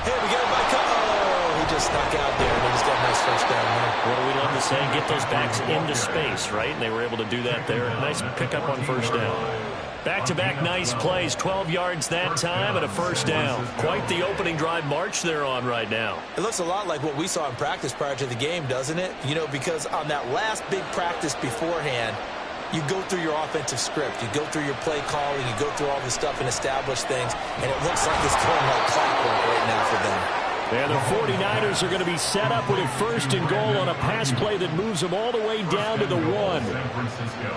hey, we got my cover. Oh, he just snuck out there, and he just got a nice first down there. What do we love to say? Get those backs into space, right? And they were able to do that there. Nice pickup on first down. Back-to-back nice plays, 12 yards that time and a first down. Quite the opening drive march they're on right now. It looks a lot like what we saw in practice prior to the game, doesn't it? You know, because on that last big practice beforehand, you go through your offensive script. You go through your play calling. You go through all the stuff and establish things. And it looks like it's going like clockwork right now for them. And the 49ers are going to be set up with a 1st and goal on a pass play that moves them all the way down to the 1.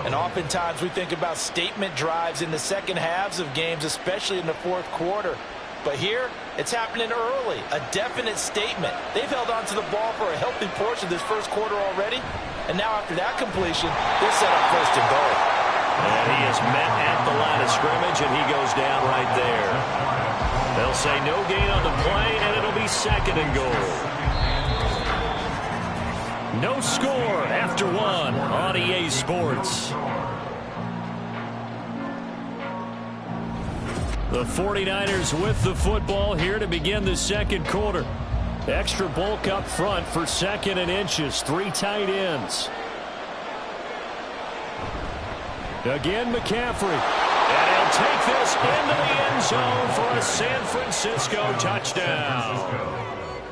And oftentimes we think about statement drives in the second halves of games, especially in the 4th quarter. But here, it's happening early. A definite statement. They've held on to the ball for a healthy portion of this first quarter already. And now after that completion, they're set up 1st and goal. And he is met at the line of scrimmage, and he goes down right there. They'll say no gain on the play, and it'll be 2nd and goal. No score after 1 on EA Sports. The 49ers with the football here to begin the second quarter. Extra bulk up front for 2nd and inches. 3 tight ends. Again, McCaffrey. And he'll take this into the end zone for a San Francisco touchdown.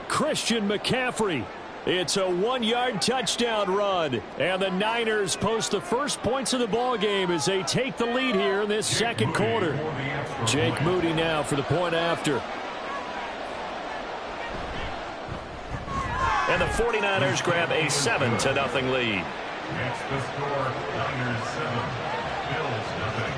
Christian McCaffrey. It's a 1-yard touchdown run. And the Niners post the first points of the ball game as they take the lead here in this second quarter. Jake Moody now for the point after. And the 49ers grab a 7-0 lead. Next the score, Niners 7, Bills nothing.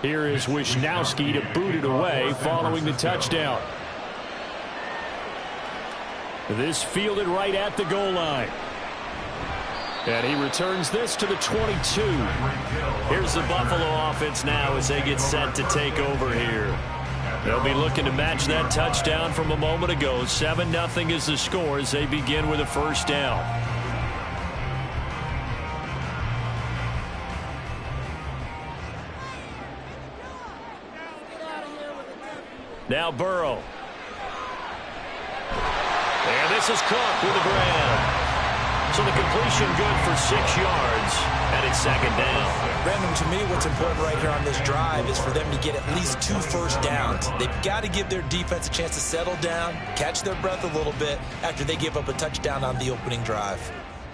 Here is Wisnowski to boot it away following the touchdown. This fielded right at the goal line. And he returns this to the 22. Here's the Buffalo offense now as they get set to take over here. They'll be looking to match that touchdown from a moment ago. 7-0 is the score as they begin with a first down. Now Burrow. And this is Cook with a grab. So the completion good for 6 yards, and it's 2nd down. Brandon, to me, what's important right here on this drive is for them to get at least 2 first downs. They've got to give their defense a chance to settle down, catch their breath a little bit after they give up a touchdown on the opening drive.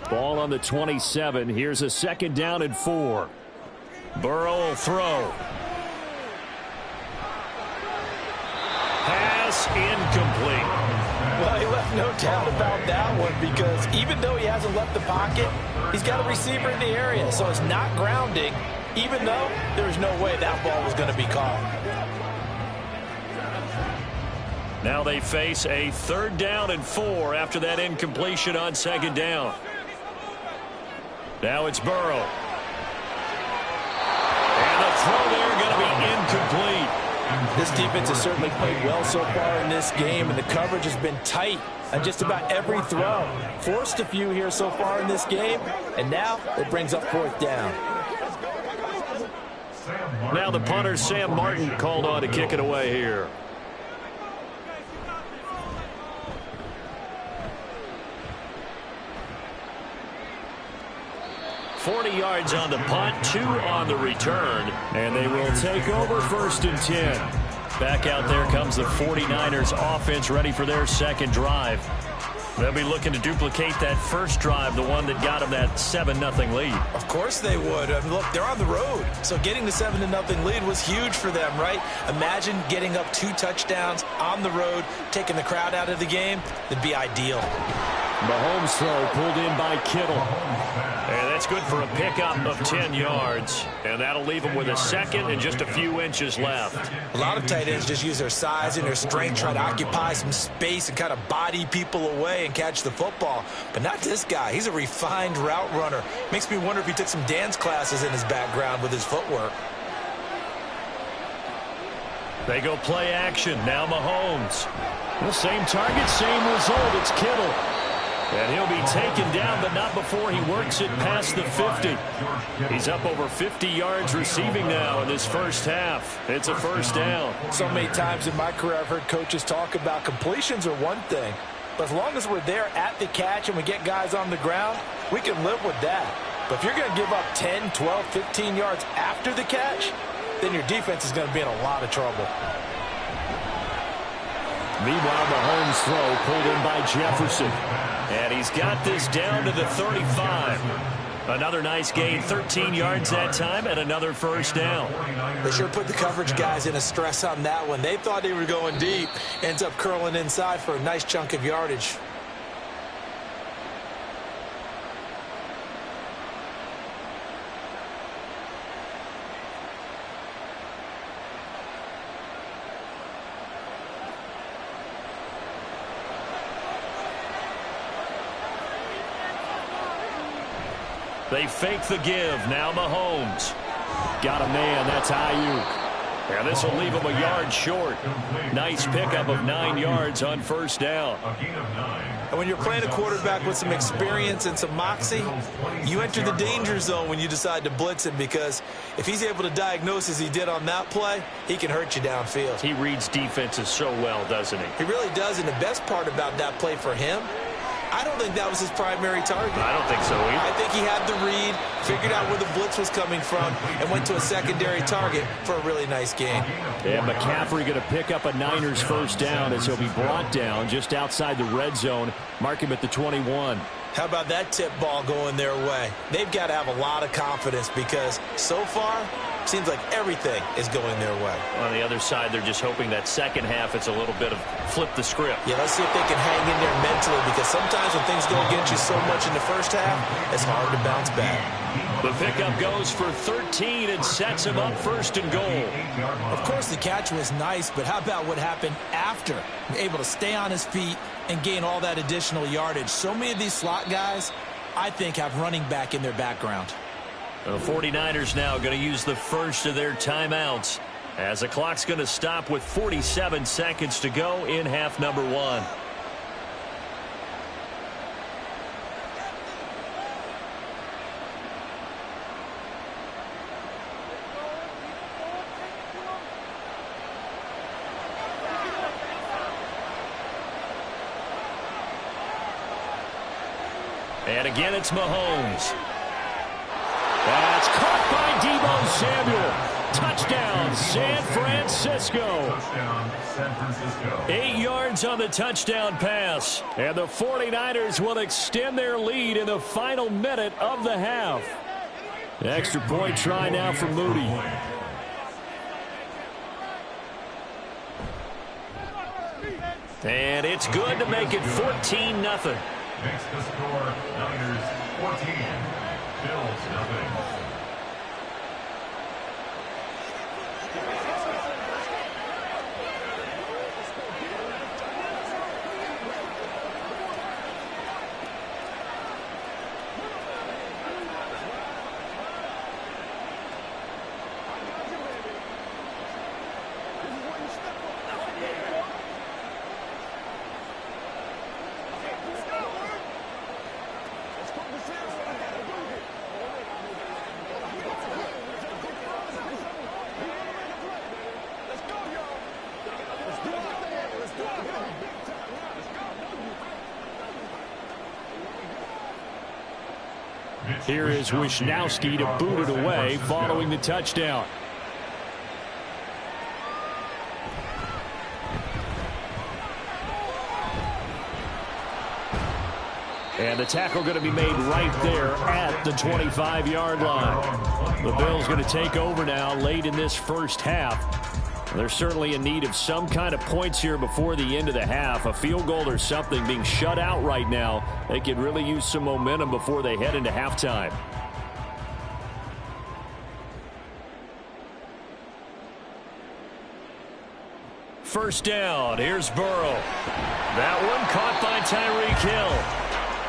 Ball on the 27. Here's a 2nd down and 4. Burrow will throw. Pass incomplete. Well, he left no doubt about that one because even though he hasn't left the pocket, he's got a receiver in the area, so it's not grounding, even though there's no way that ball was going to be caught. Now they face a 3rd down and 4 after that incompletion on 2nd down. Now it's Burrow. And the throw there going to be incomplete. This defense has certainly played well so far in this game, and the coverage has been tight on just about every throw. Forced a few here so far in this game, and now it brings up 4th down. Now the punter, Sam Martin, called on to kick it away here. $40 yards on the punt, 2 on the return, and they will take over 1st and 10. Back out there comes the 49ers offense ready for their 2nd drive. They'll be looking to duplicate that first drive, the one that got them that 7-0 lead. Of course they would. I mean, look, they're on the road, so getting the 7-0 lead was huge for them, right? Imagine getting up 2 touchdowns on the road, taking the crowd out of the game. It'd be ideal. Mahomes throw pulled in by Kittle. And that's good for a pickup of 10 yards. And that'll leave them with a 2nd and just a few inches left. A lot of tight ends just use their size and their strength, try to occupy some space and kind of body people away and catch the football. But not this guy. He's a refined route runner. Makes me wonder if he took some dance classes in his background with his footwork. They go play action. Now Mahomes. The same target, same result. It's Kittle. And he'll be taken down, but not before he works it past the 50. He's up over 50 yards receiving now in this first half. It's a 1st down. So many times in my career I've heard coaches talk about completions are one thing, but as long as we're there at the catch and we get guys on the ground, we can live with that. But if you're going to give up 10, 12, 15 yards after the catch, then your defense is going to be in a lot of trouble. Meanwhile, Mahomes' throw pulled in by Jefferson. And he's got this down to the 35. Another nice gain, 13 yards that time, and another first down. They sure put the coverage guys in a stress on that one. They thought they were going deep. Ends up curling inside for a nice chunk of yardage. They fake the give. Now Mahomes. Got a man. That's Ayuk. And this will leave him a yard short. Nice pickup of 9 yards on first down. And when you're playing a quarterback with some experience and some moxie, you enter the danger zone when you decide to blitz him, because if he's able to diagnose as he did on that play, he can hurt you downfield. He reads defenses so well, doesn't he? He really does, and the best part about that play for him, I don't think that was his primary target. I don't think so either. I think he had the read, figured out where the blitz was coming from, and went to a secondary target for a really nice gain. And McCaffrey going to pick up a Niners first down as he'll be brought down just outside the red zone. Mark him at the 21. How about that tip ball going their way? They've got to have a lot of confidence, because so far, seems like everything is going their way. On the other side, they're just hoping that second half it's a little bit of flip the script. Yeah, let's see if they can hang in there mentally, because sometimes when things go against you so much in the first half, it's hard to bounce back. The pickup goes for 13 and sets him up first and goal. Of course, the catch was nice, but how about what happened after? Able to stay on his feet and gain all that additional yardage. So many of these slot guys, I think, have running back in their background. The 49ers now going to use the first of their timeouts, as the clock's going to stop with 47 seconds to go in half number 1. And again, it's Mahomes. That's caught by Deebo Samuel. Touchdown, San Francisco. Touchdown, San Francisco. 8 yards on the touchdown pass. And the 49ers will extend their lead in the final minute of the half. Extra point try now for Moody. And it's good to make it 14-0. Makes the score Niners 14, Bills nothing. Here is Wisnowski to boot it away following the touchdown. And the tackle going to be made right there at the 25-yard line. The Bills going to take over now late in this first half. They're certainly in need of some kind of points here before the end of the half. A field goal or something, being shut out right now. They could really use some momentum before they head into halftime. First down. Here's Burrow. That one caught by Tyreek Hill.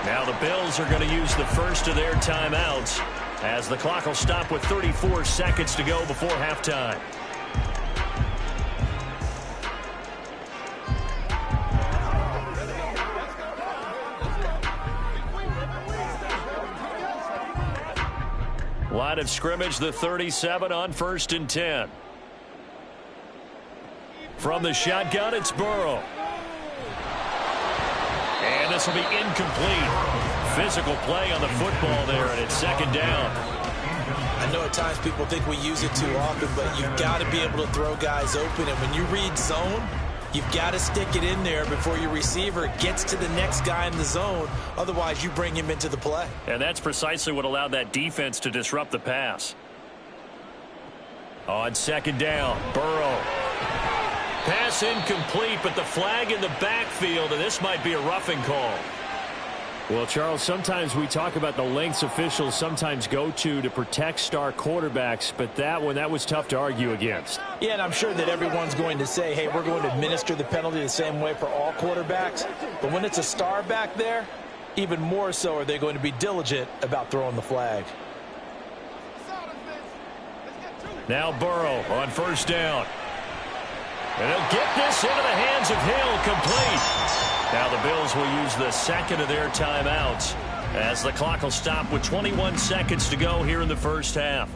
Now the Bills are going to use the first of their timeouts, as the clock will stop with 34 seconds to go before halftime. Line of scrimmage, the 37 on 1st and 10. From the shotgun, it's Burrow. And this will be incomplete. Physical play on the football there, and it's second down. I know at times people think we use it too often, but you've got to be able to throw guys open. And when you read zone, You've got to stick it in there before your receiver gets to the next guy in the zone. Otherwise, you bring him into the play. And that's precisely what allowed that defense to disrupt the pass. On second down, Burrow. Pass incomplete, but the flag in the backfield, and this might be a roughing call. Well, Charles, sometimes we talk about the lengths officials sometimes go to protect star quarterbacks, but that was tough to argue against. Yeah, and I'm sure that everyone's going to say, hey, we're going to administer the penalty the same way for all quarterbacks. But when it's a star back there, even more so are they going to be diligent about throwing the flag. Now Burrow on first down. And he'll get this into the hands of Hill, complete. Now the Bills will use the second of their timeouts as the clock will stop with 21 seconds to go here in the first half.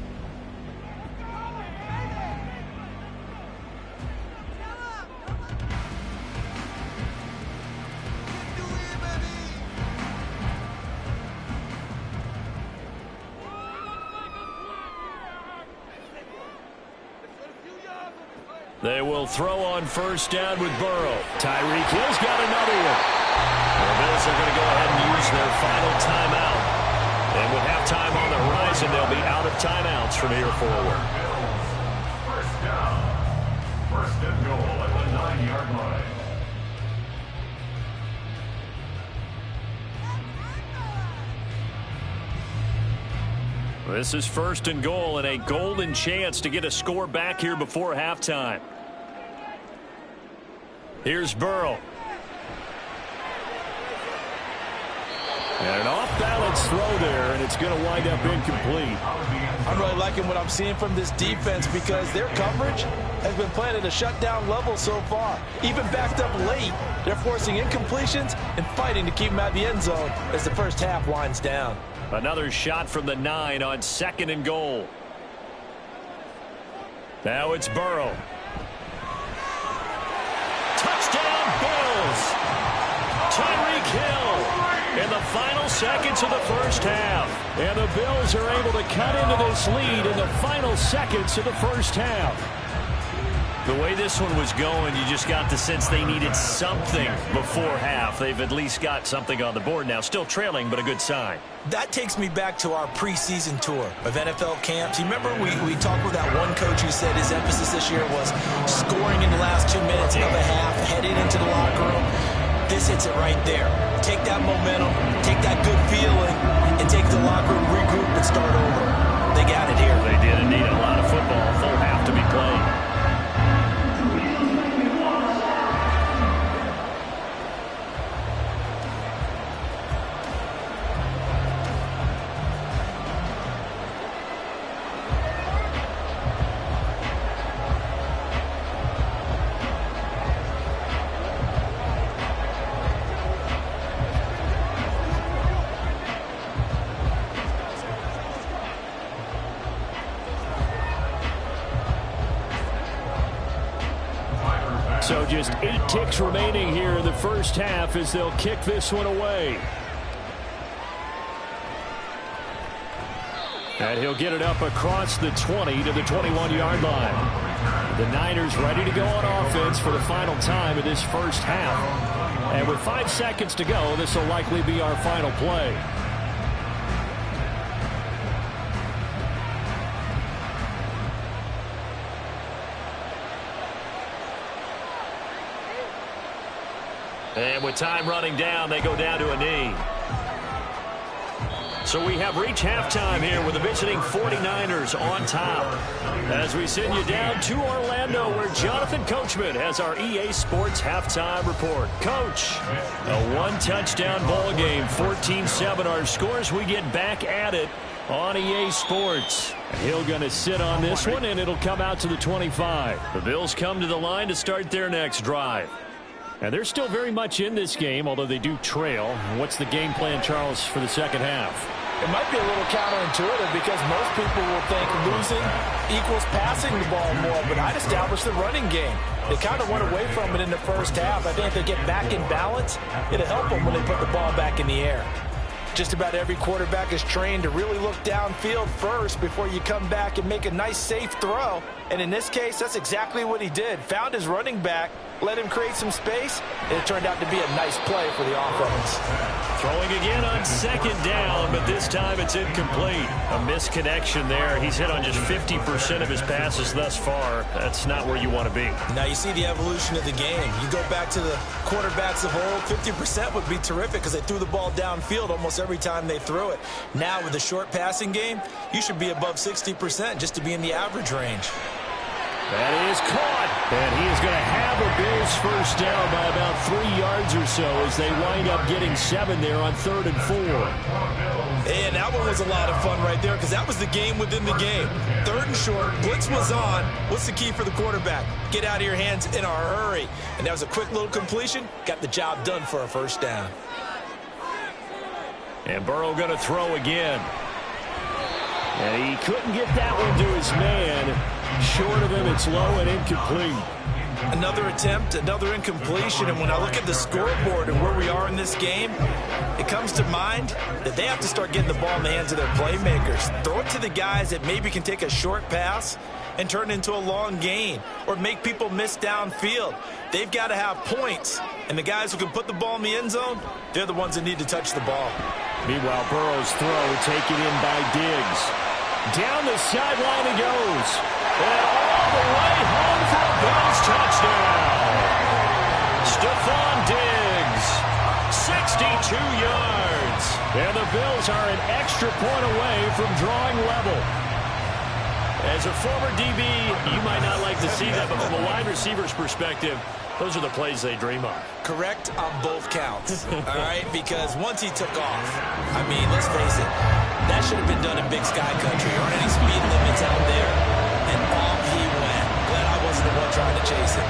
They will throw on first down with Burrow. Tyreek Hill's got another one. The Bills are going to go ahead and use their final timeout. And with halftime on the horizon, they'll be out of timeouts from here forward. First down. First and goal at the 9-yard line. This is first and goal and a golden chance to get a score back here before halftime. Here's Burrow. And an off-balance throw there, and it's going to wind up incomplete. I'm really liking what I'm seeing from this defense because their coverage has been playing at a shutdown level so far. Even backed up late, they're forcing incompletions and fighting to keep them out of the end zone as the first half winds down. Another shot from the 9 on second and goal. Now it's Burrow. Touchdown Bills! Tyreek Hill in the final seconds of the first half. And the Bills are able to cut into this lead in the final seconds of the first half. The way this one was going, you just got the sense they needed something before half. They've at least got something on the board now. Still trailing, but a good sign. That takes me back to our preseason tour of NFL camps. You remember we talked with that one coach who said his emphasis this year was scoring in the last 2 minutes of a half, heading into the locker room. This hits it right there. Take that momentum, take that good feeling, and take the locker room, regroup, and start over. They got it here. They did indeed. A lot of football, full half to be played. So just 8 ticks remaining here in the first half as they'll kick this one away. And he'll get it up across the 20 to the 21-yard line. The Niners ready to go on offense for the final time of this first half. And with 5 seconds to go, this will likely be our final play. And with time running down, they go down to a knee. So we have reached halftime here with the visiting 49ers on top. As we send you down to Orlando, where Jonathan Coachman has our EA Sports halftime report. Coach, a one-touchdown ball game, 14-7 our scores. We get back at it on EA Sports. Hill going to sit on this one, and it'll come out to the 25. The Bills come to the line to start their next drive. And they're still very much in this game, although they do trail. What's the game plan, Charles, for the second half? It might be a little counterintuitive because most people will think losing equals passing the ball more, but I'd establish the running game. They kind of went away from it in the first half. I think if they get back in balance, it'll help them when they put the ball back in the air. Just about every quarterback is trained to really look downfield first before you come back and make a nice, safe throw. And in this case, that's exactly what he did. Found his running back let him create some space, and it turned out to be a nice play for the offense. Throwing again on second down, but this time it's incomplete. A misconnection there. He's hit on just 50% of his passes thus far. That's not where you want to be. Now you see the evolution of the game. You go back to the quarterbacks of old, 50% would be terrific because they threw the ball downfield almost every time they threw it. Now with the short passing game, you should be above 60% just to be in the average range. That is caught. And he is going to have a Bills first down by about 3 yards or so as they wind up getting 7 there on 3rd and 4. And that one was a lot of fun right there because that was the game within the game. 3rd and short, blitz was on. What's the key for the quarterback? Get out of your hands in a hurry. And that was a quick little completion. Got the job done for a first down. And Burrow going to throw again. And he couldn't get that one to his man. Short of him, it's low and incomplete. Another attempt, another incompletion, and when I look at the scoreboard and where we are in this game, it comes to mind that they have to start getting the ball in the hands of their playmakers. Throw it to the guys that maybe can take a short pass and turn it into a long gain or make people miss downfield. They've got to have points, and the guys who can put the ball in the end zone, they're the ones that need to touch the ball. Meanwhile, Burrow's throw taken in by Diggs. Down the sideline he goes. And all the way home for a Bills touchdown. Stephon Diggs, 62 yards. And the Bills are an extra point away from drawing level. As a former DB, you might not like to see that, but from a wide receiver's perspective, those are the plays they dream of. Correct on both counts, all right? Because once he took off, I mean, let's face it, that should have been done in Big Sky Country. There aren't any speed limits out there, and off he went. Glad I wasn't the one trying to chase it.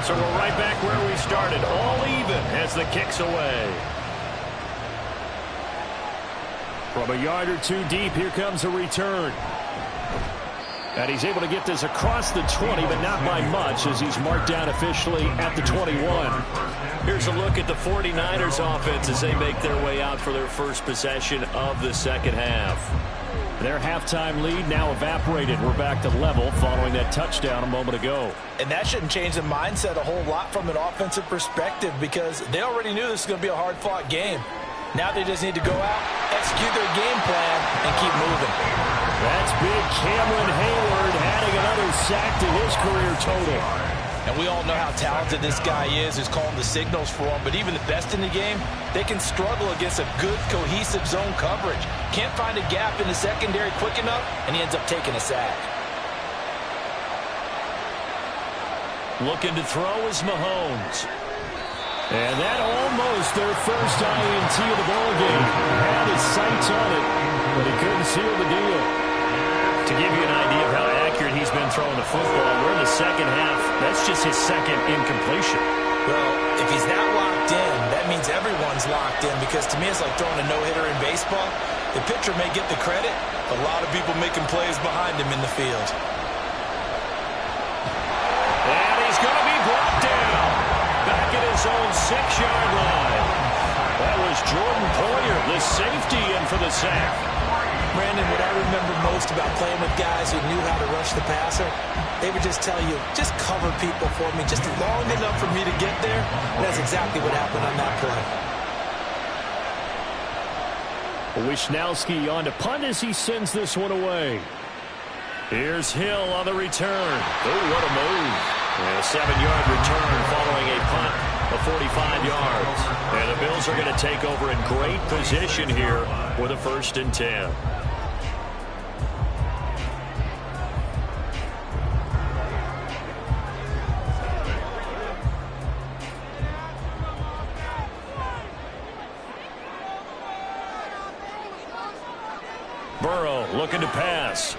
So we're right back where we started, all even as the kick's away. From a yard or two deep, here comes a return. And he's able to get this across the 20, but not by much as he's marked down officially at the 21. Here's a look at the 49ers offense as they make their way out for their first possession of the second half. Their halftime lead now evaporated. We're back to level following that touchdown a moment ago. And that shouldn't change the mindset a whole lot from an offensive perspective because they already knew this was going to be a hard-fought game. Now they just need to go out, execute their game plan, and keep moving. That's big Cameron Hayward adding another sack to his career total. And we all know how talented this guy is who's calling the signals for him. But even the best in the game, they can struggle against a good, cohesive zone coverage. Can't find a gap in the secondary quick enough, and he ends up taking a sack. Looking to throw is Mahomes. And that almost their first INT of the ballgame. Had his sights on it, but he couldn't seal the deal. To give you an idea of how accurate he's been throwing the football, we're in the second half. That's just his second incompletion. Well, if he's that locked in, that means everyone's locked in because to me it's like throwing a no-hitter in baseball. The pitcher may get the credit, but a lot of people making plays behind him in the field. And he's going to be brought down. Back at his own 6-yard line. That was Jordan Poyer, the safety, in for the sack. Brandon, what I remember most about playing with guys who knew how to rush the passer, they would just tell you, just cover people for me, just long enough for me to get there. And that's exactly what happened on that play. Wishnowski on to punt as he sends this one away. Here's Hill on the return. Oh, what a move. And a 7-yard return following a punt of 45 yards. And the Bills are going to take over in great position here with a 1st and 10. Burrow looking to pass.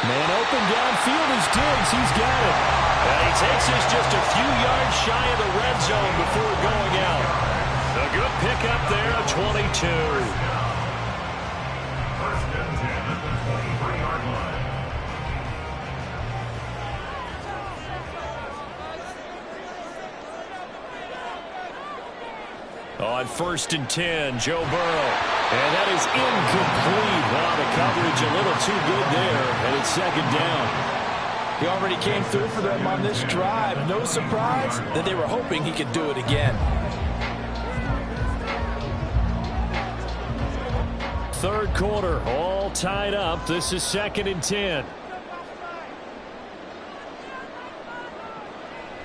Man open downfield is Diggs. He's got it. And he takes this just a few yards shy of the red zone before going out. A good pickup there of 22. First and 10 at the 23-yard line. On 1st and 10, Joe Burrow. And that is incomplete. Wow, the coverage a little too good there, and it's 2nd down. He already came through for them on this drive. No surprise that they were hoping he could do it again. 3rd quarter, all tied up. This is 2nd and 10.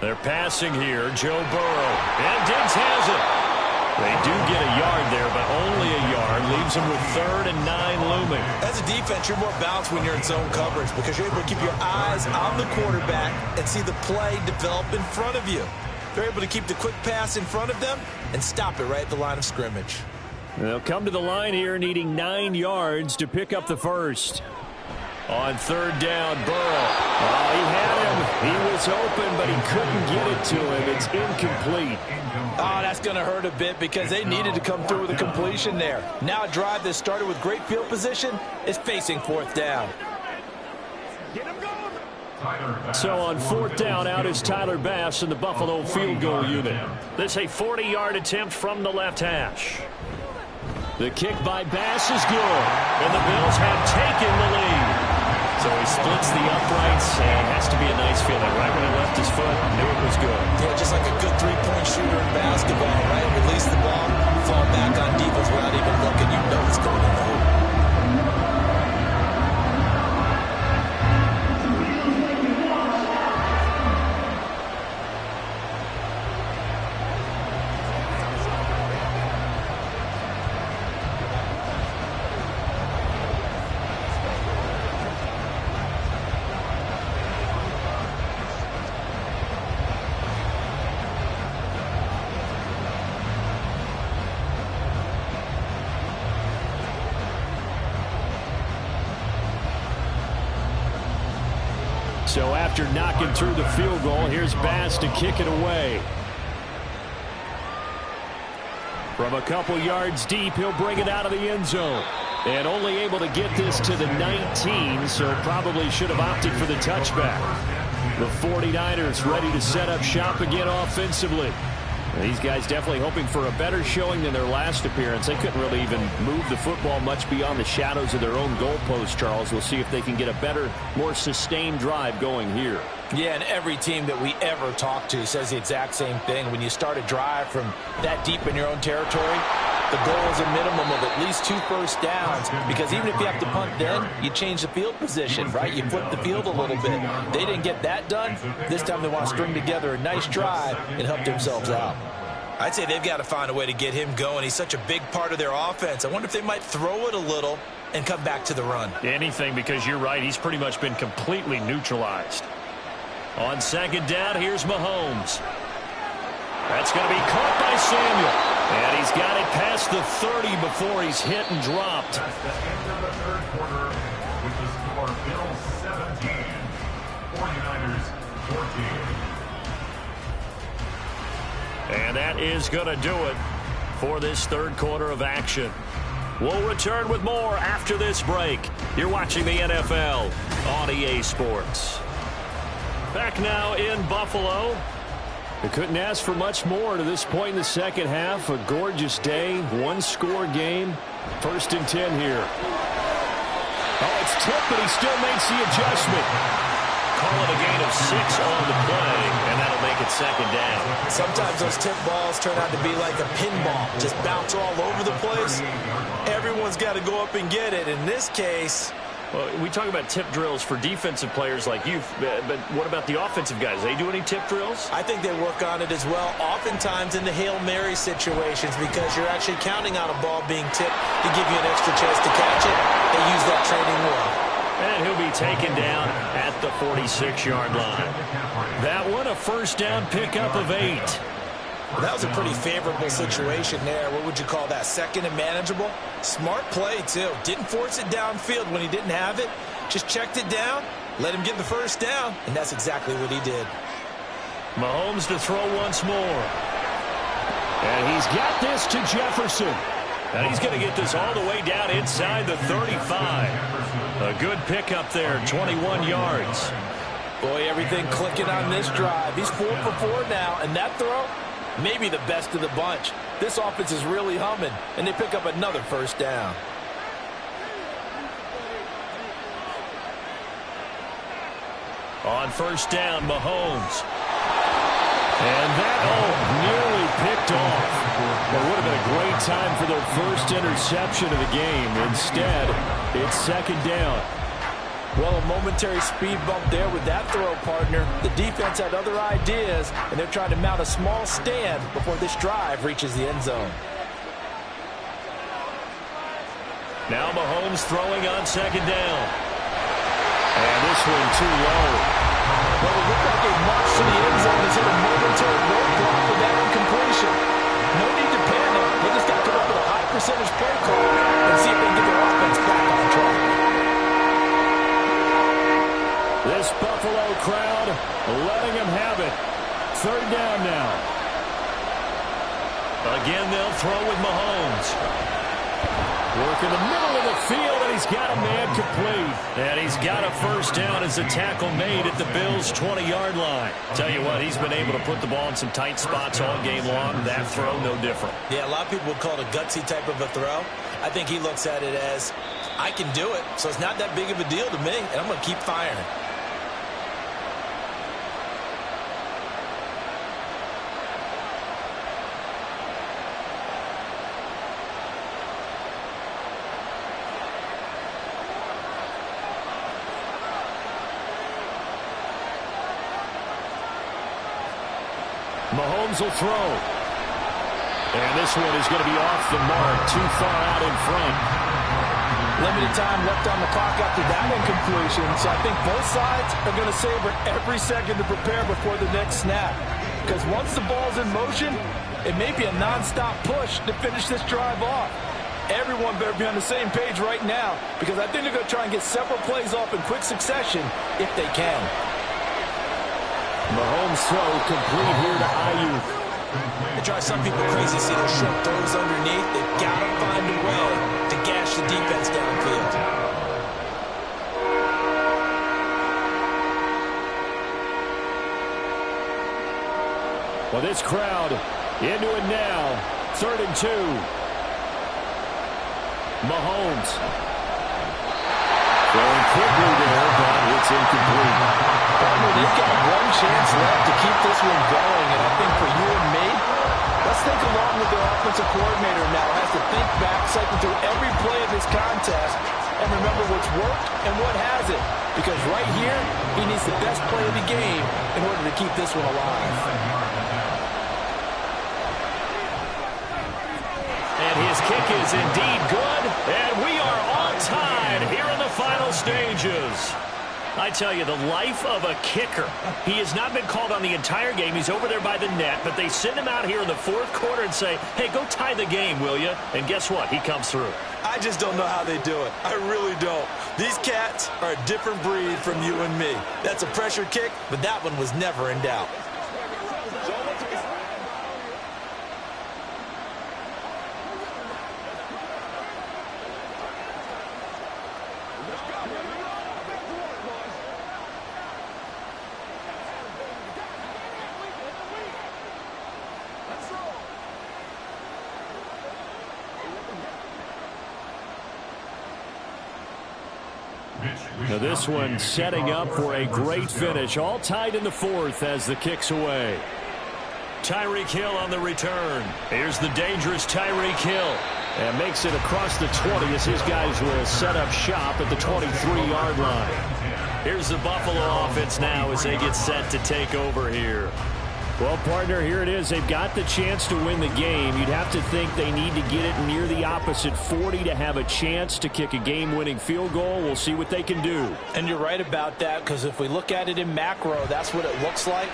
They're passing here, Joe Burrow. And Diggs has it. They do get a yard there, but only a yard. Leaves them with 3rd and 9 looming. As a defense, you're more balanced when you're in zone coverage because you're able to keep your eyes on the quarterback and see the play develop in front of you. They're able to keep the quick pass in front of them and stop it right at the line of scrimmage. They'll come to the line here needing 9 yards to pick up the first. On 3rd down, Burrow. Oh, he had him. He was open, but he couldn't get it to him. It's incomplete. Oh, that's going to hurt a bit because they needed to come through with a completion there. Now a drive that started with great field position is facing 4th down. So on 4th down, out is Tyler Bass in the Buffalo field goal unit. This a 40-yard attempt from the left hash. The kick by Bass is good, and the Bills have taken the lead. So he splits the uprights, and it has to be a nice feeling. Right when he left his foot, knew it was good. Yeah, just like a good three-point shooter in basketball, right? Release the ball, fall back on defense without even looking. You know it's going in the hoop. So after knocking through the field goal, here's Bass to kick it away. From a couple yards deep, he'll bring it out of the end zone. And only able to get this to the 19, so probably should have opted for the touchback. The 49ers ready to set up shop again offensively. These guys definitely hoping for a better showing than their last appearance. They couldn't really even move the football much beyond the shadows of their own goalpost, Charles. We'll see if they can get a better, more sustained drive going here. Yeah, and every team that we ever talk to says the exact same thing. When you start a drive from that deep in your own territory, the goal is a minimum of at least 2 first downs, because even if you have to punt then, you change the field position, right? You flip the field a little bit. They didn't get that done. This time they want to string together a nice drive and help themselves out. I'd say they've got to find a way to get him going. He's such a big part of their offense. I wonder if they might throw it a little and come back to the run. Anything, because you're right. He's pretty much been completely neutralized. On 2nd down, here's Mahomes. That's going to be caught by Samuel. And he's got it past the 30 before he's hit and dropped. That's the end of the 3rd quarter with the score Bills 17, 49ers 14. And that is going to do it for this 3rd quarter of action. We'll return with more after this break. You're watching the NFL on EA Sports. Back now in Buffalo. They couldn't ask for much more to this point in the second half. A gorgeous day, 1-score game. 1st and 10 here. Oh, it's tipped, but he still makes the adjustment. Call it a gain of 6 on the play, and that'll make it 2nd down. Sometimes those tip balls turn out to be like a pinball. Just bounce all over the place. Everyone's got to go up and get it. In this case... Well, we talk about tip drills for defensive players like you, but what about the offensive guys? They do any tip drills? I think they work on it as well, oftentimes in the Hail Mary situations, because you're actually counting on a ball being tipped to give you an extra chance to catch it. They use that training well. And he'll be taken down at the 46-yard line. That one, a 1st down pickup of 8. Well, that was a pretty favorable situation there. What would you call that? Second and manageable? Smart play, too. Didn't force it downfield when he didn't have it. Just checked it down, let him get the first down, and that's exactly what he did. Mahomes to throw once more. And he's got this to Jefferson. And he's going to get this all the way down inside the 35. A good pickup there, 21 yards. Boy, everything clicking on this drive. He's 4 for 4 now, and that throw, maybe the best of the bunch. This offense is really humming, and they pick up another first down. On first down, Mahomes. And that, nearly picked off. It would have been a great time for their first interception of the game. Instead, it's second down. Well, a momentary speed bump there with that throw, partner. The defense had other ideas, and they're trying to mount a small stand before this drive reaches the end zone. Now Mahomes throwing on second down. And this one too low. Well, it looked like a march to the end zone has hit a momentary roadblock with that incompletion. No need to panic. They just got to come up with a high percentage play call and see if they can get their offense back on track. This Buffalo crowd letting them have it. Third down now. Again, they'll throw with Mahomes. Work in the middle of the field, and he's got a man complete. And he's got a first down as a tackle made at the Bills' 20-yard line. Tell you what, he's been able to put the ball in some tight spots all game long. That throw, no different. Yeah, a lot of people would call it a gutsy type of a throw. I think he looks at it as, I can do it, so it's not that big of a deal to me, and I'm going to keep firing. Mahomes will throw. And this one is going to be off the mark, too far out in front. Limited time left on the clock after that incompletion, so I think both sides are going to savor every second to prepare before the next snap. Because once the ball's in motion, it may be a nonstop push to finish this drive off. Everyone better be on the same page right now, because I think they're going to try and get several plays off in quick succession if they can. Mahomes throw complete here to Ayuk. It drives some people crazy to see those short throws underneath. They've got to find a way to gash the defense downfield. Well, this crowd into it now. 3rd and 2. Mahomes. Throwing quickly there, but it's incomplete. They've got one chance left to keep this one going, and I think for you and me, let's think along with their offensive coordinator now. Has to think back, cycle through every play of this contest, and remember what's worked and what hasn't. Because right here, he needs the best play of the game in order to keep this one alive. And his kick is indeed good, and we are all tied here in the final stages. I tell you, the life of a kicker. He has not been called on the entire game. He's over there by the net, but they send him out here in the 4th quarter and say, hey, go tie the game, will you? And guess what? He comes through. I just don't know how they do it. I really don't. These cats are a different breed from you and me. That's a pressure kick, but that one was never in doubt. Now this one setting up for a great finish. All tied in the 4th as the kick's away. Tyreek Hill on the return. Here's the dangerous Tyreek Hill. And makes it across the 20 as his guys will set up shop at the 23-yard line. Here's the Buffalo offense now as they get set to take over here. Well, partner, here it is. They've got the chance to win the game. You'd have to think they need to get it near the opposite 40 to have a chance to kick a game-winning field goal. We'll see what they can do. And you're right about that, because if we look at it in macro, that's what it looks like.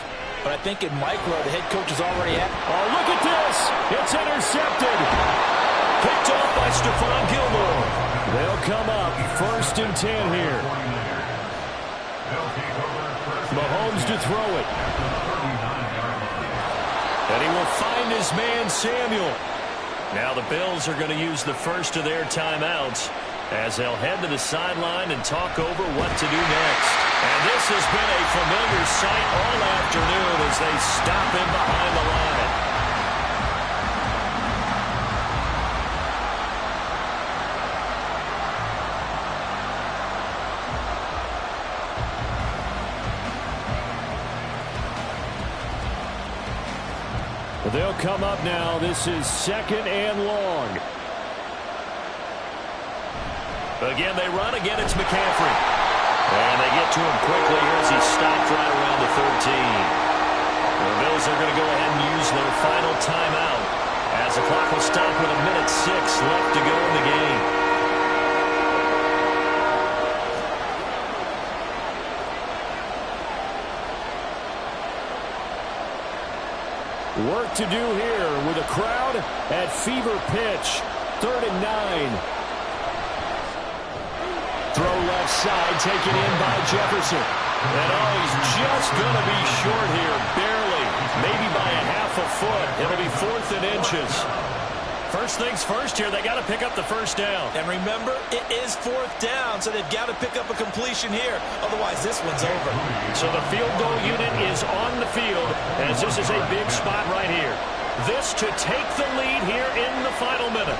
but I think in micro, the head coach is already at. Oh, look at this. It's intercepted. Picked off by Stephon Gilmore. They'll come up 1st and 10 here. Mahomes to throw it. And he will find his man, Samuel. Now the Bills are going to use the first of their timeouts as they'll head to the sideline and talk over what to do next. And this has been a familiar sight all afternoon as they stop him behind the line. They'll come up now. This is 2nd and long. Again, they run. Again, it's McCaffrey. And they get to him quickly here as he stopped right around the 13. The Bills are going to go ahead and use their final timeout as the clock will stop with 1:06 left to go in the game. Work to do here with a crowd at fever pitch. 3rd and 9. Throw left side, taken in by Jefferson. And he's just going to be short here, barely, maybe by a half a foot. It'll be 4th and inches. First things first here, they got to pick up the first down. And remember, it is 4th down, so they've got to pick up a completion here. Otherwise, this one's over. So the field goal unit is on the field as this is a big spot right here. This to take the lead here in the final minute.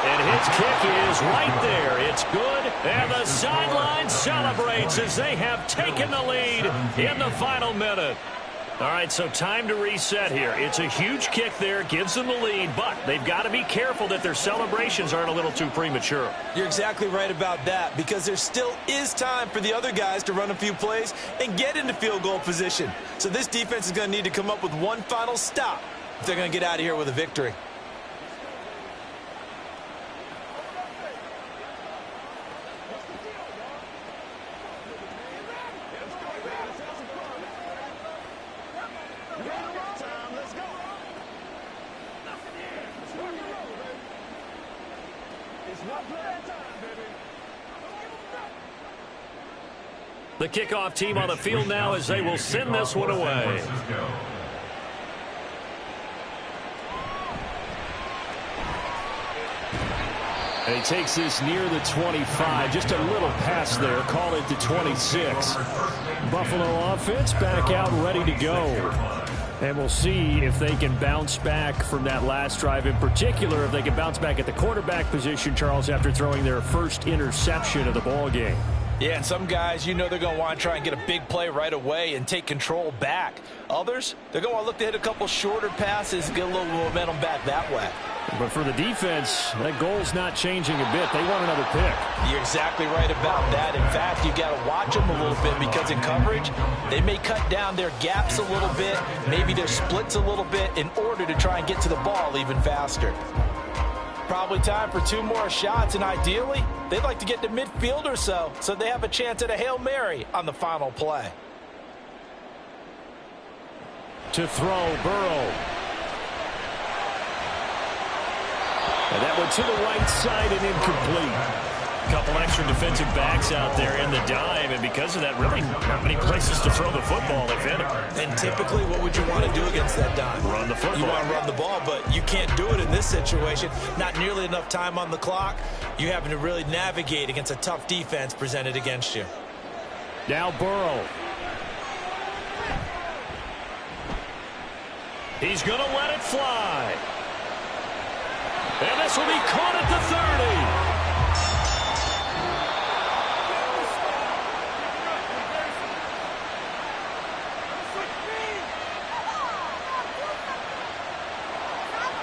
And his kick is right there. It's good. And the sideline celebrates as they have taken the lead in the final minute. All right, so time to reset here. It's a huge kick there, gives them the lead, but they've got to be careful that their celebrations aren't a little too premature. You're exactly right about that, because there still is time for the other guys to run a few plays and get into field goal position. So this defense is going to need to come up with one final stop if they're going to get out of here with a victory. The kickoff team on the field now as they will send this one away. And he takes this near the 25. Just a little pass there. Call it the 26. Buffalo offense back out ready to go. And we'll see if they can bounce back from that last drive. In particular, if they can bounce back at the quarterback position, Charles, after throwing their first interception of the ball game. Yeah, and some guys, you know they're going to want to try and get a big play right away and take control back. Others, they're going to want to look to hit a couple shorter passes, get a little momentum back that way. But for the defense, that goal's not changing a bit. They want another pick. You're exactly right about that. In fact, you got to watch them a little bit because in coverage, they may cut down their gaps a little bit, maybe their splits a little bit in order to try and get to the ball even faster. Probably time for 2 more shots, and ideally, they'd like to get to midfield or so they have a chance at a Hail Mary on the final play. To throw, Burrow. And that one to the right side and incomplete. A couple extra defensive backs out there in the dime, and because of that, really not many places to throw the football, if any. And typically, what would you want to do against that dime? Run the football. You want to run the ball, but you can't do it in this situation. Not nearly enough time on the clock. You having to really navigate against a tough defense presented against you. Now Burrow. He's going to let it fly. And this will be caught at the 30.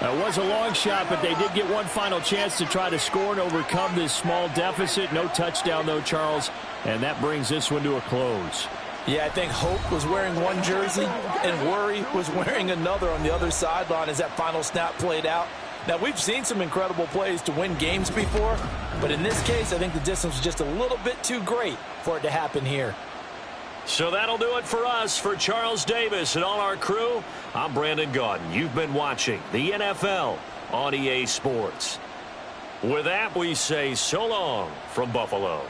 It was a long shot, but they did get one final chance to try to score and overcome this small deficit. No touchdown, though, Charles, and that brings this one to a close. Yeah, I think Hope was wearing one jersey and Worry was wearing another on the other sideline as that final snap played out. Now, we've seen some incredible plays to win games before, but in this case, I think the distance was just a little bit too great for it to happen here. So that'll do it for us. For Charles Davis and all our crew, I'm Brandon Gaudin. You've been watching the NFL on EA Sports. With that, we say so long from Buffalo.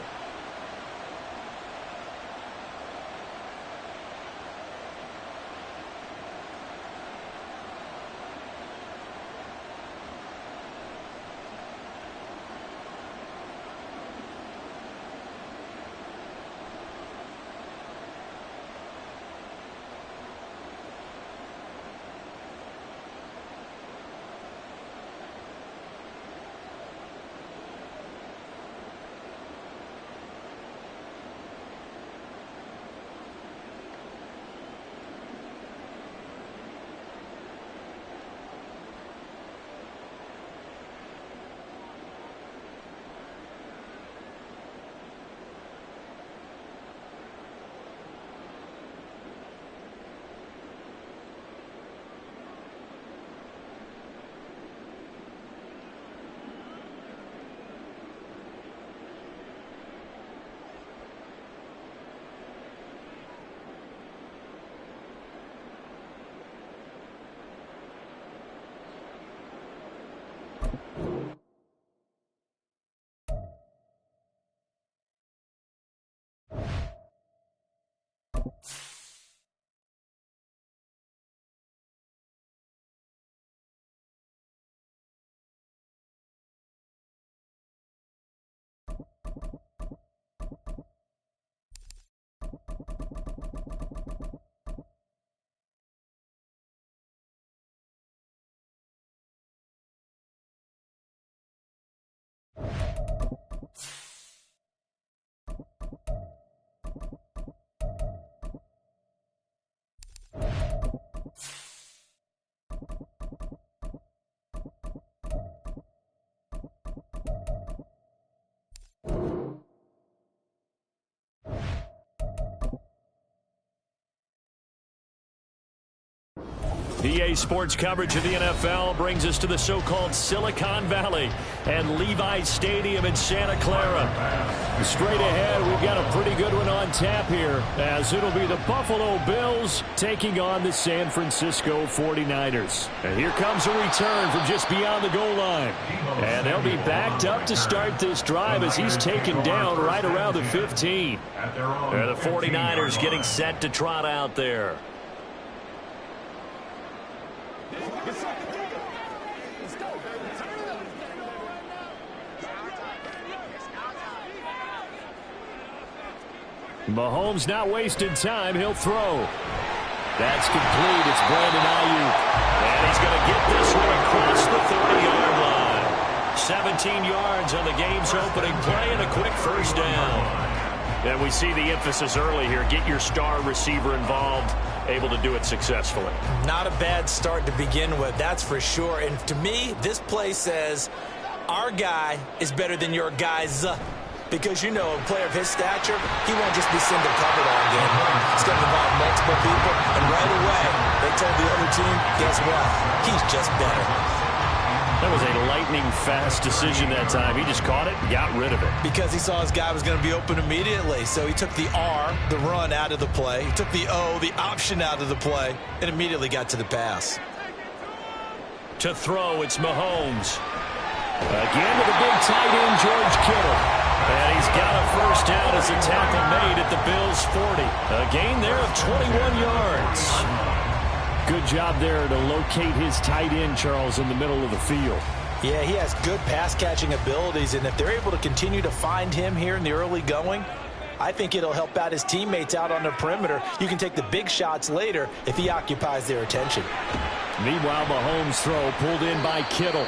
EA Sports coverage of the NFL brings us to the so-called Silicon Valley and Levi's Stadium in Santa Clara. Straight ahead, we've got a pretty good one on tap here, as it'll be the Buffalo Bills taking on the San Francisco 49ers. And here comes a return from just beyond the goal line. And they'll be backed up to start this drive as he's taken down right around the 15. And the 49ers getting set to trot out there. Mahomes not wasting time. He'll throw. That's complete. It's Brandon Ayuk. And he's going to get this one across the 30-yard line. 17 yards on the game's opening play and a quick first down. And we see the emphasis early here. Get your star receiver involved. Able to do it successfully. Not a bad start to begin with, that's for sure. And to me, this play says our guy is better than your guys. Because, you know, a player of his stature, he won't just be single covered all game. He's going to involve multiple people. And right away, they told the other team, guess what? He's just better. That was a lightning-fast decision that time. He just caught it and got rid of it. Because he saw his guy was going to be open immediately. So he took the R, the run, out of the play. He took the O, the option, out of the play, and immediately got to the pass. To throw, it's Mahomes. Again with a big tight end, George Kittle. And he's got a first down as a tackle made at the Bills' 40. A gain there of 21 yards. Good job there to locate his tight end, Charles, in the middle of the field. Yeah, he has good pass-catching abilities, and if they're able to continue to find him here in the early going, I think it'll help out his teammates out on the perimeter. You can take the big shots later if he occupies their attention. Meanwhile, Mahomes' throw pulled in by Kittle.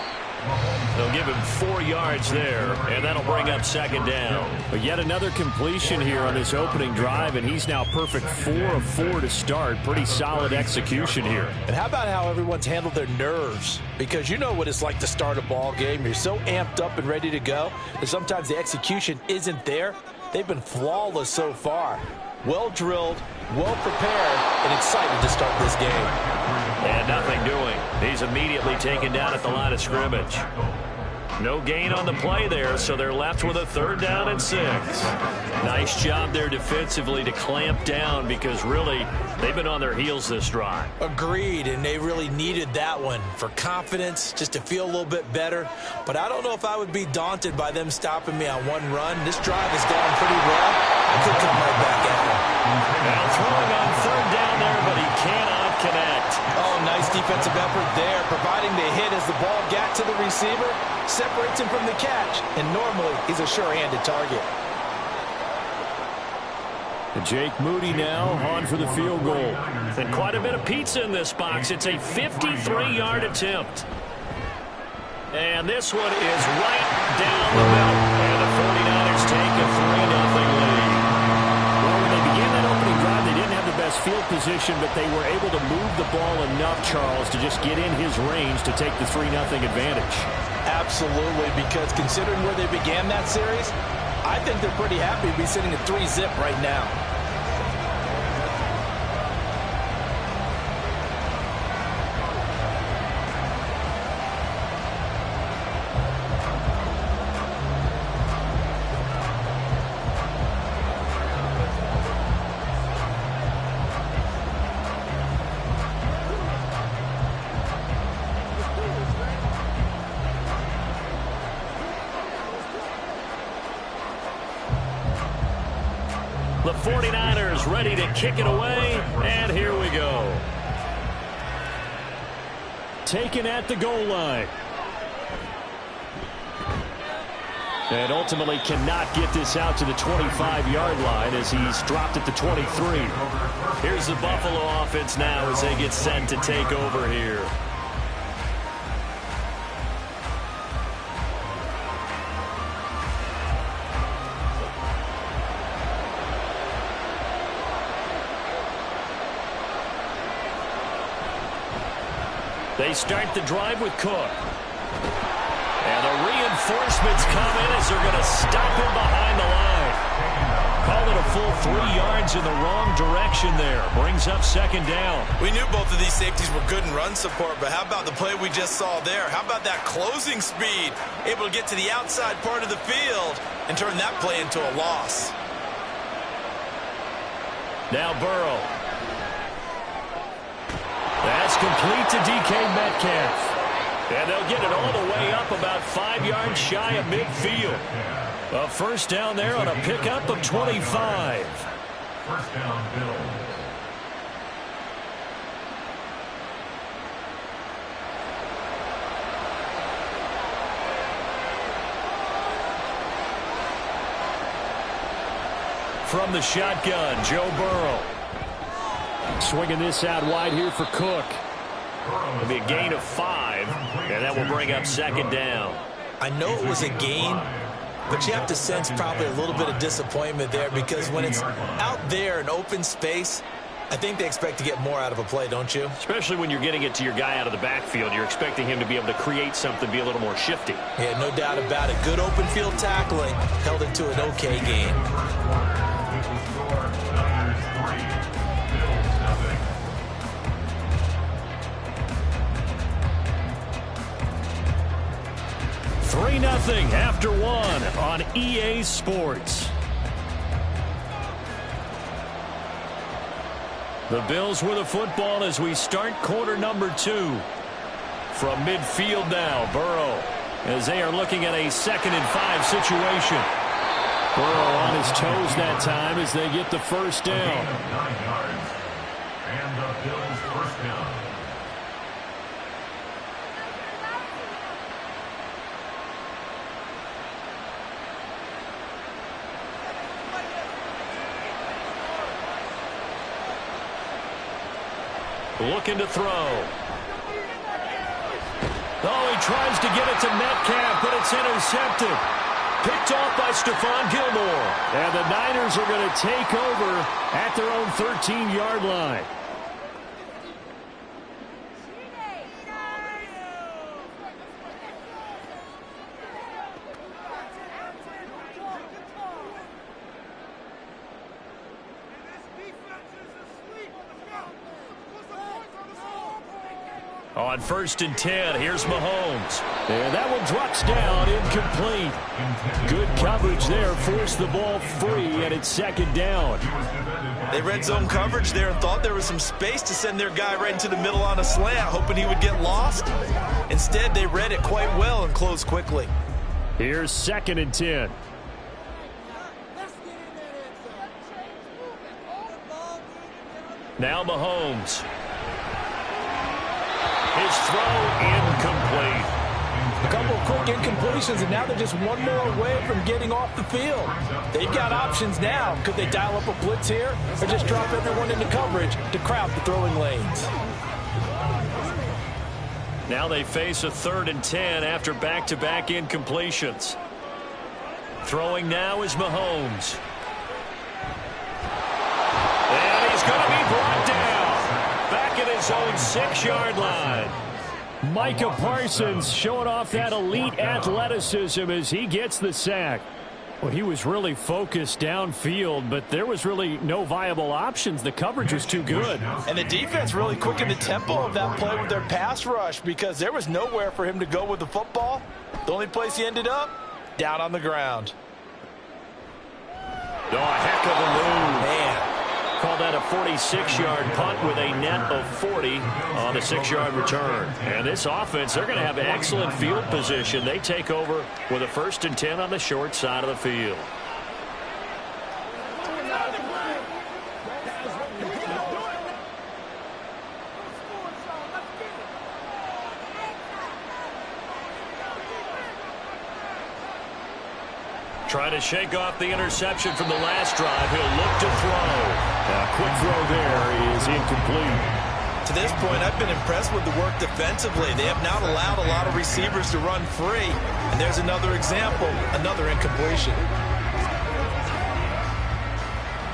They'll give him 4 yards there, and that'll bring up second down. But yet another completion here on this opening drive, and he's now perfect 4 of 4 to start. Pretty solid execution here. And how about how everyone's handled their nerves? Because you know what it's like to start a ball game. You're so amped up and ready to go that sometimes the execution isn't there. They've been flawless so far. Well drilled, well prepared, and excited to start this game. And nothing doing. He's immediately taken down at the line of scrimmage. No gain on the play there, so they're left with a 3rd down and 6. Nice job there defensively to clamp down because really they've been on their heels this drive. Agreed, and they really needed that one for confidence, just to feel a little bit better. But I don't know if I would be daunted by them stopping me on one run. This drive has gone pretty well. I could come right back at them. Now throwing on 3rd down there, but he cannot connect. Oh, nice defensive effort there, providing the hit as the ball got to the receiver, separates him from the catch, and normally he's a sure-handed target. Jake Moody now on for the field goal. And quite a bit of pizza in this box. It's a 53-yard attempt. And this one is right down the middle. And the 49ers take a 3-0 lead. Well, when they began that opening drive, they didn't have the best field position, but they were able to move the ball enough, Charles, to just get in his range to take the 3-0 advantage. Absolutely, because considering where they began that series, I think they're pretty happy to be sitting at 3-zip right now. The 49ers ready to kick it away, and here we go. Taken at the goal line. And ultimately cannot get this out to the 25-yard line as he's dropped at the 23. Here's the Buffalo offense now as they get set to take over here. They start the drive with Cook. And the reinforcements come in as they're going to stop him behind the line. Call it a full 3 yards in the wrong direction there. Brings up 2nd down. We knew both of these safeties were good in run support, but how about the play we just saw there? How about that closing speed? Able to get to the outside part of the field and turn that play into a loss. Now Burrow. That's complete to DK Metcalf. And they'll get it all the way up about 5 yards shy of midfield. A 1st down there on a pickup of 25. 1st down, Bills. From the shotgun, Joe Burrow. Swinging this out wide here for Cook. It'll be a gain of 5, and that will bring up 2nd down. I know it was a gain, but you have to sense probably a little bit of disappointment there because when it's out there in open space, I think they expect to get more out of a play, don't you? Especially when you're getting it to your guy out of the backfield. You're expecting him to be able to create something, be a little more shifty. Yeah, no doubt about it. Good open field tackling held it to an okay game. Three 3-0 after 1 on EA Sports. The Bills with the football as we start quarter number 2. From midfield now, Burrow, as they are looking at a 2nd and 5 situation. Burrow on his toes that time as they get the 1st down. 9 yards. And the Bills' 1st down. Looking to throw. Oh, he tries to get it to Metcalf, but it's intercepted. Picked off by Stephon Gilmore. And the Niners are going to take over at their own 13-yard line. On 1st and 10, here's Mahomes. And that one drops down, incomplete. Good coverage there, forced the ball free, and it's 2nd down. They read zone coverage there and thought there was some space to send their guy right into the middle on a slant, hoping he would get lost. Instead, they read it quite well and closed quickly. Here's 2nd and 10. Now Mahomes. His throw incomplete. A couple of quick incompletions, and now they're just one more away from getting off the field. They've got options now. Could they dial up a blitz here or just drop everyone into coverage to crowd the throwing lanes? Now they face a 3rd and 10 after back-to-back incompletions. Throwing now is Mahomes. And he's going to be brought down. Back at his own 6-yard line. Micah Parsons showing off that elite athleticism as he gets the sack. Well, he was really focused downfield, but there was really no viable options. The coverage was too good. And the defense really quickened the tempo of that play with their pass rush because there was nowhere for him to go with the football. The only place he ended up, down on the ground. Oh, a heck of a move. Man. Call that a 46-yard punt with a net of 40 on the 6-yard return. And this offense, they're going to have excellent field position. They take over with a 1st and 10 on the short side of the field. Trying to shake off the interception from the last drive. He'll look to throw. A quick throw there is incomplete. To this point, I've been impressed with the work defensively. They have not allowed a lot of receivers to run free. And there's another example, another incompletion.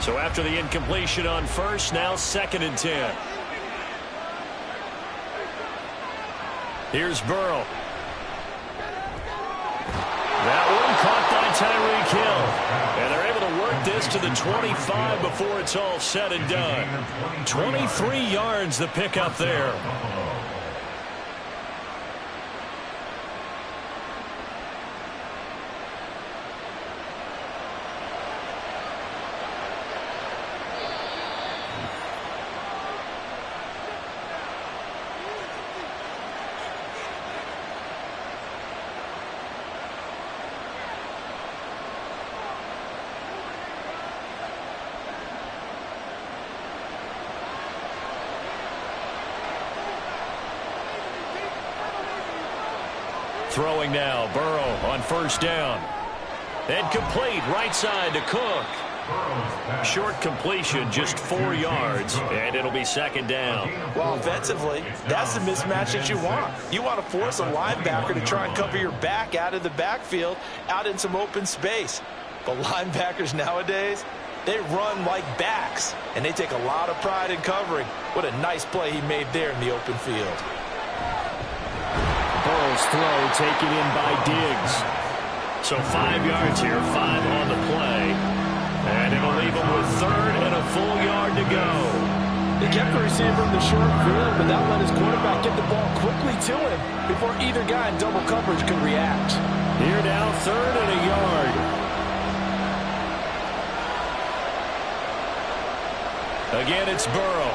So after the incompletion on 1st, now 2nd and 10. Here's Burrow. That one caught by Tyreek Hill. And they're able to work this to the 25 before it's all said and done. 23 yards the pickup there. Throwing now, Burrow on 1st down. And complete, right side to Cook. Short completion, just 4 yards, and it'll be 2nd down. Well, offensively, that's the mismatch that you want. You want to force a linebacker to try and cover your back out of the backfield, out in some open space. But linebackers nowadays, they run like backs, and they take a lot of pride in covering. What a nice play he made there in the open field. Burrow's throw taken in by Diggs. So 5 yards here, 5 on the play. And it'll leave him with 3rd and a full yard to go. They kept the receiver in the short field, but that let his quarterback get the ball quickly to him before either guy in double coverage could react. Here now, 3rd and a yard. Again, it's Burrow.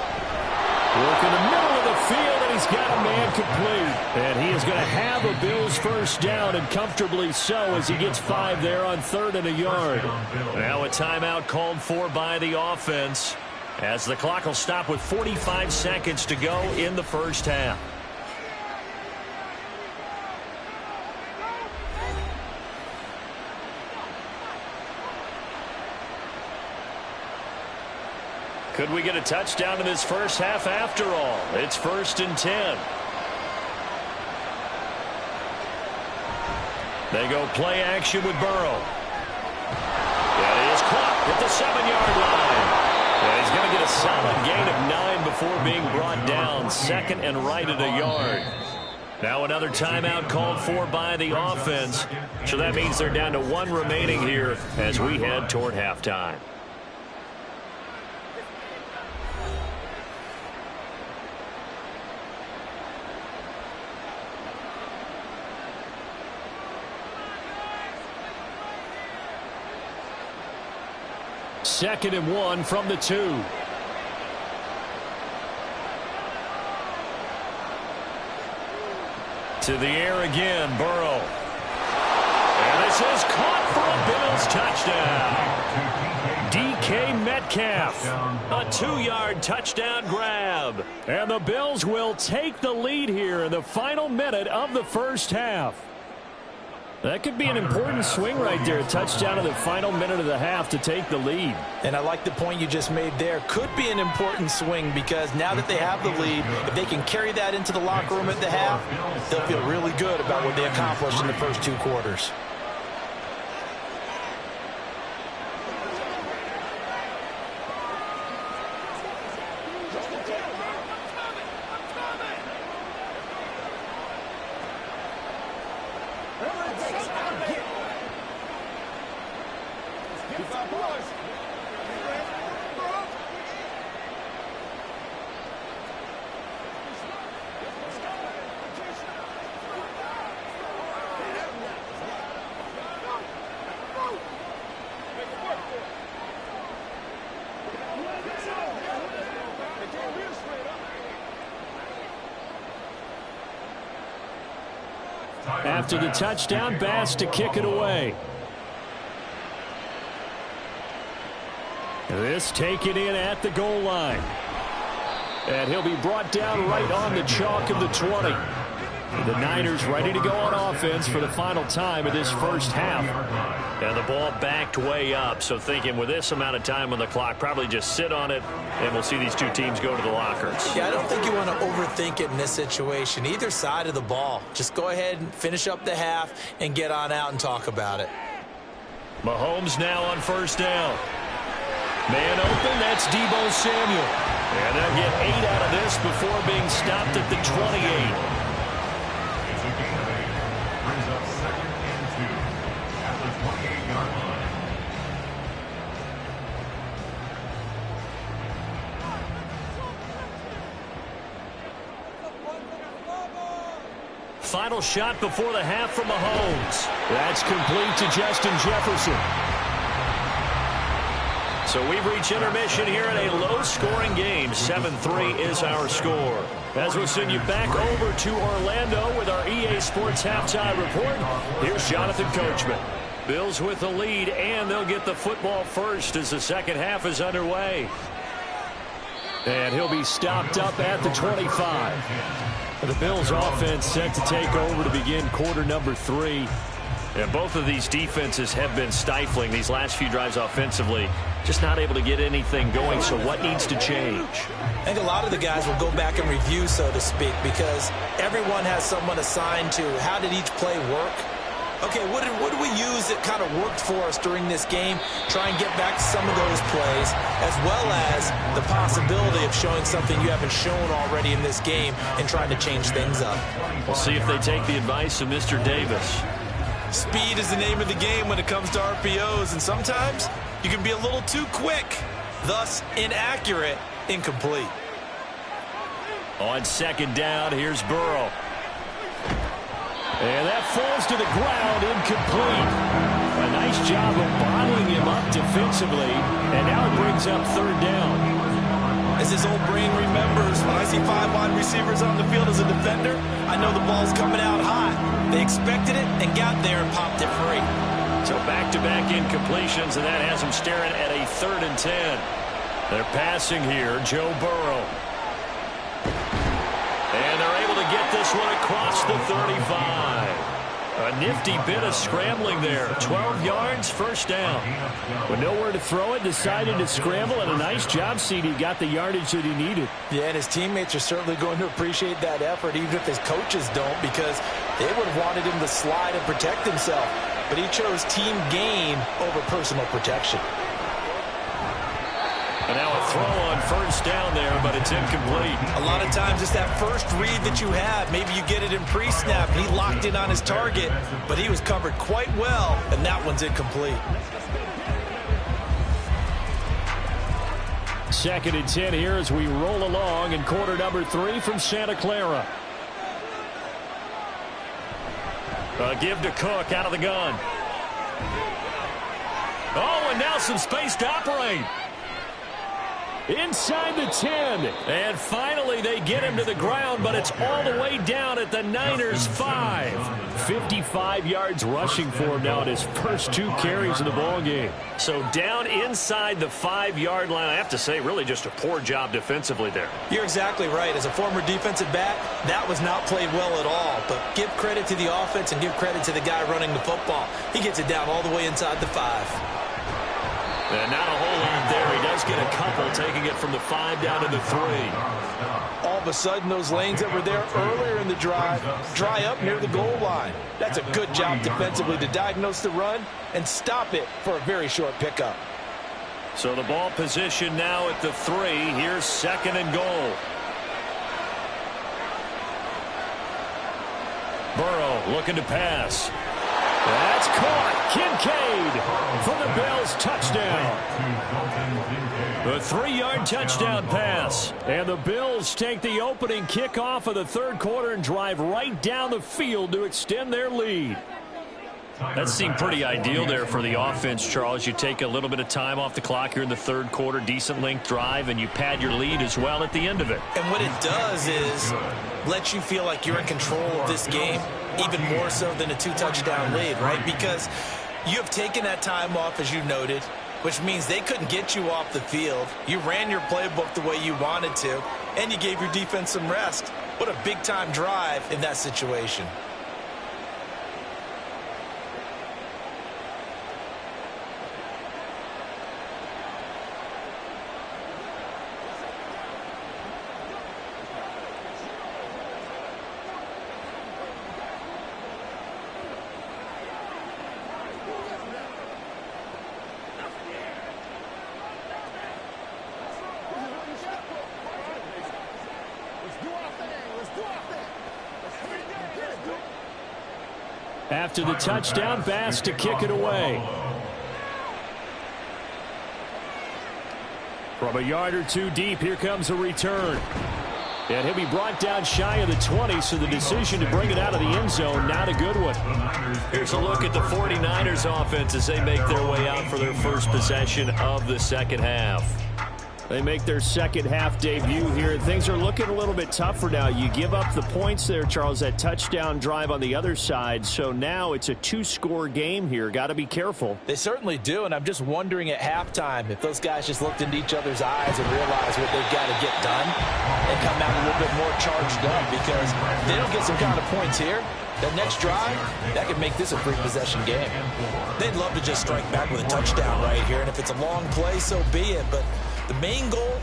Work in the middle of the field, and he's got a man complete. And he is going to have a Bills 1st down, and comfortably so, as he gets 5 there on 3rd and a yard. Now a timeout called for by the offense, as the clock will stop with 45 seconds to go in the 1st half. Could we get a touchdown in this 1st half after all? It's 1st and 10. They go play action with Burrow. And he is caught at the 7-yard line. And he's going to get a solid gain of 9 before being brought down. 2nd and right at a yard. Now another timeout called for by the offense. So that means they're down to 1 remaining here as we head toward halftime. 2nd and 1 from the 2. To the air again, Burrow. And this is caught for a Bills touchdown. DK Metcalf, a 2-yard touchdown grab. And the Bills will take the lead here in the final minute of the first half. That could be an important swing right there. A touchdown in the final minute of the half to take the lead. And I like the point you just made there. Could be an important swing because now that they have the lead, if they can carry that into the locker room at the half, they'll feel really good about what they accomplished in the first 2 quarters. After the touchdown, Bass to kick it away. This taken in at the goal line. And he'll be brought down right on the chalk of the 20. The Niners ready to go on offense for the final time of this first half. And the ball backed way up, so thinking with this amount of time on the clock, probably just sit on it, and we'll see these two teams go to the lockers. Yeah, I don't think you want to overthink it in this situation. Either side of the ball. Just go ahead and finish up the half and get on out and talk about it. Mahomes now on first down. Man open, that's Deebo Samuel. And they'll get 8 out of this before being stopped at the 28. It's a gain of 8. Brings up 2nd and 2 at the 28-yard line. Final shot before the half from Mahomes. That's complete to Justin Jefferson. So we've reached intermission here in a low-scoring game. 7-3 is our score. As we'll send you back over to Orlando with our EA Sports Halftime Report, here's Jonathan Coachman. Bills with the lead, and they'll get the football first as the second half is underway. And he'll be stopped up at the 25. The Bills offense set to take over to begin quarter number 3. And both of these defenses have been stifling these last few drives offensively. Just not able to get anything going, so what needs to change? I think a lot of the guys will go back and review, so to speak, because everyone has someone assigned to how did each play work. Okay, what did we use that kind of worked for us during this game? Try and get back to some of those plays, as well as the possibility of showing something you haven't shown already in this game and trying to change things up. We'll see if they take the advice of Mr. Davis. Speed is the name of the game when it comes to RPOs, and sometimes you can be a little too quick, thus inaccurate, incomplete. On second down, here's Burrow. And that falls to the ground, incomplete. A nice job of bottling him up defensively, and now it brings up third down. As his old brain remembers, when I see 5 wide receivers on the field as a defender, I know the ball's coming out hot. They expected it and got there and popped it free. So back-to-back incompletions, and that has them staring at a 3rd and 10. They're passing here, Joe Burrow. And they're able to get this one across the 35. A nifty bit of scrambling there. 12 yards, first down. With nowhere to throw it, decided to scramble, and a nice job, CD. Got the yardage that he needed. Yeah, and his teammates are certainly going to appreciate that effort, even if his coaches don't, because they would have wanted him to slide and protect himself. But he chose team gain over personal protection. And now a throw on first down there, but it's incomplete. A lot of times it's that first read that you have. Maybe you get it in pre-snap. He locked in on his target, but he was covered quite well, and that one's incomplete. 2nd and 10 here as we roll along in quarter number 3 from Santa Clara. Give to Cook out of the gun. Oh, and now some space to operate. Inside the 10. And finally they get him to the ground, but it's all the way down at the Niners' 5. 55 yards rushing for him now in his first 2 carries of the ball game. So down inside the 5-yard line. I have to say, really just a poor job defensively there. You're exactly right. As a former defensive back, that was not played well at all. But give credit to the offense and give credit to the guy running the football. He gets it down all the way inside the 5. And not a whole lot there. He does get a couple, taking it from the 5 down to the 3. All of a sudden, those lanes that were there earlier in the drive dry up near the goal line. That's a good job defensively to diagnose the run and stop it for a very short pickup. So the ball position now at the 3. Here's 2nd and goal. Burrow looking to pass. That's caught. Kincaid for the Bills, touchdown. A 3-yard touchdown pass. And the Bills take the opening kickoff of the 3rd quarter and drive right down the field to extend their lead. That seemed pretty ideal there for the offense, Charles. You take a little bit of time off the clock here in the 3rd quarter, decent length drive, and you pad your lead as well at the end of it. And what it does is let you feel like you're in control of this game, even more so than a 2-touchdown lead, right? Because you have taken that time off, as you noted, which means they couldn't get you off the field. You ran your playbook the way you wanted to, and you gave your defense some rest. What a big-time drive in that situation. After the touchdown, Bass to kick it away. From a yard or 2 deep, here comes a return. And he'll be brought down shy of the 20, so the decision to bring it out of the end zone, not a good one. Here's a look at the 49ers offense as they make their way out for their first possession of the 2nd half. They make their 2nd half debut here, and things are looking a little bit tougher now. You give up the points there, Charles, that touchdown drive on the other side, so now it's a 2-score game here. Got to be careful. They certainly do, and I'm just wondering at halftime if those guys just looked into each other's eyes and realized what they've got to get done and come out a little bit more charged up, because if they don't get some kind of points here, that next drive, that could make this a 3-possession game. They'd love to just strike back with a touchdown right here, and if it's a long play, so be it. But the main goal,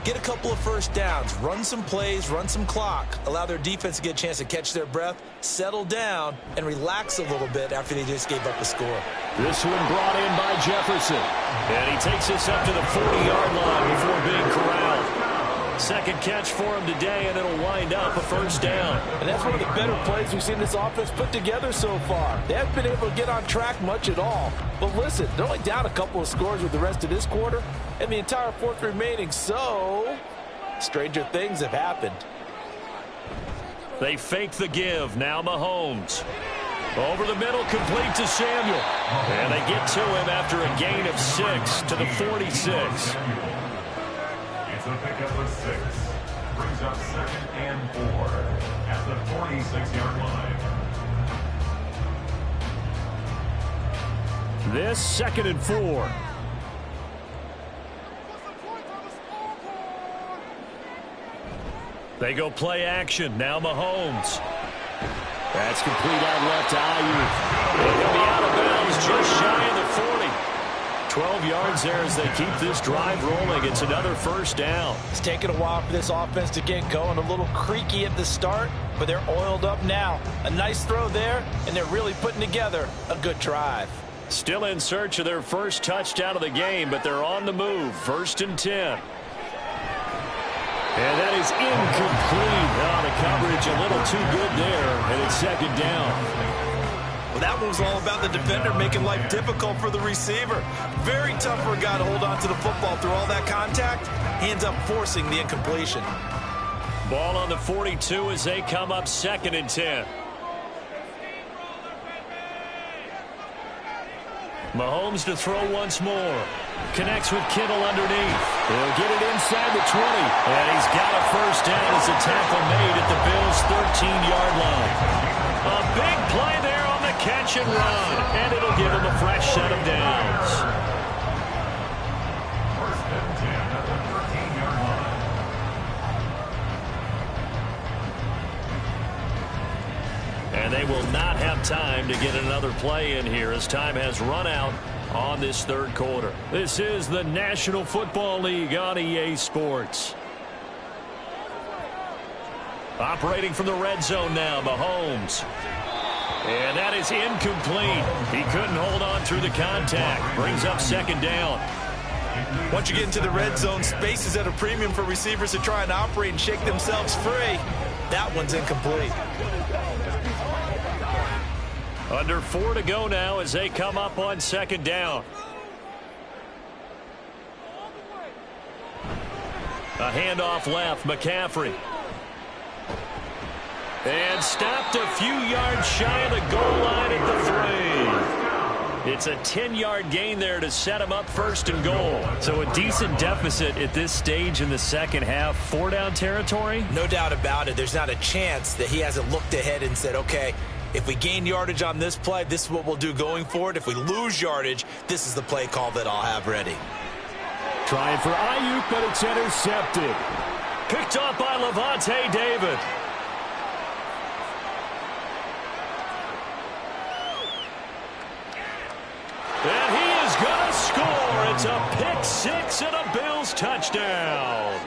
get a couple of first downs, run some plays, run some clock, allow their defense to get a chance to catch their breath, settle down, and relax a little bit after they just gave up a score. This one brought in by Jefferson. And he takes us up to the 40-yard line before being corralled. 2nd catch for him today, and it'll wind up a 1st down. And that's one of the better plays we've seen this offense put together so far. They haven't been able to get on track much at all. But listen, they're only down a couple of scores with the rest of this quarter and the entire 4th remaining, so stranger things have happened. They fake the give. Now Mahomes. Over the middle, complete to Samuel. And they get to him after a gain of 6 to the 46. It's a pickup of 6. Brings up 2nd and 4 at the 46-yard line. This 2nd and 4. They go play action. Now Mahomes. That's complete out left to Ayuk. He'll be out of bounds just shy of the 40. 12 yards there as they keep this drive rolling. It's another 1st down. It's taken a while for this offense to get going. A little creaky at the start, but they're oiled up now. A nice throw there, and they're really putting together a good drive. Still in search of their first touchdown of the game, but they're on the move. 1st and 10. And that is incomplete. Oh, the coverage a little too good there, and it's 2nd down. Well, that one was all about the defender making life difficult for the receiver. Very tough for a guy to hold on to the football through all that contact. He ends up forcing the incompletion. Ball on the 42 as they come up 2nd and 10. Mahomes to throw once more. Connects with Kittle underneath. He'll get it inside the 20. And he's got a first down as a tackle made at the Bills' 13-yard line. A big play there on the catch and run. And it'll give him a fresh set of downs. First and 10 at the 13-yard line. And they will not have time to get another play in here as time has run out on this third quarter. This is the National Football League on EA Sports. Operating from the red zone now, Mahomes. And that is incomplete. He couldn't hold on through the contact. Brings up second down. Once you get into the red zone, space is at a premium for receivers to try and operate and shake themselves free. That one's incomplete. Under 4 to go now as they come up on second down. A handoff left, McCaffrey. And stopped a few yards shy of the goal line at the 3. It's a 10-yard gain there to set him up first and goal. So a decent deficit at this stage in the second half. 4-down territory? No doubt about it. There's not a chance that he hasn't looked ahead and said, okay, if we gain yardage on this play, this is what we'll do going forward. If we lose yardage, this is the play call that I'll have ready. Trying for Ayuk, but it's intercepted. Picked off by Lavonte David. And he is going to score. It's a pick six and a Bills touchdown.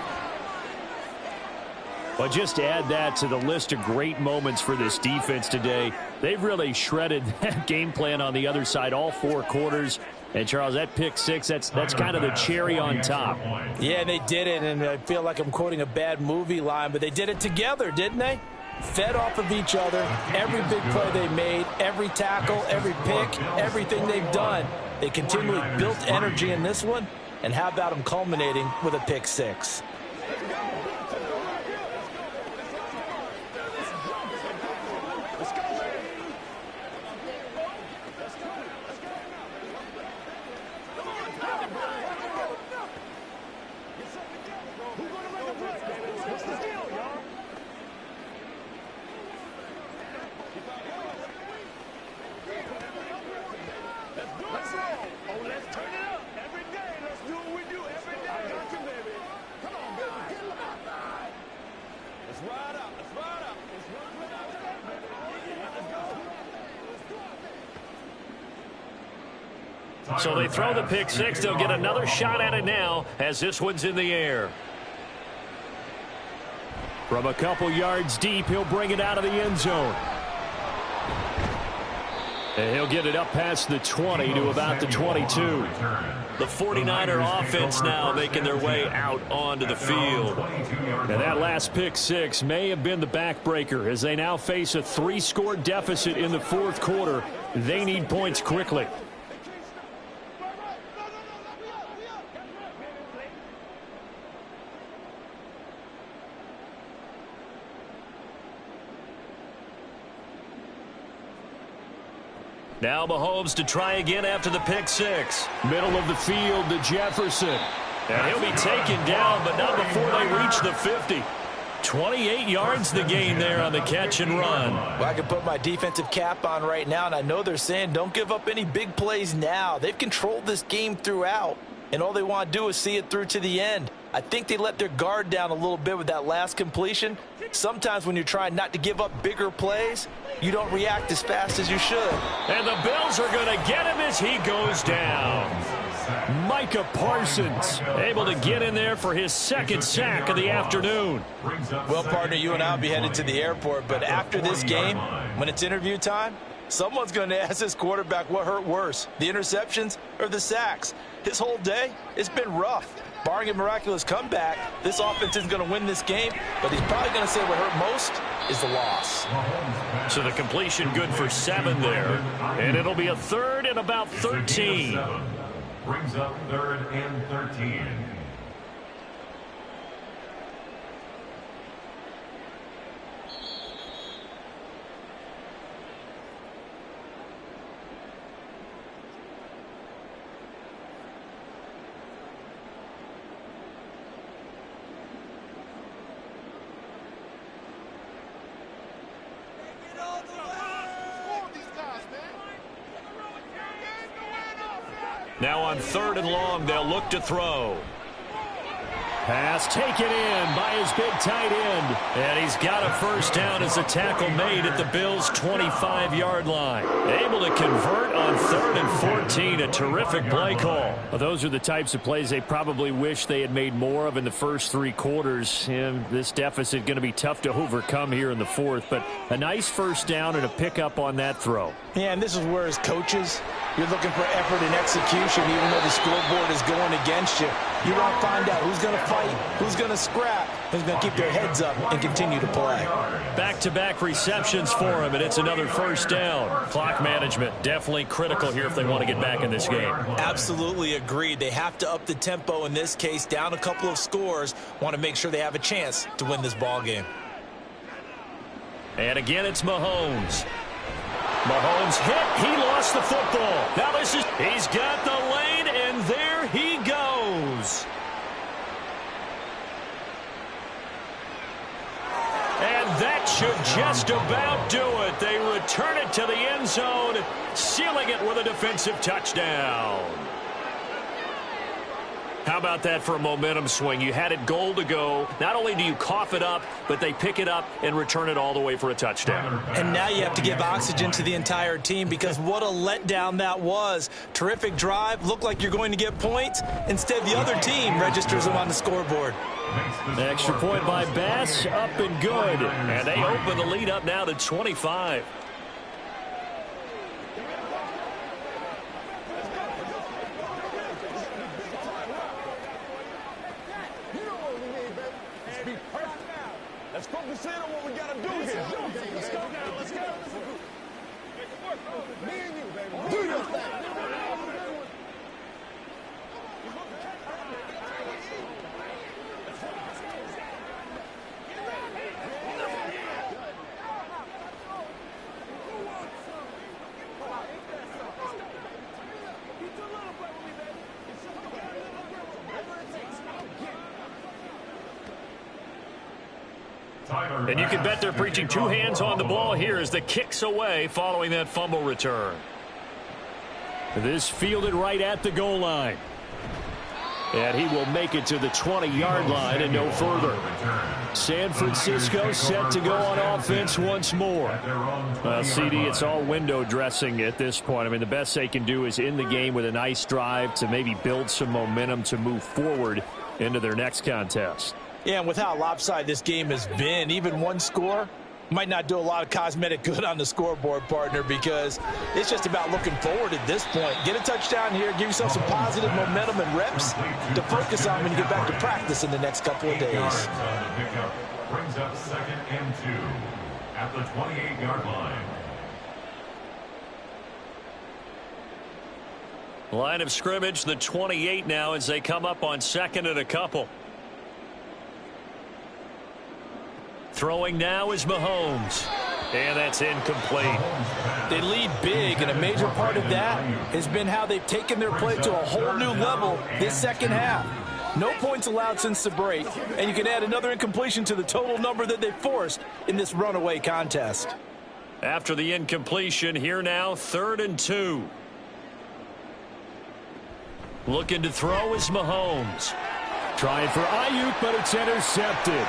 But just to add that to the list of great moments for this defense today, they've really shredded that game plan on the other side all 4 quarters. And, Charles, that pick six, that's kind of the cherry on top. Yeah, they did it, and I feel like I'm quoting a bad movie line, but they did it together, didn't they? Fed off of each other, every big play they made, every tackle, every pick, everything they've done. They continually built energy in this one, and how about them culminating with a pick six? So they throw the pick six. They'll get another shot at it now as this one's in the air. From a couple yards deep, he'll bring it out of the end zone. And he'll get it up past the 20 to about the 22. The 49er offense now making their way out onto the field. And that last pick six may have been the backbreaker as they now face a 3-score deficit in the fourth quarter. They need points quickly. Now Mahomes to try again after the pick six. Middle of the field to Jefferson. And he'll be taken down, but not before they reach the 50. 28 yards the gain there on the catch and run. Well, I can put my defensive cap on right now, and I know they're saying don't give up any big plays now. They've controlled this game throughout, and all they want to do is see it through to the end. I think they let their guard down a little bit with that last completion. Sometimes when you're trying not to give up bigger plays, you don't react as fast as you should. And the Bills are going to get him as he goes down. Micah Parsons able to get in there for his second sack of the afternoon. Well, partner, you and I will be headed to the airport, but after this game, when it's interview time, someone's going to ask this quarterback what hurt worse, the interceptions or the sacks. His whole day, it's been rough. Barring a miraculous comeback, this offense isn't going to win this game, but he's probably going to say what hurt most is the loss. So the completion good for 7 there, and it'll be a third and about 13. Brings up 3rd and 13. Now on 3rd and long, they'll look to throw. Pass taken in by his big tight end. And he's got a first down as a tackle made at the Bills' 25-yard line. Able to convert on 3rd and 14. A terrific play call. Well, those are the types of plays they probably wish they had made more of in the first 3 quarters. And this deficit going to be tough to overcome here in the 4th. But a nice first down and a pickup on that throw. Yeah, and this is where as coaches, you're looking for effort and execution even though the scoreboard is going against you. You want to find out who's going to fight, who's going to scrap, who's going to keep their heads up and continue to play. Back-to-back receptions for him, and it's another first down. Clock management definitely critical here if they want to get back in this game. Absolutely agreed. They have to up the tempo in this case, down a couple of scores, want to make sure they have a chance to win this ball game. And again, it's Mahomes. Mahomes hit. He lost the football. Now he's got the lane, and there he goes. And that should just about do it. They return it to the end zone, sealing it with a defensive touchdown. How about that for a momentum swing? You had it goal to go. Not only do you cough it up, but they pick it up and return it all the way for a touchdown. And now you have to give oxygen to the entire team because what a letdown that was. Terrific drive. Looked like you're going to get points. Instead, the other team registers them on the scoreboard. The extra point by Bass, up and good. And they open the lead up now to 25. Let's focus in on what we got to do here. Let's go. Let's go. Me and you, baby. Do your thing. And you can bet they're preaching 2 hands on the ball here as the kick's away following that fumble return. This fielded right at the goal line. And he will make it to the 20-yard line and no further. San Francisco set to go on offense once more. CD, it's all window dressing at this point. I mean, the best they can do is in the game with a nice drive to maybe build some momentum to move forward into their next contest. Yeah, and with how lopsided this game has been, even one score might not do a lot of cosmetic good on the scoreboard, partner, because it's just about looking forward at this point. Get a touchdown here, give yourself some positive momentum and reps to focus on when you get back to practice in the next couple of days. Brings up 2nd and 2 at the 28-yard line. Line of scrimmage, the 28 now as they come up on 2nd and a couple. Throwing now is Mahomes. And that's incomplete. They lead big, and a major part of that has been how they've taken their play to a whole new level this second half. No points allowed since the break, and you can add another incompletion to the total number that they forced in this runaway contest. After the incompletion, here now, 3rd and 2. Looking to throw is Mahomes. Trying for Ayuk, but it's intercepted.